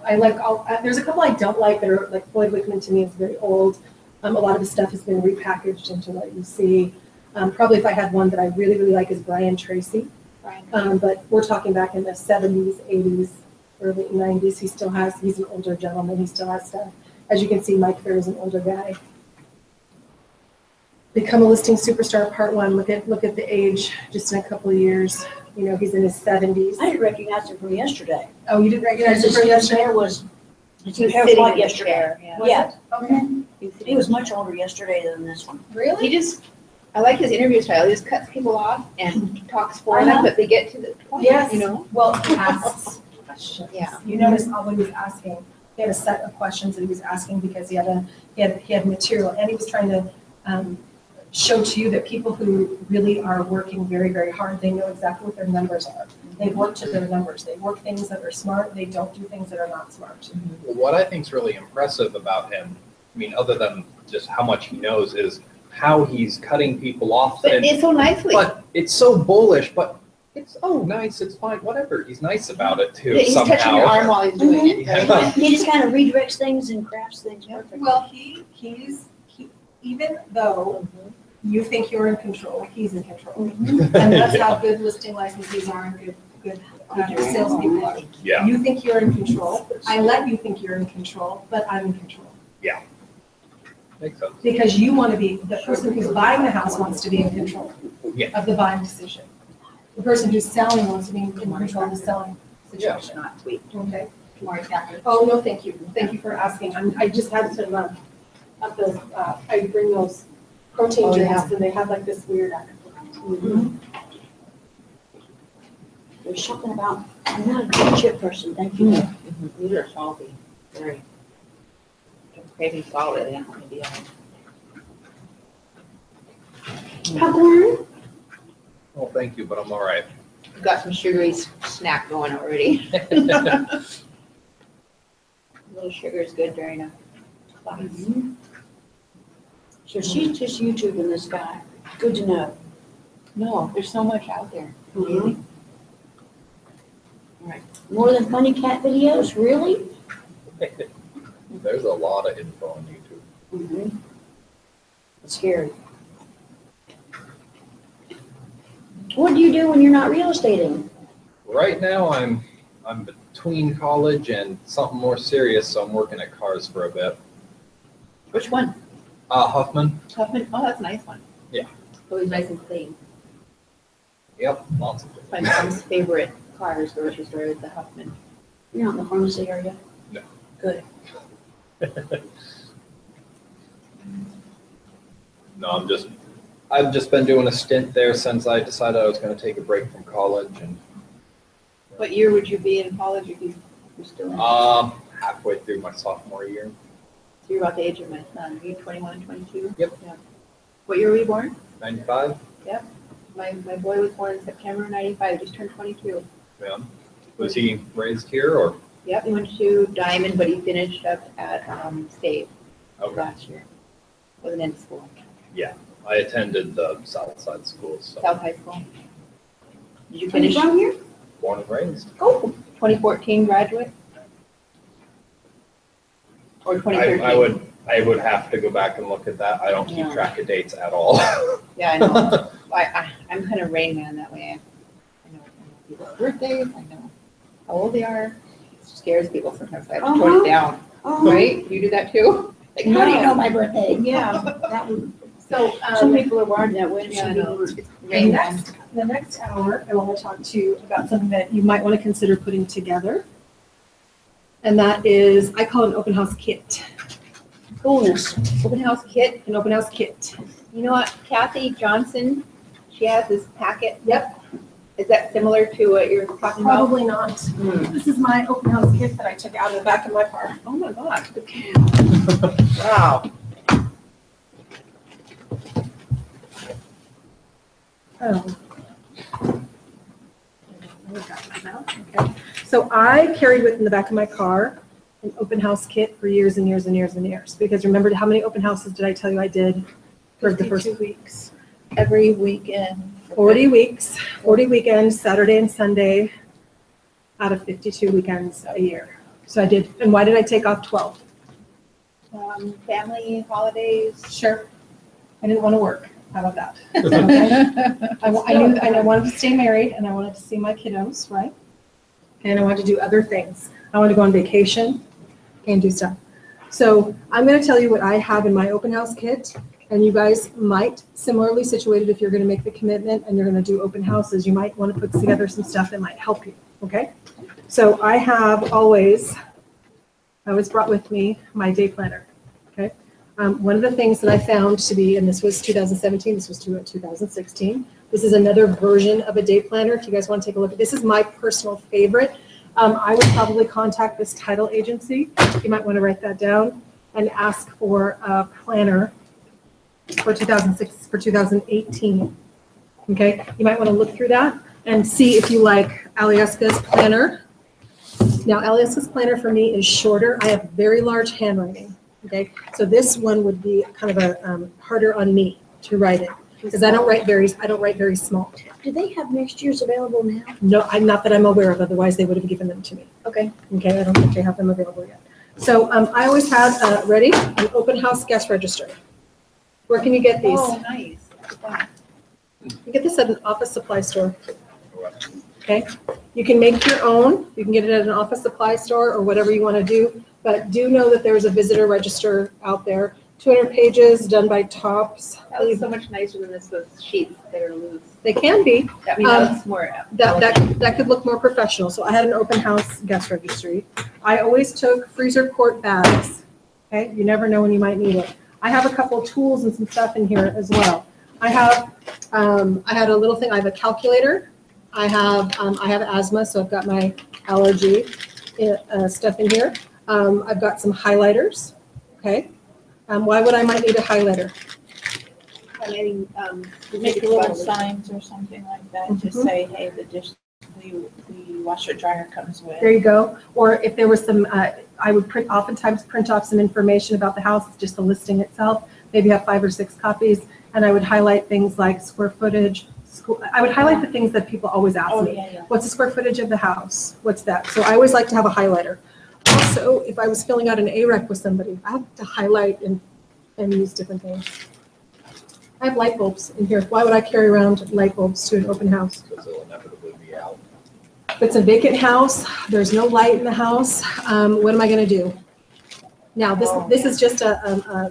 I like all, there's a couple I don't like that are, like Floyd Wickman to me is very old. A lot of his stuff has been repackaged into what you see. Probably if I had one that I really, really like is Brian Tracy. Brian. But we're talking back in the 70s, 80s, early 90s. He's an older gentleman. He still has stuff. As you can see, Mike Fair is an older guy. Become a listing superstar, part 1. Look at the age, just in a couple of years. You know, he's in his 70s. I didn't recognize him from yesterday. Oh, you didn't recognize him His from yesterday? hair was, his He was hair was sitting white in the yesterday. chair, yeah. Yeah, Okay. he was much older yesterday than this one. Really? He just, I like his interview style. He just cuts people off and talks for them, but they get to the point, Yes. you know? Well, he asks questions. Yeah. You notice all he was asking, he had a set of questions that he was asking because he had material, and he was trying to show to you that people who really are working very, very hard, they know exactly what their numbers are. They work to their numbers. They work things that are smart. They don't do things that are not smart. Well, what I think is really impressive about him, I mean, other than just how much he knows, is how he's cutting people off. But and- it's so nicely. But it's so bullish, but it's, oh, nice, it's fine, whatever. He's nice about it too, He's somehow. touching your arm while he's doing it. Yeah. He just kind of redirects things and crafts things perfectly. Well, even though you think you're in control, he's in control. And that's how good listing licensees are and good salespeople are. Yeah, You think you're in control. I let you think you're in control, but I'm in control. makes sense. Because you want to be, the person who's buying the house wants to be in control Yeah. of the buying decision. The person who's selling wants to be in control of the selling situation. Not sweet. Okay. More Kathy. Oh, no, thank you. Thank you for asking. I just had some of those, I bring those protein Oh, yeah. drinks and they have like this weird. There's something about, I'm not a good chip person, thank you. These are salty, very. Don't crave me salty, they don't want to be on. Popcorn? Well, thank you, but I'm all right. You've got some sugary snack going already. A little sugar is good during a class. So she's just YouTubing this guy. Good to know. No, there's so much out there. More than funny cat videos, really? There's a lot of info on YouTube. It's scary. What do you do when you're not real estating? Right now, I'm between college and something more serious, so I'm working at Cars for a bit. Which one? Huffman. Huffman? Oh, that's a nice one. Yeah. Always nice and clean. Yep, lots of My mom's favorite Cars grocery store is the Huffman. You're not in the pharmacy area? No. Good. No, I've just been doing a stint there since I decided I was going to take a break from college, and What year would you be in college if you were still in? halfway through my sophomore year. So you're about the age of my son. Are you 21, 22? Yep. Yeah. What year were you born? 95. My boy was born in September '95. Just turned 22. Yeah. Was he raised here or? Yep. He went to Diamond, but he finished up at State Okay. last year. Wasn't in school. I attended the South Side schools, so South High School. Did you Are you finish? from here? born and raised. Oh, 2014 graduate? Or 2013? I would have to go back and look at that. I don't keep Yeah. track of dates at all. Yeah, I know. I'm kind of Rain Man that way. I know people's birthdays, I know how old they are. It scares people sometimes. I have to tone it down, right? You do that too? Like, how do you know my birthday? Yeah. That would, So, some people are wired that way, and Yeah, I some know. people are. It's Rain Man. the next hour, I want to talk to you about something that you might want to consider putting together. And that is, I call it an open house kit. Coolness. Open house kit. An open house kit. You know what, Kathy Johnson, she has this packet. Yep. Is that similar to what you're talking about? Probably not. This is my open house kit that I took out of the back of my car. Oh my gosh. Wow. Oh. Okay. So I carried with in the back of my car an open house kit for years and years and years and years. Because remember, how many open houses did I tell you I did for the first 52 weeks, every weekend. 40 weeks, 40 weekends, Saturday and Sunday, out of 52 weekends a year. So I did, and why did I take off 12? Family, holidays. Sure. I didn't want to work. How about that? Okay. I knew, and I wanted to stay married, and I wanted to see my kiddos, right? And I wanted to do other things. I wanted to go on vacation and do stuff. So I'm going to tell you what I have in my open house kit, and you guys might, similarly situated, if you're going to make the commitment and you're going to do open houses, you might want to put together some stuff that might help you, okay? So I have always brought with me my day planner, okay? One of the things that I found to be, and this was 2017, this was 2016, this is another version of a day planner. If you guys want to take a look at this, is my personal favorite. I would probably contact this title agency. You might want to write that down and ask for a planner for 2018. Okay, you might want to look through that and see if you like Alyeska's planner. Now, Alyeska's planner for me is shorter. I have very large handwriting. Okay, so this one would be kind of a harder on me to write it because I don't write very small. Do they have next year's available now? No, I'm not that I'm aware of. Otherwise, they would have given them to me. Okay. Okay, I don't think they have them available yet. So I always had ready an open house guest register. Where can you get these? Oh, nice. You get this at an office supply store. Okay, you can make your own. You can get it at an office supply store or whatever you want to do. But do know that there's a visitor register out there. 200 pages done by Tops. That was so much nicer than those sheets that are loose. They can be. I mean, that's more. That could look more professional. So I had an open house guest registry. I always took freezer quart bags. Okay, you never know when you might need it. I have a couple tools and some stuff in here as well. I had a little thing. I have a calculator. I have asthma, so I've got my allergy stuff in here. I've got some highlighters. Okay. Why would I might need a highlighter? Highlighting, Make little signs or something like that to say, hey, the washer dryer comes with. There you go. Or if there was some, I would oftentimes print off some information about the house, just the listing itself, maybe have 5 or 6 copies, and I would highlight things like square footage. I would highlight the things that people always ask me. Yeah. What's the square footage of the house? What's that? So I always like to have a highlighter. Also, if I was filling out an AREC with somebody, I have to highlight and use different things. I have light bulbs in here. Why would I carry around light bulbs to an open house? Because it'll inevitably be out. If it's a vacant house, there's no light in the house, what am I going to do? Now, this is just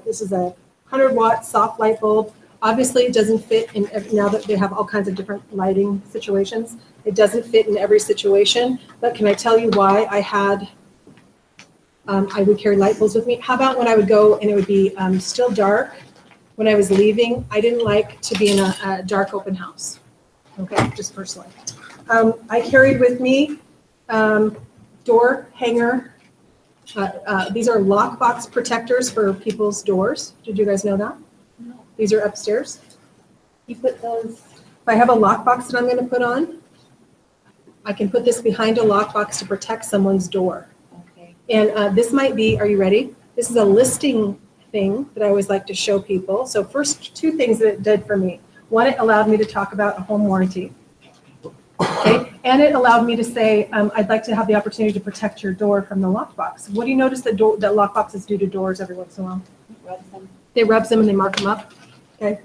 this is a 100-watt soft light bulb. Obviously, it doesn't fit in now that they have all kinds of different lighting situations. It doesn't fit in every situation. But can I tell you why I would carry light bulbs with me? How about when I would go and it would be still dark when I was leaving? I didn't like to be in a dark open house. Okay, just personally. I carried with me door hanger. These are lockbox protectors for people's doors. Did you guys know that? No. These are upstairs. you put those, If I have a lockbox that I'm going to put on, I can put this behind a lockbox to protect someone's door. okay. And this might be, are you ready? This is a listing thing that I always like to show people. So first 2 things that it did for me. One, it allowed me to talk about a home warranty. Okay, and it allowed me to say, I'd like to have the opportunity to protect your door from the lockbox. What do you notice that lockboxes do to doors every once in a while? Rub them. They rub them and they mark them up. Okay,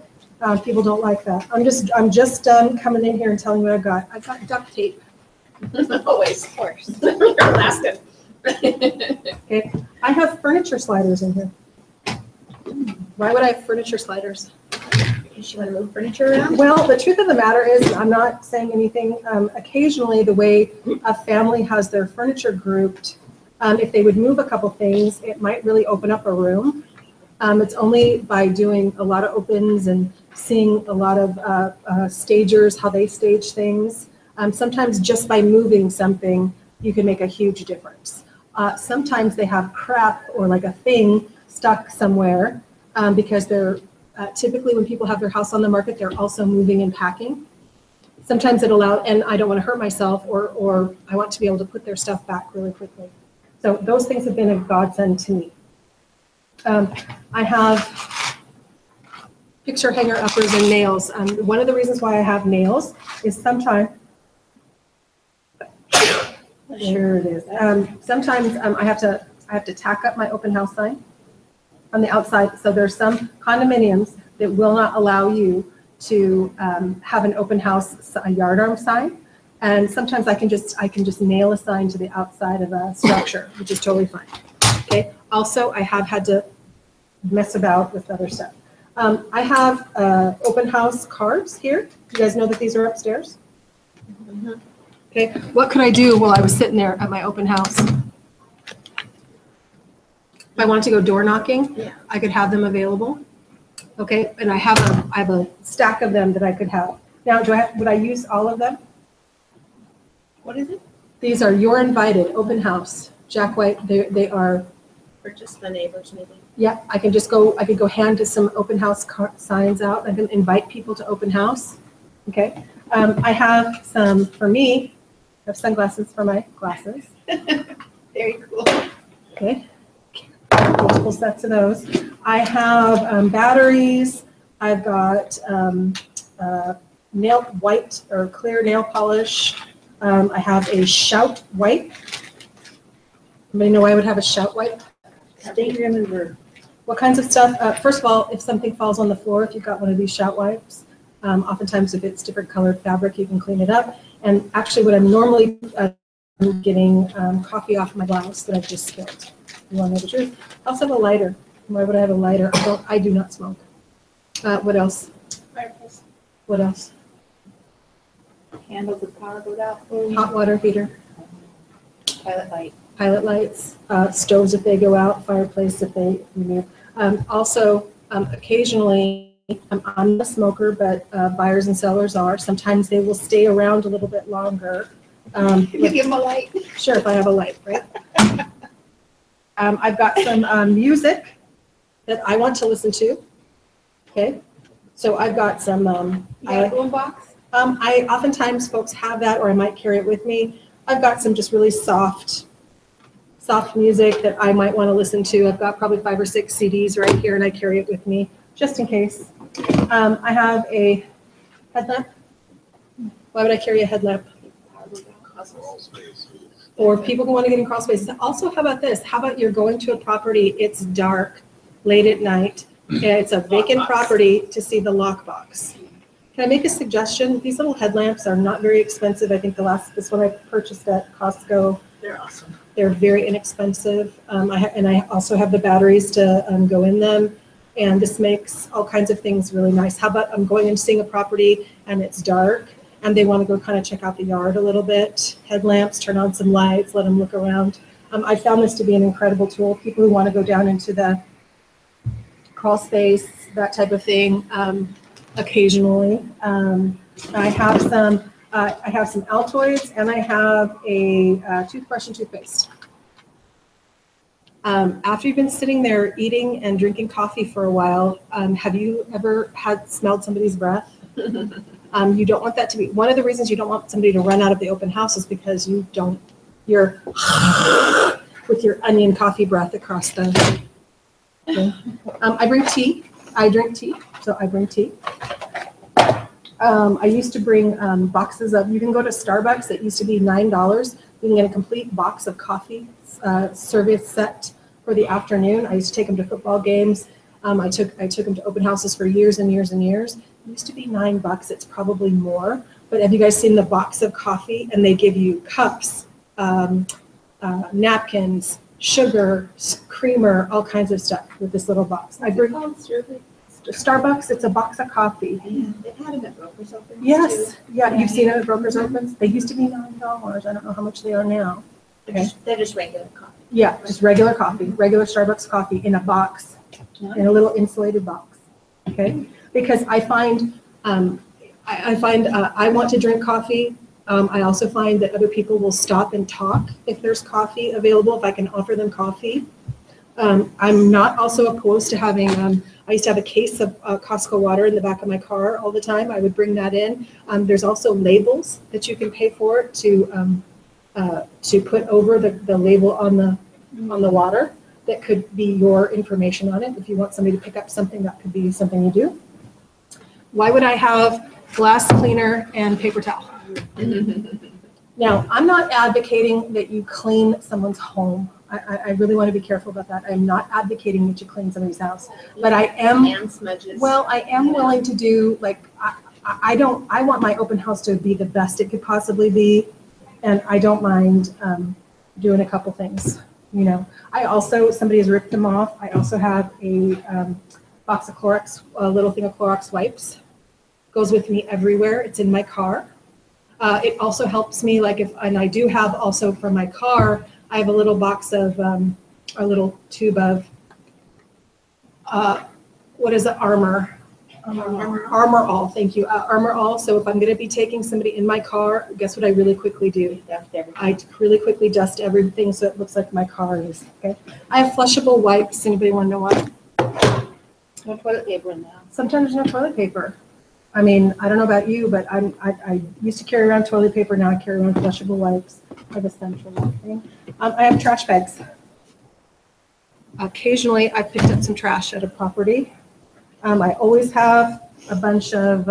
people don't like that. I'm just done coming in here and telling you what I've got. I've got duct tape. Always, of course. Elastic. Okay, I have furniture sliders in here. Why would I have furniture sliders? Because you want to move furniture around? Well, the truth of the matter is, I'm not saying anything. Occasionally, the way a family has their furniture grouped, if they would move a couple things, it might really open up a room. It's only by doing a lot of opens and seeing a lot of stagers, how they stage things. Sometimes just by moving something, you can make a huge difference. Sometimes they have crap or like a thing stuck somewhere because they're typically when people have their house on the market, they're also moving and packing. Sometimes it allows, and I don't want to hurt myself or I want to be able to put their stuff back really quickly. So those things have been a godsend to me. I have picture hanger uppers and nails. One of the reasons why I have nails is sometimes, sure it is. Sometimes I have to tack up my open house sign on the outside. So there's some condominiums that will not allow you to have an open house, a yard arm sign. And sometimes I can just nail a sign to the outside of a structure, which is totally fine. Okay. Also, I have had to mess about with other stuff. I have open house cards here. You guys know that these are upstairs? Okay. What could I do while I was sitting there at my open house? If I wanted to go door knocking, I could have them available. Okay. And I have a stack of them that I could have. Now, would I use all of them? What is it? These are You're Invited, open house. Jack White, they are. For just the neighbors, maybe. Yeah, I could go hand to some open house signs out. I can invite people to open house. Okay. I have some, for me, I have sunglasses for my glasses. Very cool. Okay. Multiple sets of those. I have batteries. I've got nail white or clear nail polish. I have a Shout wipe. Anybody know why I would have a Shout wipe? State remover. What kinds of stuff? First of all, if something falls on the floor, if you've got one of these Shout wipes, oftentimes if it's different colored fabric, you can clean it up. And actually what I'm normally getting coffee off my blouse that I've just spilled. You want to know the truth? I also have a lighter. Why would I have a lighter? I do not smoke. What else? Fireplace. What else? Handles if power goes out. Hot water heater, Pilot light. pilot lights, stoves if they go out, fireplace if they remove. Also, occasionally, I'm not a smoker, but buyers and sellers are. Sometimes they will stay around a little bit longer. You give them a light. Sure, if I have a light, right? I've got some music that I want to listen to. Okay, so I've got some. You got a boom box? I oftentimes folks have that, or I might carry it with me. I've got some just really soft music that I might want to listen to. I've got probably 5 or 6 CDs right here, and I carry it with me just in case. I have a headlamp. Why would I carry a headlamp? Or people who want to get in crawl spaces. Also, how about this? How about you're going to a property, it's dark, late at night, and it's a vacant property to see the lockbox. Can I make a suggestion? These little headlamps are not very expensive. I think this one I purchased at Costco. They're awesome. They're very inexpensive. I also have the batteries to go in them. And this makes all kinds of things really nice. How about I'm going and seeing a property and it's dark and they want to go kind of check out the yard a little bit. Headlamps, turn on some lights, let them look around. I found this to be an incredible tool. People who want to go down into the crawl space, that type of thing. Occasionally, I have some Altoids, and I have a toothbrush and toothpaste. After you've been sitting there eating and drinking coffee for a while, have you ever smelled somebody's breath? You don't want that to be one of the reasons you don't want somebody to run out of the open house is because you're with your onion coffee breath across the. Okay. I bring tea. I drink tea, so I bring tea. I used to bring boxes of, you can go to Starbucks, it used to be $9. You can get a complete box of coffee service set for the afternoon. I used to take them to football games. I took them to open houses for years and years and years. It used to be $9, it's probably more. But have you guys seen the box of coffee? And they give you cups, napkins, sugar, creamer, all kinds of stuff with this little box. I bring Starbucks, it's a box of coffee. Yeah, they've had them at Brokers Opens. Yes, yeah, you've seen it at Brokers Opens. They used to be $9. I don't know how much they are now. Okay. They're just regular coffee. Yeah, just regular coffee, regular Starbucks coffee in a box, in a little insulated box. Okay, because I find I want to drink coffee. I also find that other people will stop and talk if there's coffee available, if I can offer them coffee. I'm not also opposed to having, I used to have a case of Costco water in the back of my car all the time. I would bring that in. There's also labels that you can pay for to put over the label on on the water that could be your information on it. If you want somebody to pick up something, that could be something you do. Why would I have glass cleaner and paper towel? Now, I'm not advocating that you clean someone's home. I really want to be careful about that. I'm not advocating that you clean somebody's house, but I am, Hand smudges. well, I am willing to do, like, I want my open house to be the best it could possibly be, and I don't mind doing a couple things, you know. I also, somebody has ripped them off. I also have a box of Clorox, a little thing of Clorox wipes. Goes with me everywhere. It's in my car. It also helps me, like and I do have also for my car, I have a little box of, a little tube of, what is it, Armor All, thank you, Armor All. So if I'm gonna be taking somebody in my car, guess what I really quickly do? I really quickly dust everything so it looks like my car is, okay? I have flushable wipes. Anybody wanna know why? No toilet paper in the house. Sometimes there's no toilet paper. I mean, I don't know about you, but I used to carry around toilet paper. Now I carry around flushable wipes. I have essential thing. I have trash bags. Occasionally, I picked up some trash at a property. I always have a bunch of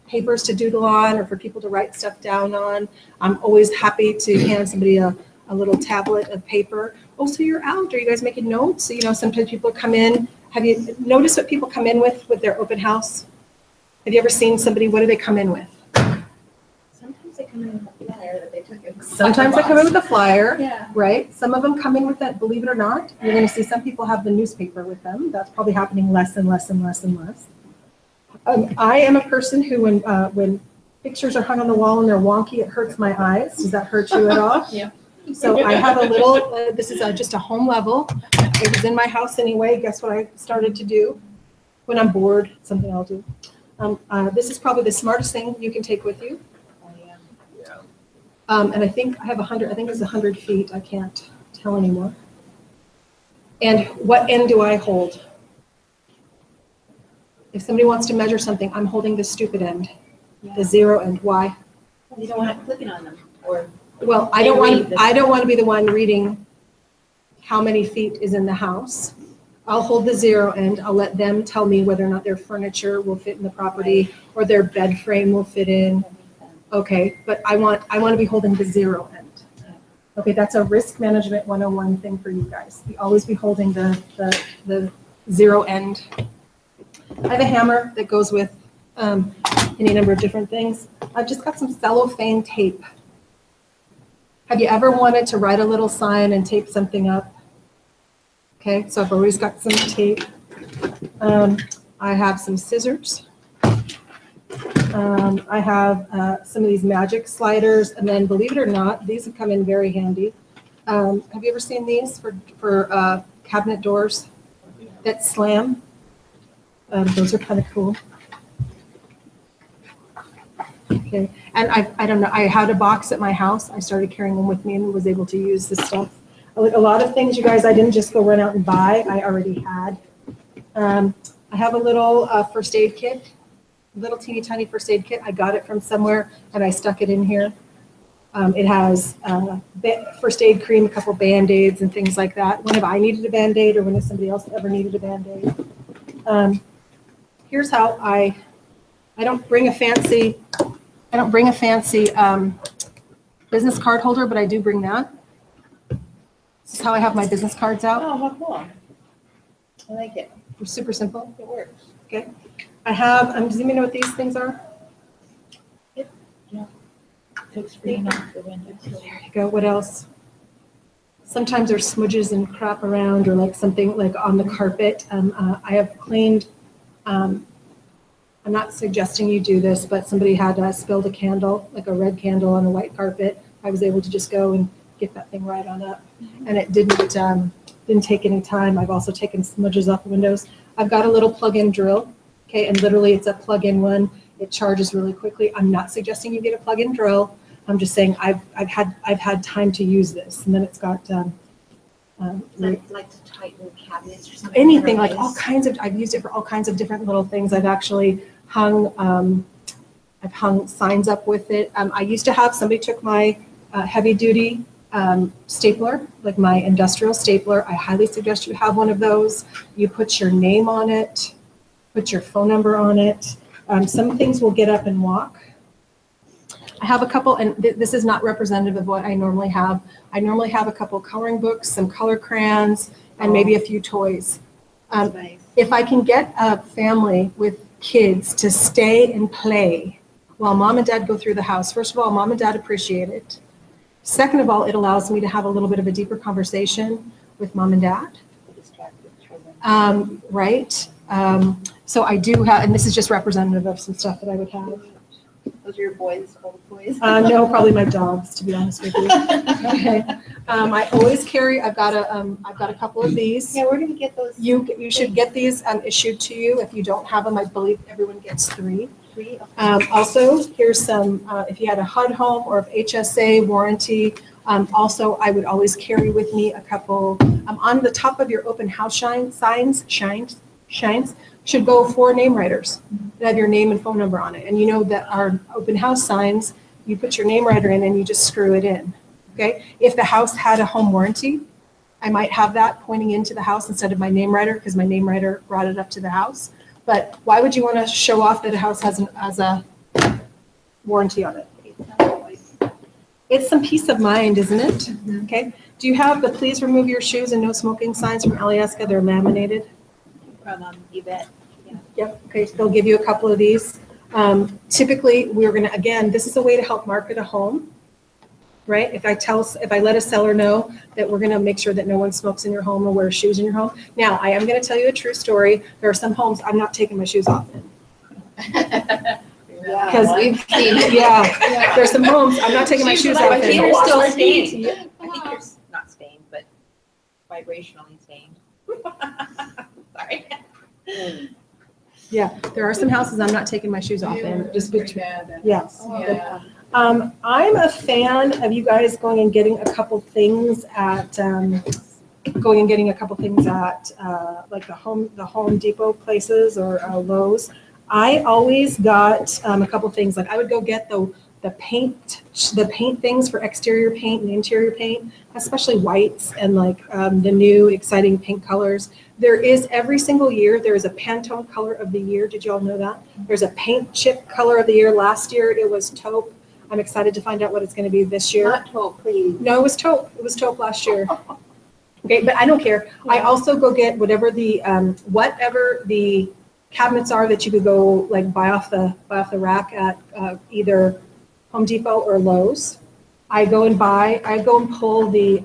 papers to doodle on or for people to write stuff down on. I'm always happy to hand somebody a little tablet of paper. Oh, so you're out? Are you guys making notes? So, you know, sometimes people come in. Have you noticed what people come in with their open house? Have you ever seen somebody, what do they come in with? Sometimes they come in with a flyer that they took in. Sometimes they come in with a flyer, Yeah. right? Some of them come in with that, believe it or not. You're gonna see some people have the newspaper with them. That's probably happening less and less and less and less. I am a person who, when pictures are hung on the wall and they're wonky, it hurts my eyes. Does that hurt you at all? Yeah. So I have a little, this is just a home level. It was in my house anyway. Guess what I started to do? When I'm bored, something I'll do. This is probably the smartest thing you can take with you. Oh, yeah. Yeah. And I think I have 100, I think it's 100 feet. I can't tell anymore. And what end do I hold? If somebody wants to measure something, I'm holding the stupid end, the zero end. Why? You don't want to click it on them, or Well, I don't want to be the one reading how many feet is in the house. I'll hold the zero end. I'll let them tell me whether or not their furniture will fit in the property or their bed frame will fit in. Okay, but I want to be holding the zero end. Okay, that's a risk management 101 thing for you guys. You always be holding the zero end. I have a hammer that goes with any number of different things. I've just got some cellophane tape. Have you ever wanted to write a little sign and tape something up? Okay, so I've always got some tape. I have some scissors. I have some of these magic sliders, and then believe it or not, these have come in very handy. Have you ever seen these for cabinet doors that slam? Those are kind of cool. Okay, and I don't know, I had a box at my house. I started carrying them with me and was able to use this stuff. A lot of things, you guys, I didn't just go run out and buy. I already had. I have a little first aid kit, little teeny tiny first aid kit. I got it from somewhere and I stuck it in here. It has first aid cream, a couple Band-Aids and things like that. When have I needed a Band-Aid or when has somebody else ever needed a Band-Aid? Here's how I don't bring a fancy business card holder, but I do bring that. This is how I have my business cards out. Oh, how cool. I like it. They're super simple. It works. Okay. I have, does anybody know what these things are? Took screen off the window. There you go. What else? Sometimes there's smudges and crap around or like something like on the carpet. I have cleaned, I'm not suggesting you do this, but somebody had spilled a candle, like a red candle on a white carpet. I was able to just go and get that thing right on up. And it didn't take any time. I've also taken smudges off the windows. I've got a little plug-in drill, okay, and literally it's a plug-in one. It charges really quickly. I'm not suggesting you get a plug-in drill. I'm just saying I've had time to use this, and then it's got like to tighten cabinets or something. anything, like all kinds of. I've used it for all kinds of different little things. I've actually hung signs up with it. I used to have somebody took my heavy duty stapler, like my industrial stapler. I highly suggest you have one of those. You put your name on it, put your phone number on it. Some things will get up and walk. I have a couple, and this is not representative of what I normally have. I normally have a couple coloring books, some color crayons, and maybe a few toys. Nice. If I can get a family with kids to stay and play while mom and dad go through the house, first of all, mom and dad appreciate it. Second of all, it allows me to have a little bit of a deeper conversation with mom and dad. Right? So I do have, and this is just representative of some stuff that I would have. Those are your boys, old boys? No, probably my dogs, to be honest with you. Okay. I always carry, I've got a couple of these. Yeah, where do we get those? You should get these issued to you. If you don't have them, I believe everyone gets 3. Three? Also, here's some, if you had a HUD home or if HSA warranty, also I would always carry with me a couple, on the top of your open house shines, should go 4 name writers that have your name and phone number on it. And you know that our open house signs, you put your name writer in and you just screw it in, okay? If the house had a home warranty, I might have that pointing into the house instead of my name writer because my name writer brought it up to the house. But why would you want to show off that a house has a warranty on it? It's some peace of mind, isn't it? Mm-hmm. Okay. Do you have the please remove your shoes and no smoking signs from Alyeska? They're laminated. From Yvette. Yeah. Yep. Okay. So they'll give you a couple of these. Typically, we're going to, again, this is a way to help market a home, right? If I let a seller know that we're going to make sure that no one smokes in your home or wears shoes in your home. Now, I am going to tell you a true story. There are some homes I'm not taking my shoes off in. Because we've seen it. Yeah, there's some homes I'm not taking my shoes off My in. feet are still stained. Yeah. I think you're not stained, but vibrationally stained. Sorry. Yeah, there are some houses I'm not taking my shoes off in. Just between. Yes. Yeah. I'm a fan of you guys going and getting a couple things at like the Home Depot places or Lowe's. I always got a couple things. Like I would go get the paint things for exterior paint and interior paint, especially whites and like the new exciting pink colors. There is every single year, there is a Pantone color of the year. Did you all know that? There's a paint chip color of the year. Last year it was taupe. I'm excited to find out what it's going to be this year. Not taupe, please. No, it was taupe. It was taupe last year. Okay, but I don't care. I also go get whatever the cabinets are that you could go like buy off the rack at either Home Depot or Lowe's. I go and pull the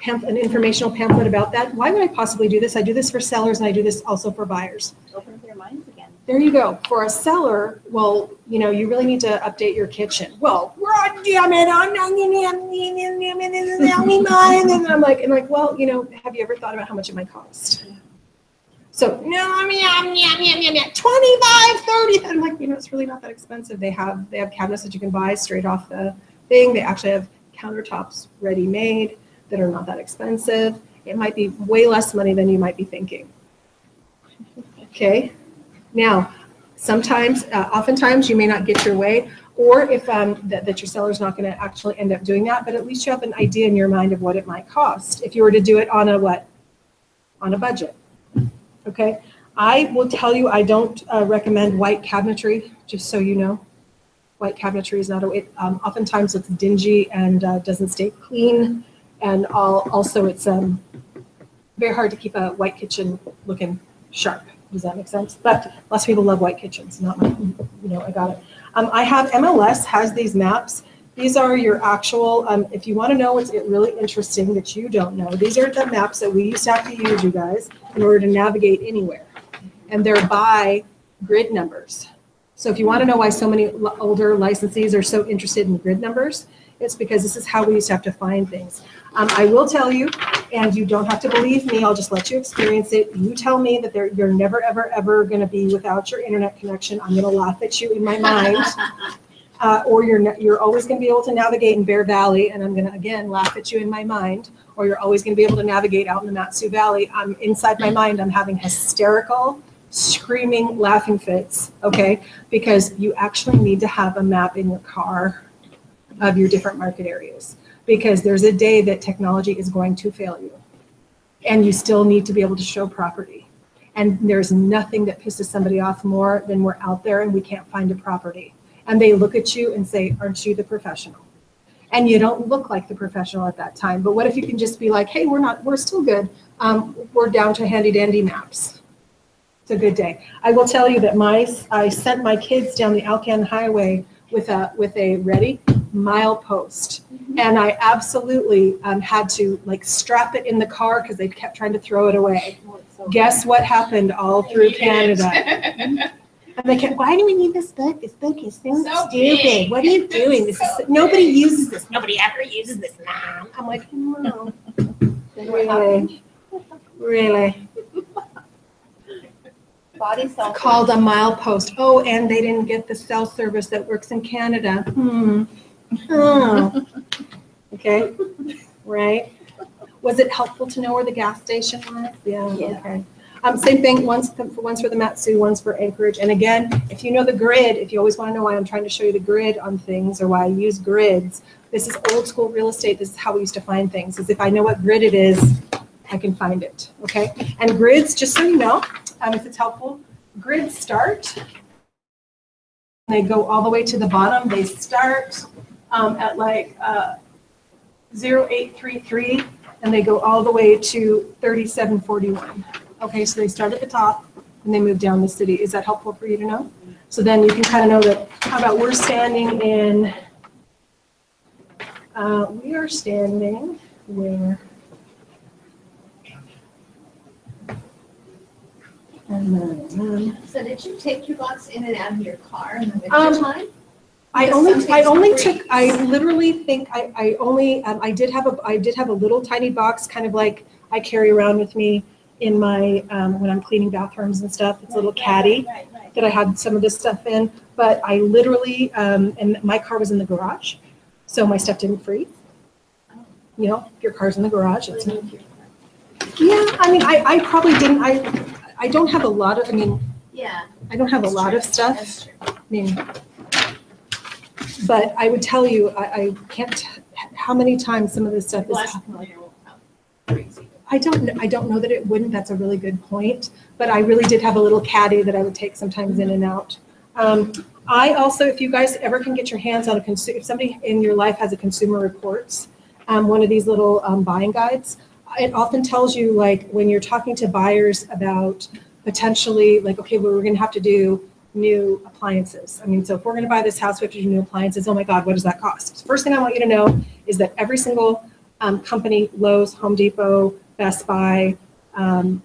an informational pamphlet about that. Why would I possibly do this? I do this for sellers and I do this also for buyers. Open up your minds again. There you go. For a seller, well, you really need to update your kitchen. Well, and I'm like, well, have you ever thought about how much it might cost? So, no, 25, 30. I'm like, it's really not that expensive. They have cabinets that you can buy straight off the thing. They actually have countertops ready-made that are not that expensive. It might be way less money than you might be thinking. Okay. Now, oftentimes you may not get your way, or if that your seller's not going to actually end up doing that, but at least you have an idea in your mind of what it might cost if you were to do it on a budget. Okay. I will tell you, I don't recommend white cabinetry, just so you know. White cabinetry is not oftentimes it's dingy and doesn't stay clean, and also it's very hard to keep a white kitchen looking sharp. Does that make sense? But lots of people love white kitchens, not mine. I got it. I have MLS has these maps. These are your actual, if you want to know what's really interesting that you don't know, these are the maps that we used to have to use, you guys, in order to navigate anywhere. And they're by grid numbers. So if you want to know why so many older licensees are so interested in grid numbers, it's because this is how we used to have to find things. I will tell you, and you don't have to believe me, I'll just let you experience it. You tell me that you're never, ever, ever going to be without your internet connection. I'm going to laugh at you in my mind. Or you're always going to be able to navigate in Bear Valley, and I'm going to, again, laugh at you in my mind. Or you're always going to be able to navigate out in the Mat-Su Valley. Inside my mind, I'm having hysterical, screaming, laughing fits, okay? Because you actually need to have a map in your car. of your different market areas, because there's a day that technology is going to fail you. And you still need to be able to show property. And there's nothing that pisses somebody off more than we're out there and we can't find a property. And they look at you and say, aren't you the professional? And you don't look like the professional at that time. But what if you can just be like, hey, we're still good. We're down to handy dandy maps. It's a good day. I will tell you that I sent my kids down the Alcan Highway with a ready milepost. And I absolutely had to like strap it in the car because they kept trying to throw it away. Guess what happened all through Canada? And they kept, why do we need this book? This book is so stupid. big. What are you doing? This is nobody uses this. Nobody ever uses this. Mom. I'm like, no. Really? Body cell. Called a milepost. Oh, and they didn't get the cell service that works in Canada. Oh. Okay. Right. Was it helpful to know where the gas station was? Yeah. Okay. Same thing, one's for the Mat-Su, one's for Anchorage. And again, if you know the grid, if you always want to know why I'm trying to show you the grid on things or why I use grids, this is old school real estate. This is how we used to find things, is if I know what grid it is, I can find it, okay? And grids, just so you know, if it's helpful, grids start, they go all the way to the bottom. They start at like 0833, and they go all the way to 3741. Okay, so they start at the top and they move down the city. Is that helpful for you to know? So then you can kind of know that, how about we're standing in, we are standing where? So did you take your box in and out of your car in the winter time? I literally think I did have a little tiny box, kind of like I carry around with me in my, when I'm cleaning bathrooms and stuff. It's a little caddy that I had some of this stuff in, but I literally, and my car was in the garage, so my stuff didn't freeze. You know, if your car's in the garage, it's not. Yeah, I mean, I probably didn't, I don't have a lot of, Yeah. I don't have a lot of stuff. That's true. I mean, but I would tell you, I can't, how many times some of this stuff is happening. I don't know that it wouldn't. That's a really good point. But I really did have a little caddy that I would take sometimes in and out. I also, if you guys ever can get your hands on if somebody in your life has a Consumer Reports, one of these little buying guides, it often tells you, like, when you're talking to buyers about potentially, like, okay, well, we're going to have to do new appliances. I mean, so if we're going to buy this house, we have to do new appliances. Oh my God, what does that cost? So first thing I want you to know is that every single company, Lowe's, Home Depot, Best Buy, Allen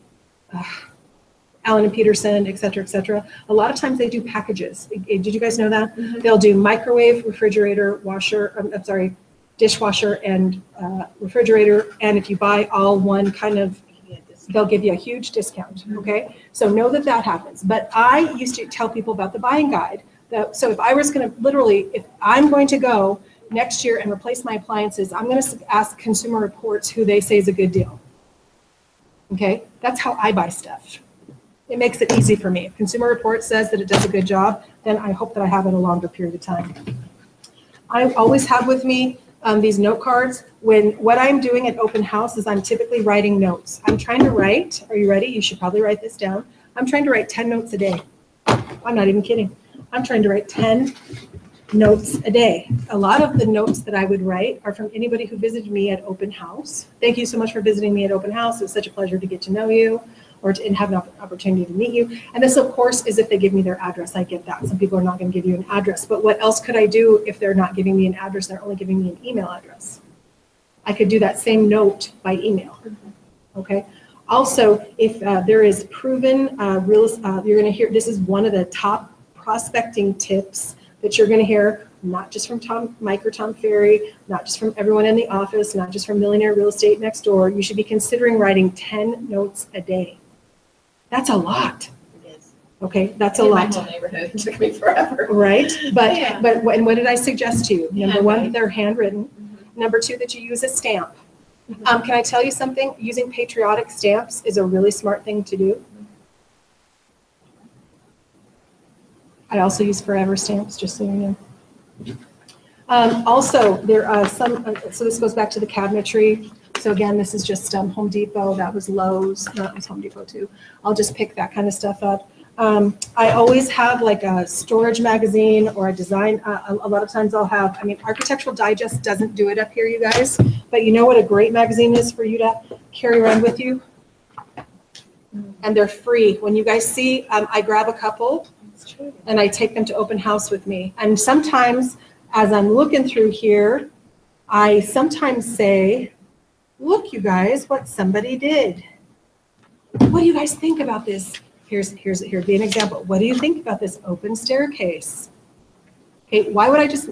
and Peterson, et cetera, a lot of times they do packages. Did you guys know that? Mm-hmm. They'll do microwave, refrigerator, dishwasher, and refrigerator. And if you buy all one kind of, they'll give you a huge discount, okay? So know that that happens. But I used to tell people about the buying guide. So if I was going to literally, if I'm going to go next year and replace my appliances, I'm going to ask Consumer Reports who they say is a good deal. Okay, that's how I buy stuff. It makes it easy for me. If Consumer Reports says that it does a good job, then I hope that I have it a longer period of time. I always have with me these note cards. What I'm doing at open house is I'm typically writing notes. I'm trying to write, are you ready? You should probably write this down. I'm trying to write 10 notes a day. I'm not even kidding. I'm trying to write 10 notes a day. A lot of the notes that I would write are from anybody who visited me at open house. Thank you so much for visiting me at open house. It was such a pleasure to get to know you or to have an opportunity to meet you. And this, of course, is if they give me their address. I get that. Some people are not going to give you an address. But what else could I do if they're not giving me an address? They're only giving me an email address. I could do that same note by email. Okay. Also, if there is proven you're going to hear, this is one of the top prospecting tips that you're going to hear, not just from Mike or Tom Ferry, not just from everyone in the office, not just from Millionaire Real Estate Next Door. You should be considering writing 10 notes a day. That's a lot. It is. Okay, that's a lot. My whole neighborhood, it took me forever. Right, but Yeah. and what did I suggest to you? Number one, Handwritten. they're handwritten. Mm-hmm. Number two, that you use a stamp. Can I tell you something? Using patriotic stamps is a really smart thing to do. I also use forever stamps, just so you know. Also, there are some, so this goes back to the cabinetry. So again, this is just Home Depot, that was Lowe's, no, it was Home Depot too. I'll just pick that kind of stuff up. I always have like a storage magazine or a design, a lot of times I'll have, I mean, Architectural Digest doesn't do it up here, you guys, but you know what a great magazine is for you to carry around with you? And they're free. When you guys see, I grab a couple and I take them to open house with me. And sometimes, as I'm looking through here, I sometimes say, look, you guys, what somebody did. What do you guys think about this? Here'd be an example. What do you think about this open staircase? Okay, why would I just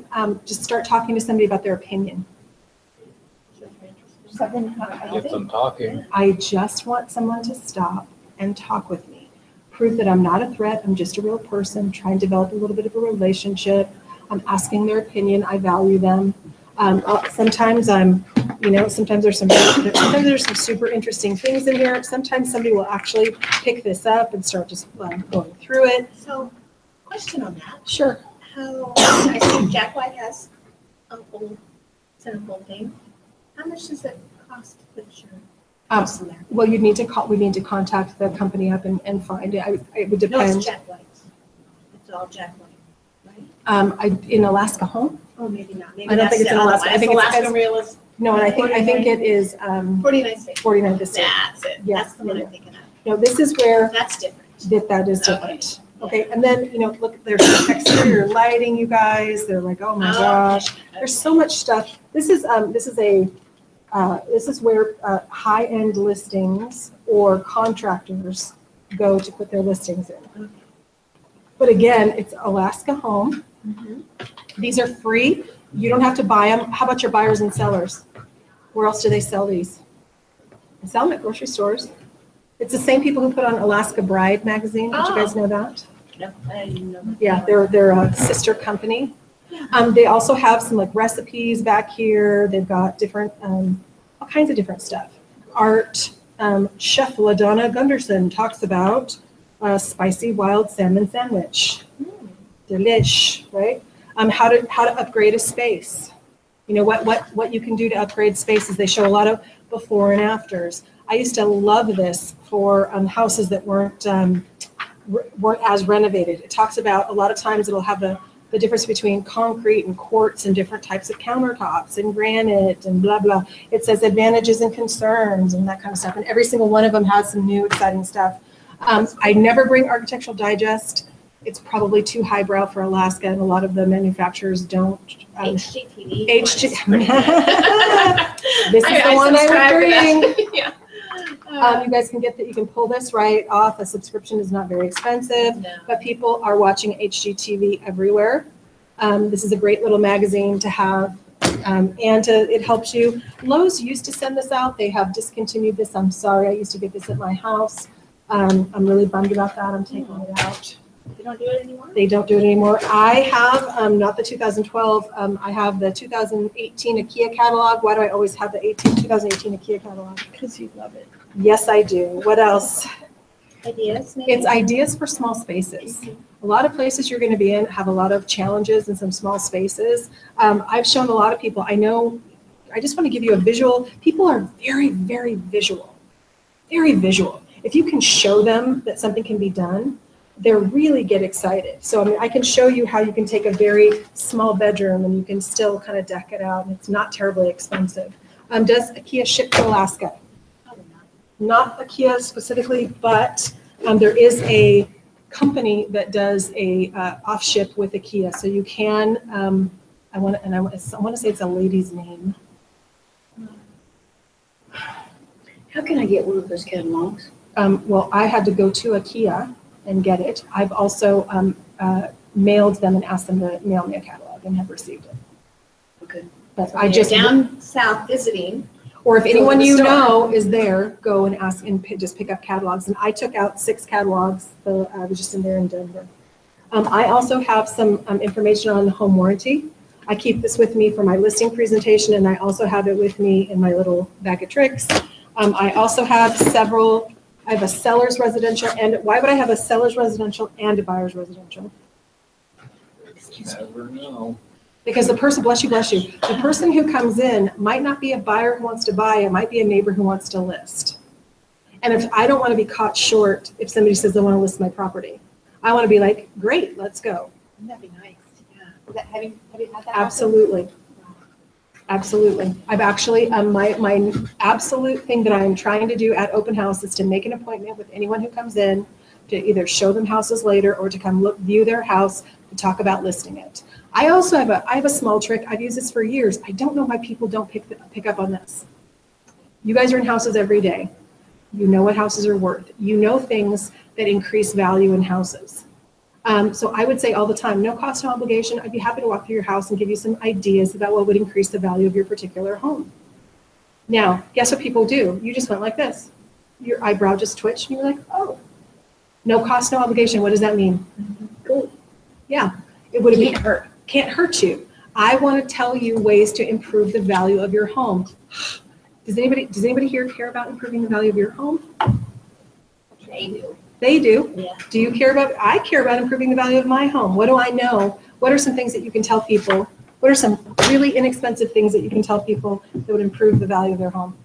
start talking to somebody about their opinion? Get them talking. I just want someone to stop and talk with me. Prove that I'm not a threat, I'm just a real person, trying to develop a little bit of a relationship. I'm asking their opinion, I value them. Sometimes sometimes there's some super interesting things in here. Sometimes somebody will actually pick this up and start just going through it. So, question on that. Sure. How, I think Jack White has a whole centerfold thing. How much does it cost to put your house in there? Well, we need to contact the company up and find it. It would No, depend. it's Jack White's. It's all Jack White, right? In Alaska Home? Oh, maybe not. Maybe I don't think it's in Alaska. I think it's Alaska Realist. No, and I think it is 49 State. 49 to 6. That's it. Yeah, That's the one yeah. I'm thinking of. No, this is where That's different. that is different. Okay, and then, look, there's exterior lighting, you guys. They're like, oh my gosh. There's so much stuff. This is where high-end listings or contractors go to put their listings in. But again, it's Alaska Home. These are free. You don't have to buy them. How about your buyers and sellers? Where else do they sell these? They sell them at grocery stores. It's the same people who put on Alaska Bride magazine. Did you guys know that? No, I didn't know that. Yeah, they're a sister company. They also have some like recipes back here. They've got different, all kinds of different stuff. Art. Chef LaDonna Gunderson talks about a spicy wild salmon sandwich. Delish, right? How to upgrade a space. What you can do to upgrade spaces. They show a lot of before and afters. I used to love this for houses that weren't as renovated. It talks about a lot of times it'll have the difference between concrete and quartz and different types of countertops and granite and blah, blah. It says advantages and concerns and that kind of stuff. And every single one of them has some new exciting stuff. I never bring Architectural Digest. It's probably too highbrow for Alaska, and a lot of the manufacturers don't. HGTV. This is the one I would bring. Yeah. You guys can get that. You can pull this right off. A subscription is not very expensive, No. but people are watching HGTV everywhere. This is a great little magazine to have, and it helps you. Lowe's used to send this out. They have discontinued this. I'm sorry. I used to get this at my house. I'm really bummed about that. I'm taking it out. They don't do it anymore? They don't do it anymore. I have, not the 2012, I have the 2018 IKEA catalog. Why do I always have the 2018 IKEA catalog? Because you love it. Yes, I do. What else? Ideas, maybe? It's ideas for small spaces. A lot of places you're going to be in have a lot of challenges in some small spaces. I've shown a lot of people, I just want to give you a visual. People are very, very visual. Very visual. If you can show them that something can be done, they really get excited. So I can show you how you can take a very small bedroom and you can still kind of deck it out, and it's not terribly expensive. Does IKEA ship to Alaska? Probably not. Not IKEA specifically, but there is a company that does a off ship with IKEA, so you can. I want to say it's a lady's name. How can I get one of those catalogs? Well, I had to go to IKEA and get it. I've also mailed them and asked them to mail me a catalog and have received it. Okay. But So I you're just, down south visiting. or if go anyone to the you store. know is there, go and ask and just pick up catalogs. And I took out 6 catalogs. So I was just in there in Denver. I also have some information on home warranty. I keep this with me for my listing presentation, and I also have it with me in my little bag of tricks. I also have several. I have a seller's residential, and why would I have a seller's residential and a buyer's residential? Never know. Because the person, bless you, the person who comes in might not be a buyer who wants to buy, it might be a neighbor who wants to list. And if I don't want to be caught short, if somebody says they want to list my property, I want to be like, great, let's go. That'd be nice. Yeah. Is that, have you had that happen? Absolutely. Absolutely. I've actually, my absolute thing that I'm trying to do at open house is to make an appointment with anyone who comes in to either show them houses later or to come view their house to talk about listing it. I also have a small trick. I've used this for years. I don't know why people don't pick up on this. You guys are in houses every day. You know what houses are worth. You know things that increase value in houses. So I would say all the time, no cost, no obligation. I'd be happy to walk through your house and give you some ideas about what would increase the value of your particular home. Now, guess what people do? You just went like this. Your eyebrow just twitched and you're like, oh, no cost, no obligation. What does that mean? Cool. Yeah, it would be can't hurt you. I want to tell you ways to improve the value of your home. Does anybody here care about improving the value of your home? They do. They do. Yeah. Do you care about, I care about improving the value of my home. What do I know? What are some things that you can tell people? What are some really inexpensive things that you can tell people that would improve the value of their home?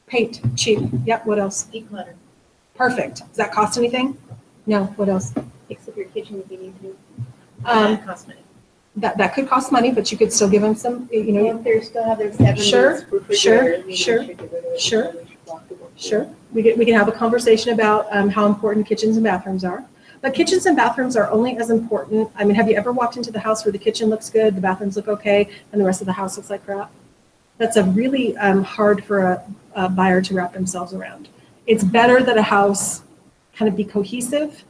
Paint, cheap. Yep, what else? Declutter. Perfect. Does that cost anything? No, what else? Fix up your kitchen if you need to. That costs money. That could cost money, but you could still give them some, you know. If they still have their 70s Sure, refrigerator, we sure, should get rid of it. sure. We should block the door. Sure, we can have a conversation about how important kitchens and bathrooms are. But kitchens and bathrooms are only as important. I mean, have you ever walked into the house where the kitchen looks good, the bathrooms look okay, and the rest of the house looks like crap? That's a really hard for a buyer to wrap themselves around. It's better that a house kind of be cohesive,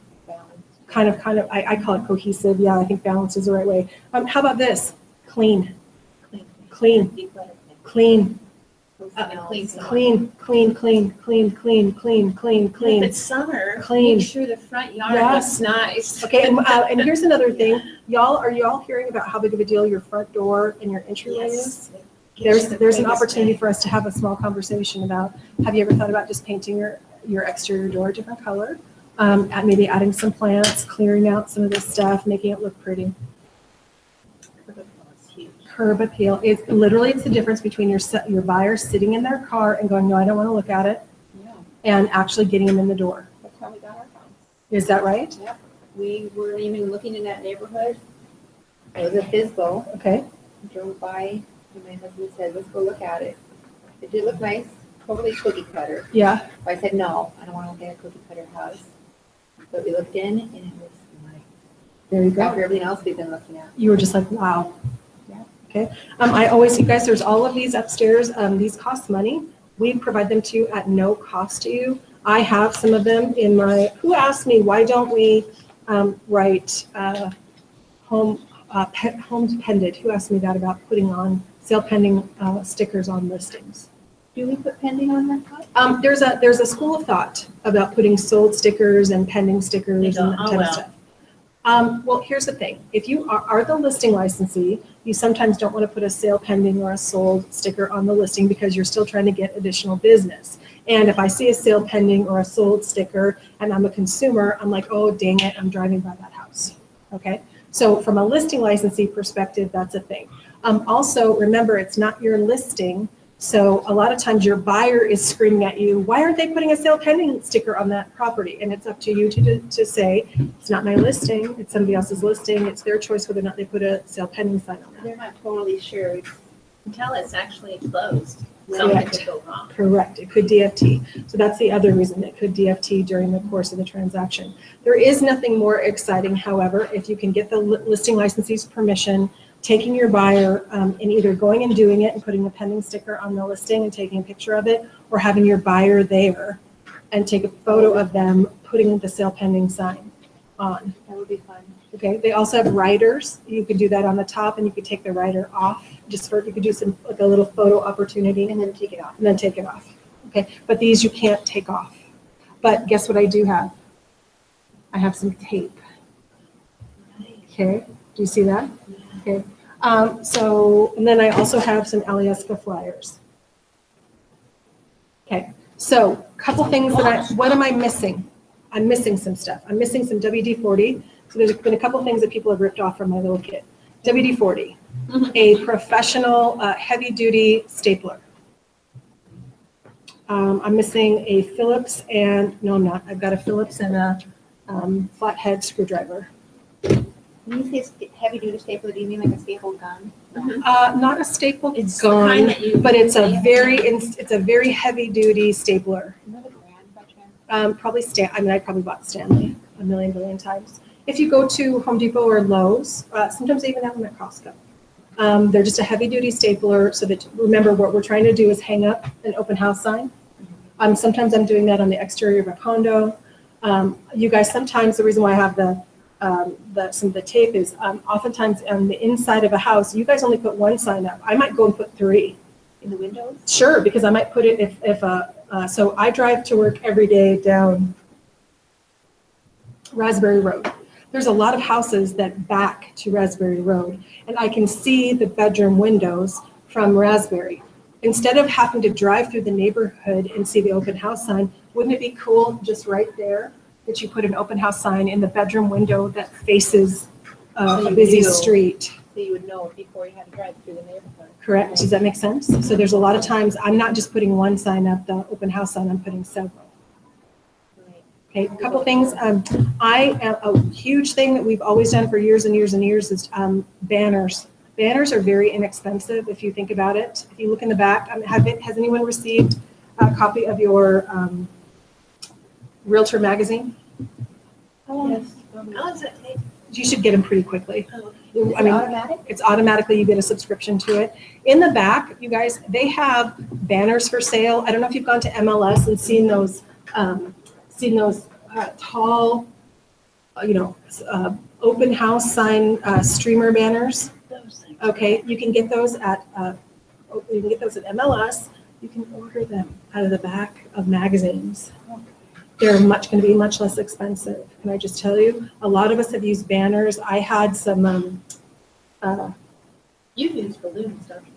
kind of, I call it cohesive. Yeah, I think balance is the right way. How about this? Clean. Clean. Declutter. Clean. Clean. Clean. If it's summer, Clean. make sure the front yard Yes. looks nice. Okay, and here's another thing. Are y'all hearing about how big of a deal your front door and your entryway is? Yes. There's an opportunity for us to have a small conversation about, have you ever thought about just painting your exterior door a different color? Maybe adding some plants, clearing out some of this stuff, making it look pretty. Curb appeal. It's the difference between your buyer sitting in their car and going, no, I don't want to look at it, and actually getting them in the door. That's how we got our house. Is that right? Yep. We were even looking in that neighborhood. It was a FISBO. Okay. Drove by, and my husband said, let's go look at it. It did look nice, totally cookie cutter. Yeah. So I said, no, I don't want to look at a cookie cutter house. But we looked in, and it was nice. There you go. After everything else we've been looking at. You were just like, wow. Yeah. Okay. I always, you guys, there's all of these upstairs. These cost money. We provide them to you at no cost to you. I have some of them in my, who asked me, why don't we write homes pended? Who asked me that about putting on sale pending stickers on listings? Do we put pending on that? There's a school of thought about putting sold stickers and pending stickers and that kind of stuff. Well, here's the thing. If you are the listing licensee, you sometimes don't want to put a sale pending or a sold sticker on the listing because you're still trying to get additional business. And if I see a sale pending or a sold sticker and I'm a consumer, I'm like, oh, dang it, I'm driving by that house. Okay? So from a listing licensee perspective, that's a thing. Also, remember, it's not your listing. So a lot of times your buyer is screaming at you, why aren't they putting a sale pending sticker on that property? And it's up to you to say, it's not my listing, it's somebody else's listing, it's their choice whether or not they put a sale pending sign on that. They're not totally sure until it's actually closed. Correct. Something could go wrong. Correct, it could DFT. So that's the other reason it could DFT during the course of the transaction. There is nothing more exciting, however, if you can get the listing licensee's permission, taking your buyer and either going and doing it and putting a pending sticker on the listing and taking a picture of it, or having your buyer there and take a photo of them putting the sale pending sign on. That would be fun. Okay, they also have riders. You could do that on the top and you could take the rider off just for, you could do some, like a little photo opportunity And then take it off. and then take it off. Okay, but these you can't take off. But guess what I do have? I have some tape. Okay, do you see that? Okay, and then I also have some Alyeska flyers. Okay, so a couple things what am I missing? I'm missing some stuff. I'm missing some WD-40. So there's been a couple things that people have ripped off from my little kit. WD-40, a professional heavy-duty stapler. I'm missing a Phillips and, no, I'm not. I've got a Phillips and a flathead screwdriver. When you say heavy duty stapler, do you mean like a staple gun? Not a staple It's the kind gun, that you. but it's a very heavy-duty stapler. Another brand by chance? Probably I probably bought Stanley a billion times. If you go to Home Depot or Lowe's, sometimes they even have them at Costco. They're just a heavy-duty stapler, so that, remember, what we're trying to do is hang up an open house sign. Sometimes I'm doing that on the exterior of a condo. You guys, sometimes the reason why I have some of the tape is oftentimes on the inside of a house, you guys only put one sign up. I might go and put 3. In the windows? Sure, because I might put it so I drive to work every day down Raspberry Road. There's a lot of houses that back to Raspberry Road, and I can see the bedroom windows from Raspberry. Instead of having to drive through the neighborhood and see the open house sign, wouldn't it be cool just right there that you put an open house sign in the bedroom window that faces a busy street? So you would know before you had to drive through the neighborhood. Correct? Does that make sense? So there's a lot of times, I'm not just putting one sign up, the open house sign, I'm putting several. Okay, a couple things. A huge thing that we've always done for years and years and years is banners. Banners are very inexpensive if you think about it. If you look in the back, has anyone received a copy of your Realtor magazine? Yes. You should get them pretty quickly. Is it automatic? It's automatically, you get a subscription to it. In the back, you guys, they have banners for sale. I don't know if you've gone to MLS and seen those tall, open house sign streamer banners. Okay, you can get those at MLS. You can order them out of the back of magazines. They're going to be much less expensive. Can I just tell you? A lot of us have used banners. I had some. You use balloons, don't you?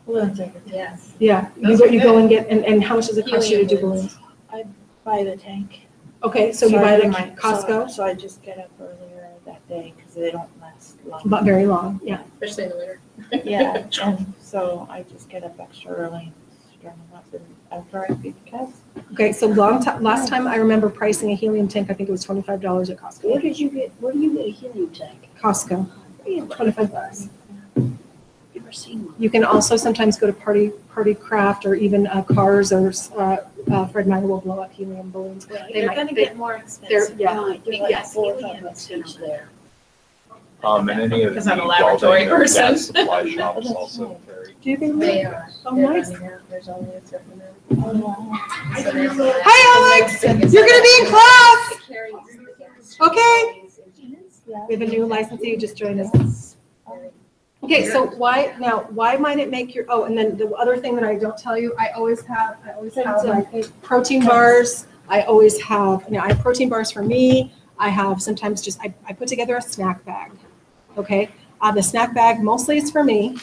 Balloons, Yes. Yeah, you go and get, and how much does it cost you to do balloons? Buy the tank. Okay, so you I buy do the my- Costco, So I just get up earlier that day because they don't last long. but very long, yeah. Especially in the winter. Yeah, and so I just get up extra early and strum them up and after I feed the cats. Okay, so last time I remember pricing a helium tank, I think it was $25 at Costco. Where do you get a helium tank? Costco, $25. Never seen one. You can also sometimes go to Party Craft or even Cars or Fred Meyer will blow up helium balloons. They're gonna get more expensive. yeah. Right, they're Yes, like helium is $4,000 each there. And any of Because the I'm a laboratory welding or person. gas supply shops also carry. Do you think? They are. Oh, They're nice. running out. There's only a certain amount. So there's a- Hi, Alex. You're gonna be in class. Okay. We have a new licensee who just joined us. Okay, so why might it make your, and then the other thing that I don't tell you, I always have like protein bars. I always have, I have protein bars for me. I have sometimes just, I put together a snack bag, okay? The snack bag mostly is for me,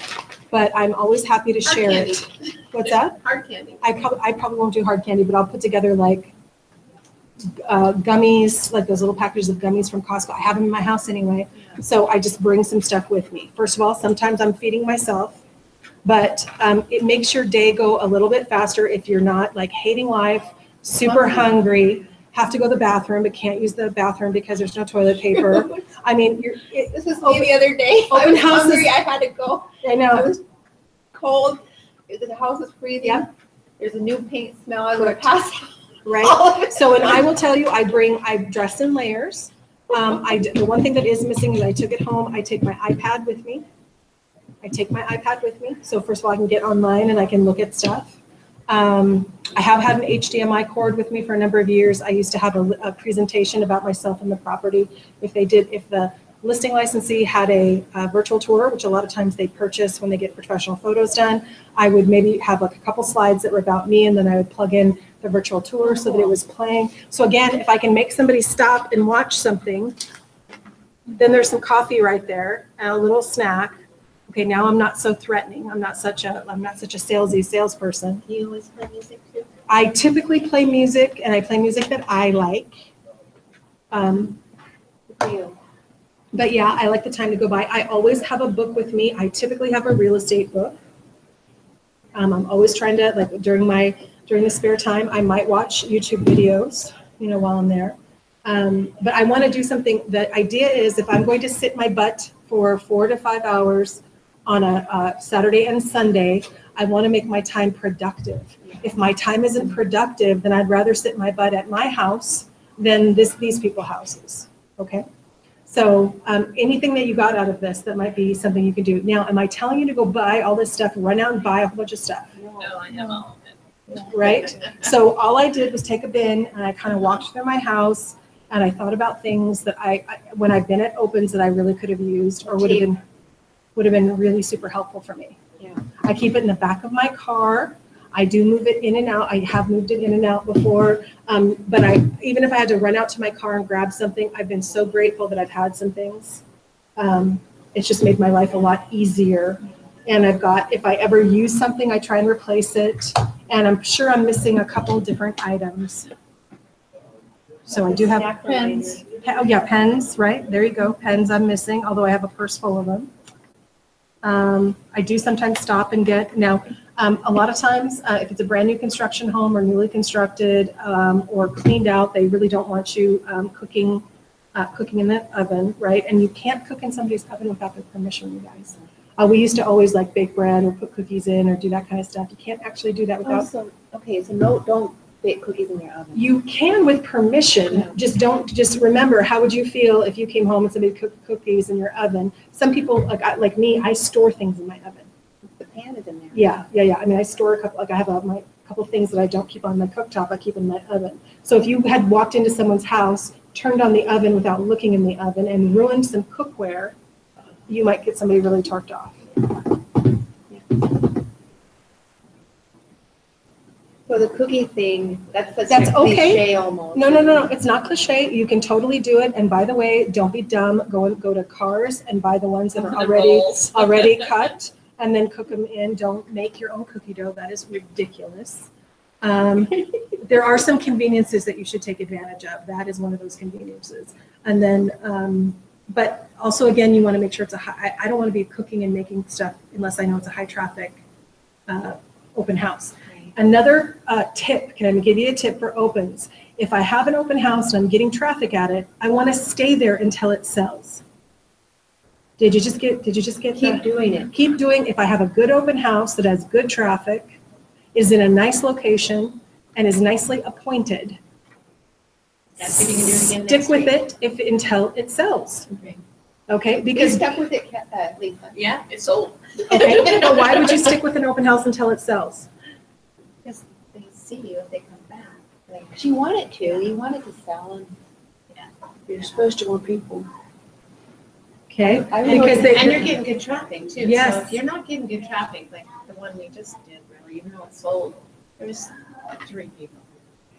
but I'm always happy to share it. What's that? Hard candy. I probably won't do hard candy, but I'll put together like gummies, like those little packages of gummies from Costco. I have them in my house anyway. So I just bring some stuff with me. First of all, sometimes I'm feeding myself, but it makes your day go a little bit faster if you're not like hating life, super hungry, have to go to the bathroom, but can't use the bathroom because there's no toilet paper. I mean, This was me the other day. I open was houses- hungry. I had to go. I I know. was cold. The house was freezing. Yeah. There's a new paint smell. I was gonna pass out. Right? All of it. So, and I will tell you, I dress in layers. The one thing that is missing is I took it home. I take my iPad with me. So first of all, I can get online and I can look at stuff. I have had an HDMI cord with me for a number of years. I used to have a presentation about myself and the property. If the listing licensee had a virtual tour, which a lot of times they purchase when they get professional photos done, I would maybe have like a couple slides that were about me, and then I would plug in the virtual tour so that it was playing. So again, if I can make somebody stop and watch something, then there's some coffee right there and a little snack. Okay, now I'm not so threatening. I'm not such a salesy salesperson. Do you always play music too? I typically play music, and I play music that I like. For you. But yeah, I like the time to go by. I always have a book with me. I typically have a real estate book. I'm always trying to, like, during the spare time, I might watch YouTube videos, while I'm there. But I want to do something. The idea is, if I'm going to sit my butt for 4 to 5 hours on a Saturday and Sunday, I want to make my time productive. If my time isn't productive, then I'd rather sit my butt at my house than these people's houses. Okay? So anything that you got out of this that might be something you can do. Now, am I telling you to go buy all this stuff, run out and buy a whole bunch of stuff? No, I have all of it. Right? So all I did was take a bin and I kind of walked through my house and I thought about things that when I've been at opens that I really could have used or would have been really super helpful for me. Yeah. I keep it in the back of my car. I do move it in and out. I have moved it in and out before. But even if I had to run out to my car and grab something, I've been so grateful that I've had some things. It's just made my life a lot easier. And if I ever use something, I try and replace it. And I'm sure I'm missing a couple different items. So I do have Pens. Oh yeah, pens, right? There you go. Pens I'm missing, although I have a purse full of them. I do sometimes stop and get, now, a lot of times, if it's a brand new construction home or newly constructed or cleaned out, they really don't want you cooking in the oven, right? And you can't cook in somebody's oven without their permission, you guys. We used to always like bake bread or put cookies in or do that kind of stuff. You can't actually do that without. So no, don't bake cookies in your oven. You can with permission, Yeah. just remember, how would you feel if you came home and somebody cooked cookies in your oven? Some people, like me, I store things in my oven. The pan is in there. Yeah. I mean, I store a couple, I have my couple things that I don't keep on my cooktop, I keep in my oven. So if you had walked into someone's house, turned on the oven without looking in the oven and ruined some cookware, you might get somebody really torqued off. So the cookie thing, that's That's a okay. cliche almost. No, it's not cliche. You can totally do it. And by the way, don't be dumb. Go to Cars and buy the ones that are already cut and then cook them in. Don't make your own cookie dough. That is ridiculous. There are some conveniences that you should take advantage of. That is one of those conveniences. And then, but also again, you want to make sure it's I don't want to be cooking and making stuff unless I know it's a high traffic open house. Another tip, can I give you a tip for opens? If I have an open house and I'm getting traffic at it, I want to stay there until it sells. Did you just get Keep doing it. Keep doing. If I have a good open house that has good traffic, is in a nice location, and is nicely appointed, That's what you can do again stick next with week. it until it sells. Okay. Okay, You because stuck with it, Lisa. Yeah, it's sold. okay, but why would you stick with an open house until it sells? Because they see you if they come back. Because you want it to. You want it to sell. And You're supposed to want people. Okay, I because would- And you're getting good traffic too. Yes. So if you're not getting good traffic, like the one we just did, really, even though it's sold, there was 3 people.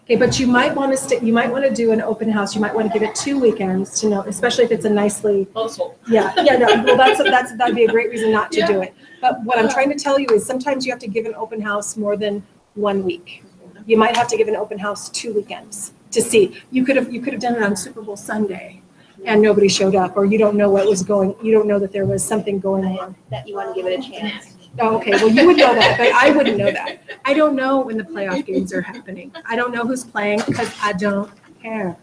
okay, but you might want to stick. You might want to do an open house. You might want to give it 2 weekends to know, especially if it's a nicely. Oh, sold. Yeah. No. Well, that'd be a great reason not to do it. But what I'm trying to tell you is sometimes you have to give an open house more than 1 week. You might have to give an open house 2 weekends to see. You could have done it on Super Bowl Sunday, and nobody showed up, or you don't know what was going. You don't know that there was something going on. That you want to give it a chance. Oh, okay. Well, you would know that, but I wouldn't know that. I don't know when the playoff games are happening. I don't know who's playing because I don't care.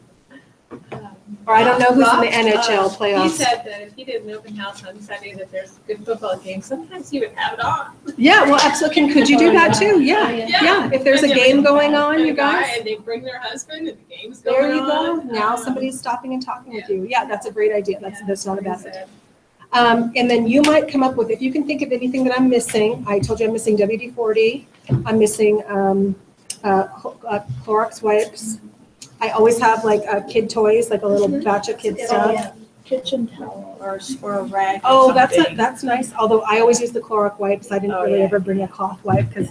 Or I don't know who's in the NHL He playoffs. said that if he did an open house on Sunday, that there's a good football game, sometimes he would have it on. Yeah, well, absolutely. Could you do that too? Yeah. If there's a game going on, you guys. And they bring their husband and the game's going on. There you go. Now somebody's stopping and talking with you. Yeah, that's a great idea. That's not a bad idea. And then you might come up with, if you can think of anything that I'm missing, I told you I'm missing WD-40, I'm missing Clorox wipes. I always have like kid toys, like a little batch of kid stuff. Kitchen towel or a rag. Oh, that's nice. Although I always use the Clorox wipes. I didn't Oh, really yeah. ever bring a cloth wipe because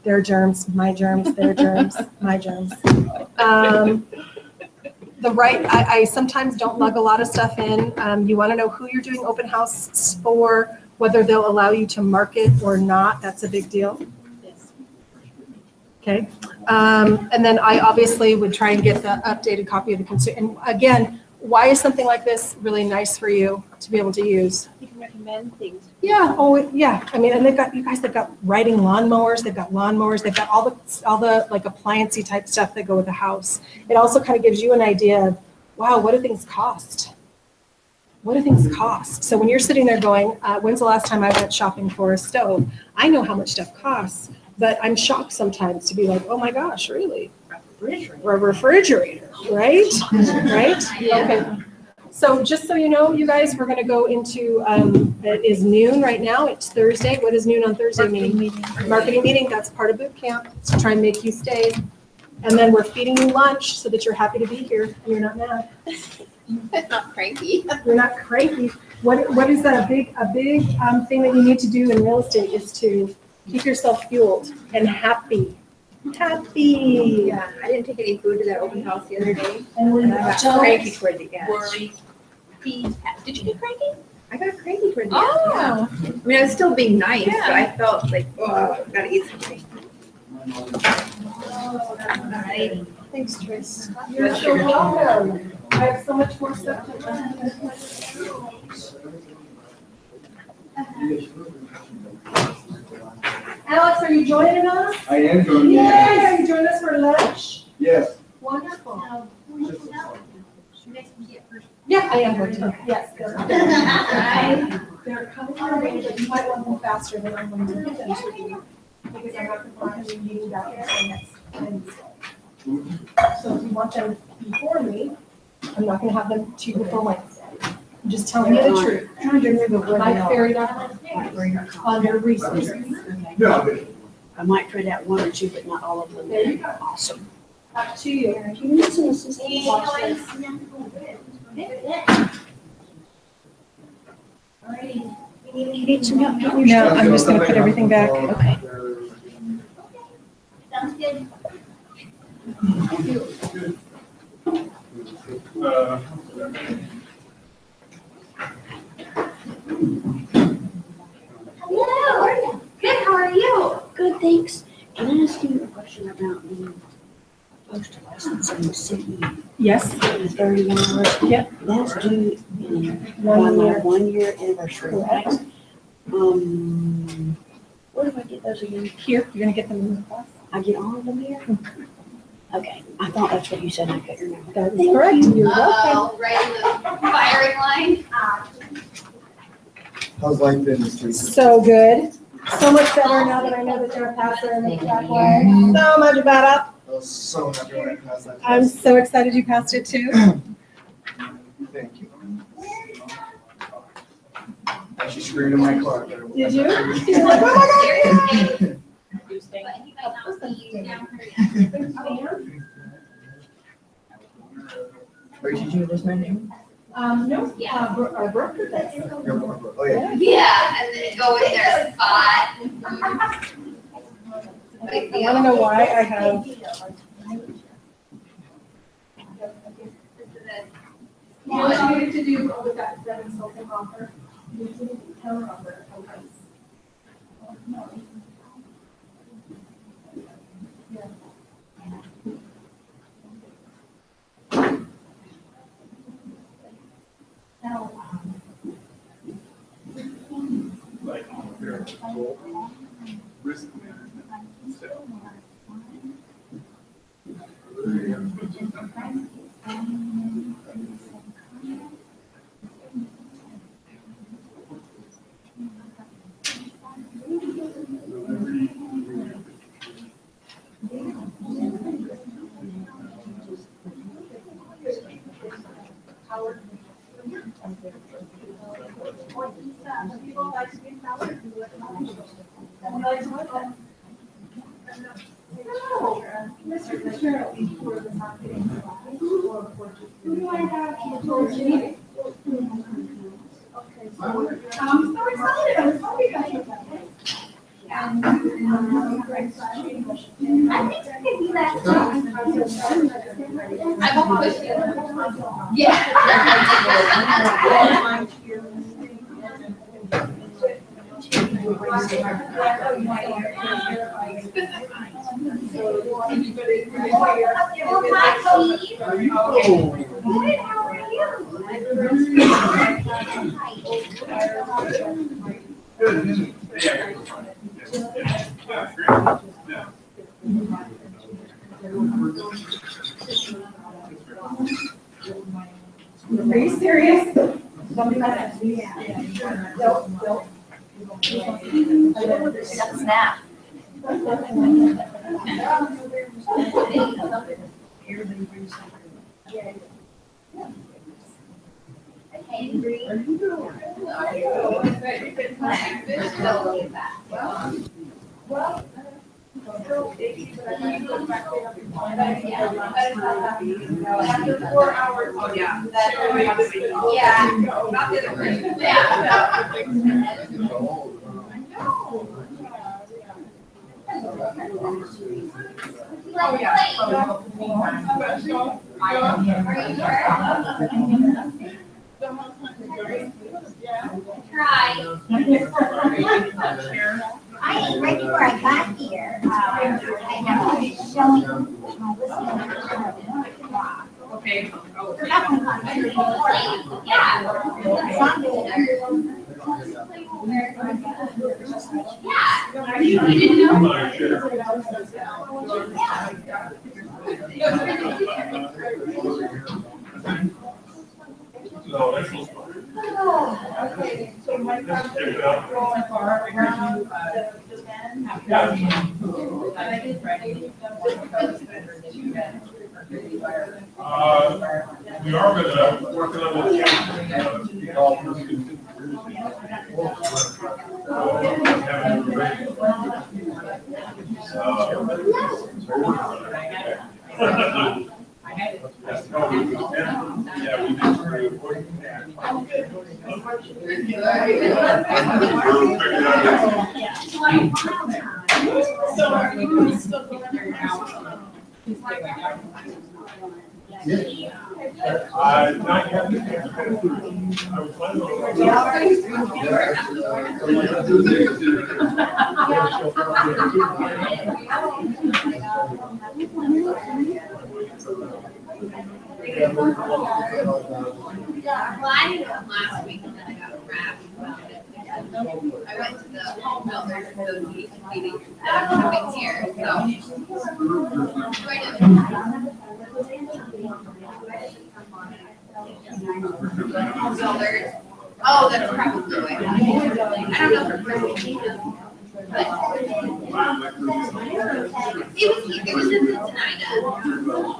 their germs, my germs, their germs, my germs. I sometimes don't lug a lot of stuff in. You want to know who you're doing open house for, whether they'll allow you to market or not. That's a big deal. Yes. Okay. And then I obviously would try and get the updated copy of the consumer. And again, why is something like this really nice for you to be able to use? You can recommend things. Yeah, oh, yeah, I mean, and they've got riding lawnmowers, they've got all the like appliance-y type stuff that go with the house. It also kind of gives you an idea of, wow, what do things cost? What do things cost? So when you're sitting there going, when's the last time I went shopping for a stove? I know how much stuff costs, but I'm shocked sometimes to be like, oh my gosh, really? Or a refrigerator, right? Right? Okay. So just so you know, you guys, we're gonna go into, it is noon right now, it's Thursday. What does noon on Thursday mean? Marketing meeting, that's part of boot camp, to try and make you stay. And then we're feeding you lunch so that you're happy to be here and you're not mad. Not cranky. You're not cranky. What is a big thing that you need to do in real estate is to keep yourself fueled and happy. Happy. Yeah, I didn't take any food to that open house the other day. And I got So- cranky toward the end. Worry. Did you get cranky? I got cranky toward the Oh. end. I mean, I was still being nice, Yeah. but I felt like, oh, gotta eat something. thanks, Tris. You're so welcome. I have so much more stuff to Alex, are you joining us? I am joining Yay, you. are you joining us for lunch? Yes. Wonderful. Next week first. Yeah, I am going to, yes. They're coming our way, but you might want them faster than I'm going to get them to you. Because I'm not going to be meeting back until next Wednesday. So if you want them before me, I'm not going to have them to you before Wednesday. I'm just telling you the truth. Trying to remember My where fairy dot under resources. No, I might try that one or two, but not all of them. There you go. Awesome. Up to you. Can you listen to this? Watch this. You need some help getting your No, stuff? I'm just going to put everything back. Okay. Sounds good. Hello. Good, how are you? Good, thanks. Can I ask you a question about the postal license in the city? Yes. The 31 hours? Yep. That's due in 1 year. 1 year anniversary. Correct. Where do I get those again? Here, you're going to get them in the class. I get all of them here? Okay, I thought that's what you said, I couldn't remember. That is Thank correct. you. You're welcome. Uh-oh, right in the firing line. how's life been this week? So good. So much better now that I know that you're a passer and it's that way. So much better. I was so happy when I passed that I'm test. so excited you passed it too. Thank you. She screamed in my car. Did you? She's like, oh my God. But he might not be down here yet. Are you teaching this man? No, Yeah. our broker does. Oh, yeah. Yeah, and then go in their spot. I want to know why I have. What you needed to do with that insulting offer, you need to counter offer. Like, their risk management. So, I'm so excited. I'm so excited. I think I could do that. I won't push you. Yeah. Oh. Good, how are you? Snap. After 4 hours. Oh, yeah. Right before I got here, I was showing my listening. Okay. Okay, so my question going far around the men. We are gonna work on So are you still going out? not yet. I was planning Well, I didn't come last week and then I got crashed about it. I went to the home builders association meeting that I'm coming here, Home builders. Oh, that's probably why. I don't know for sure. But it was in Cincinnati.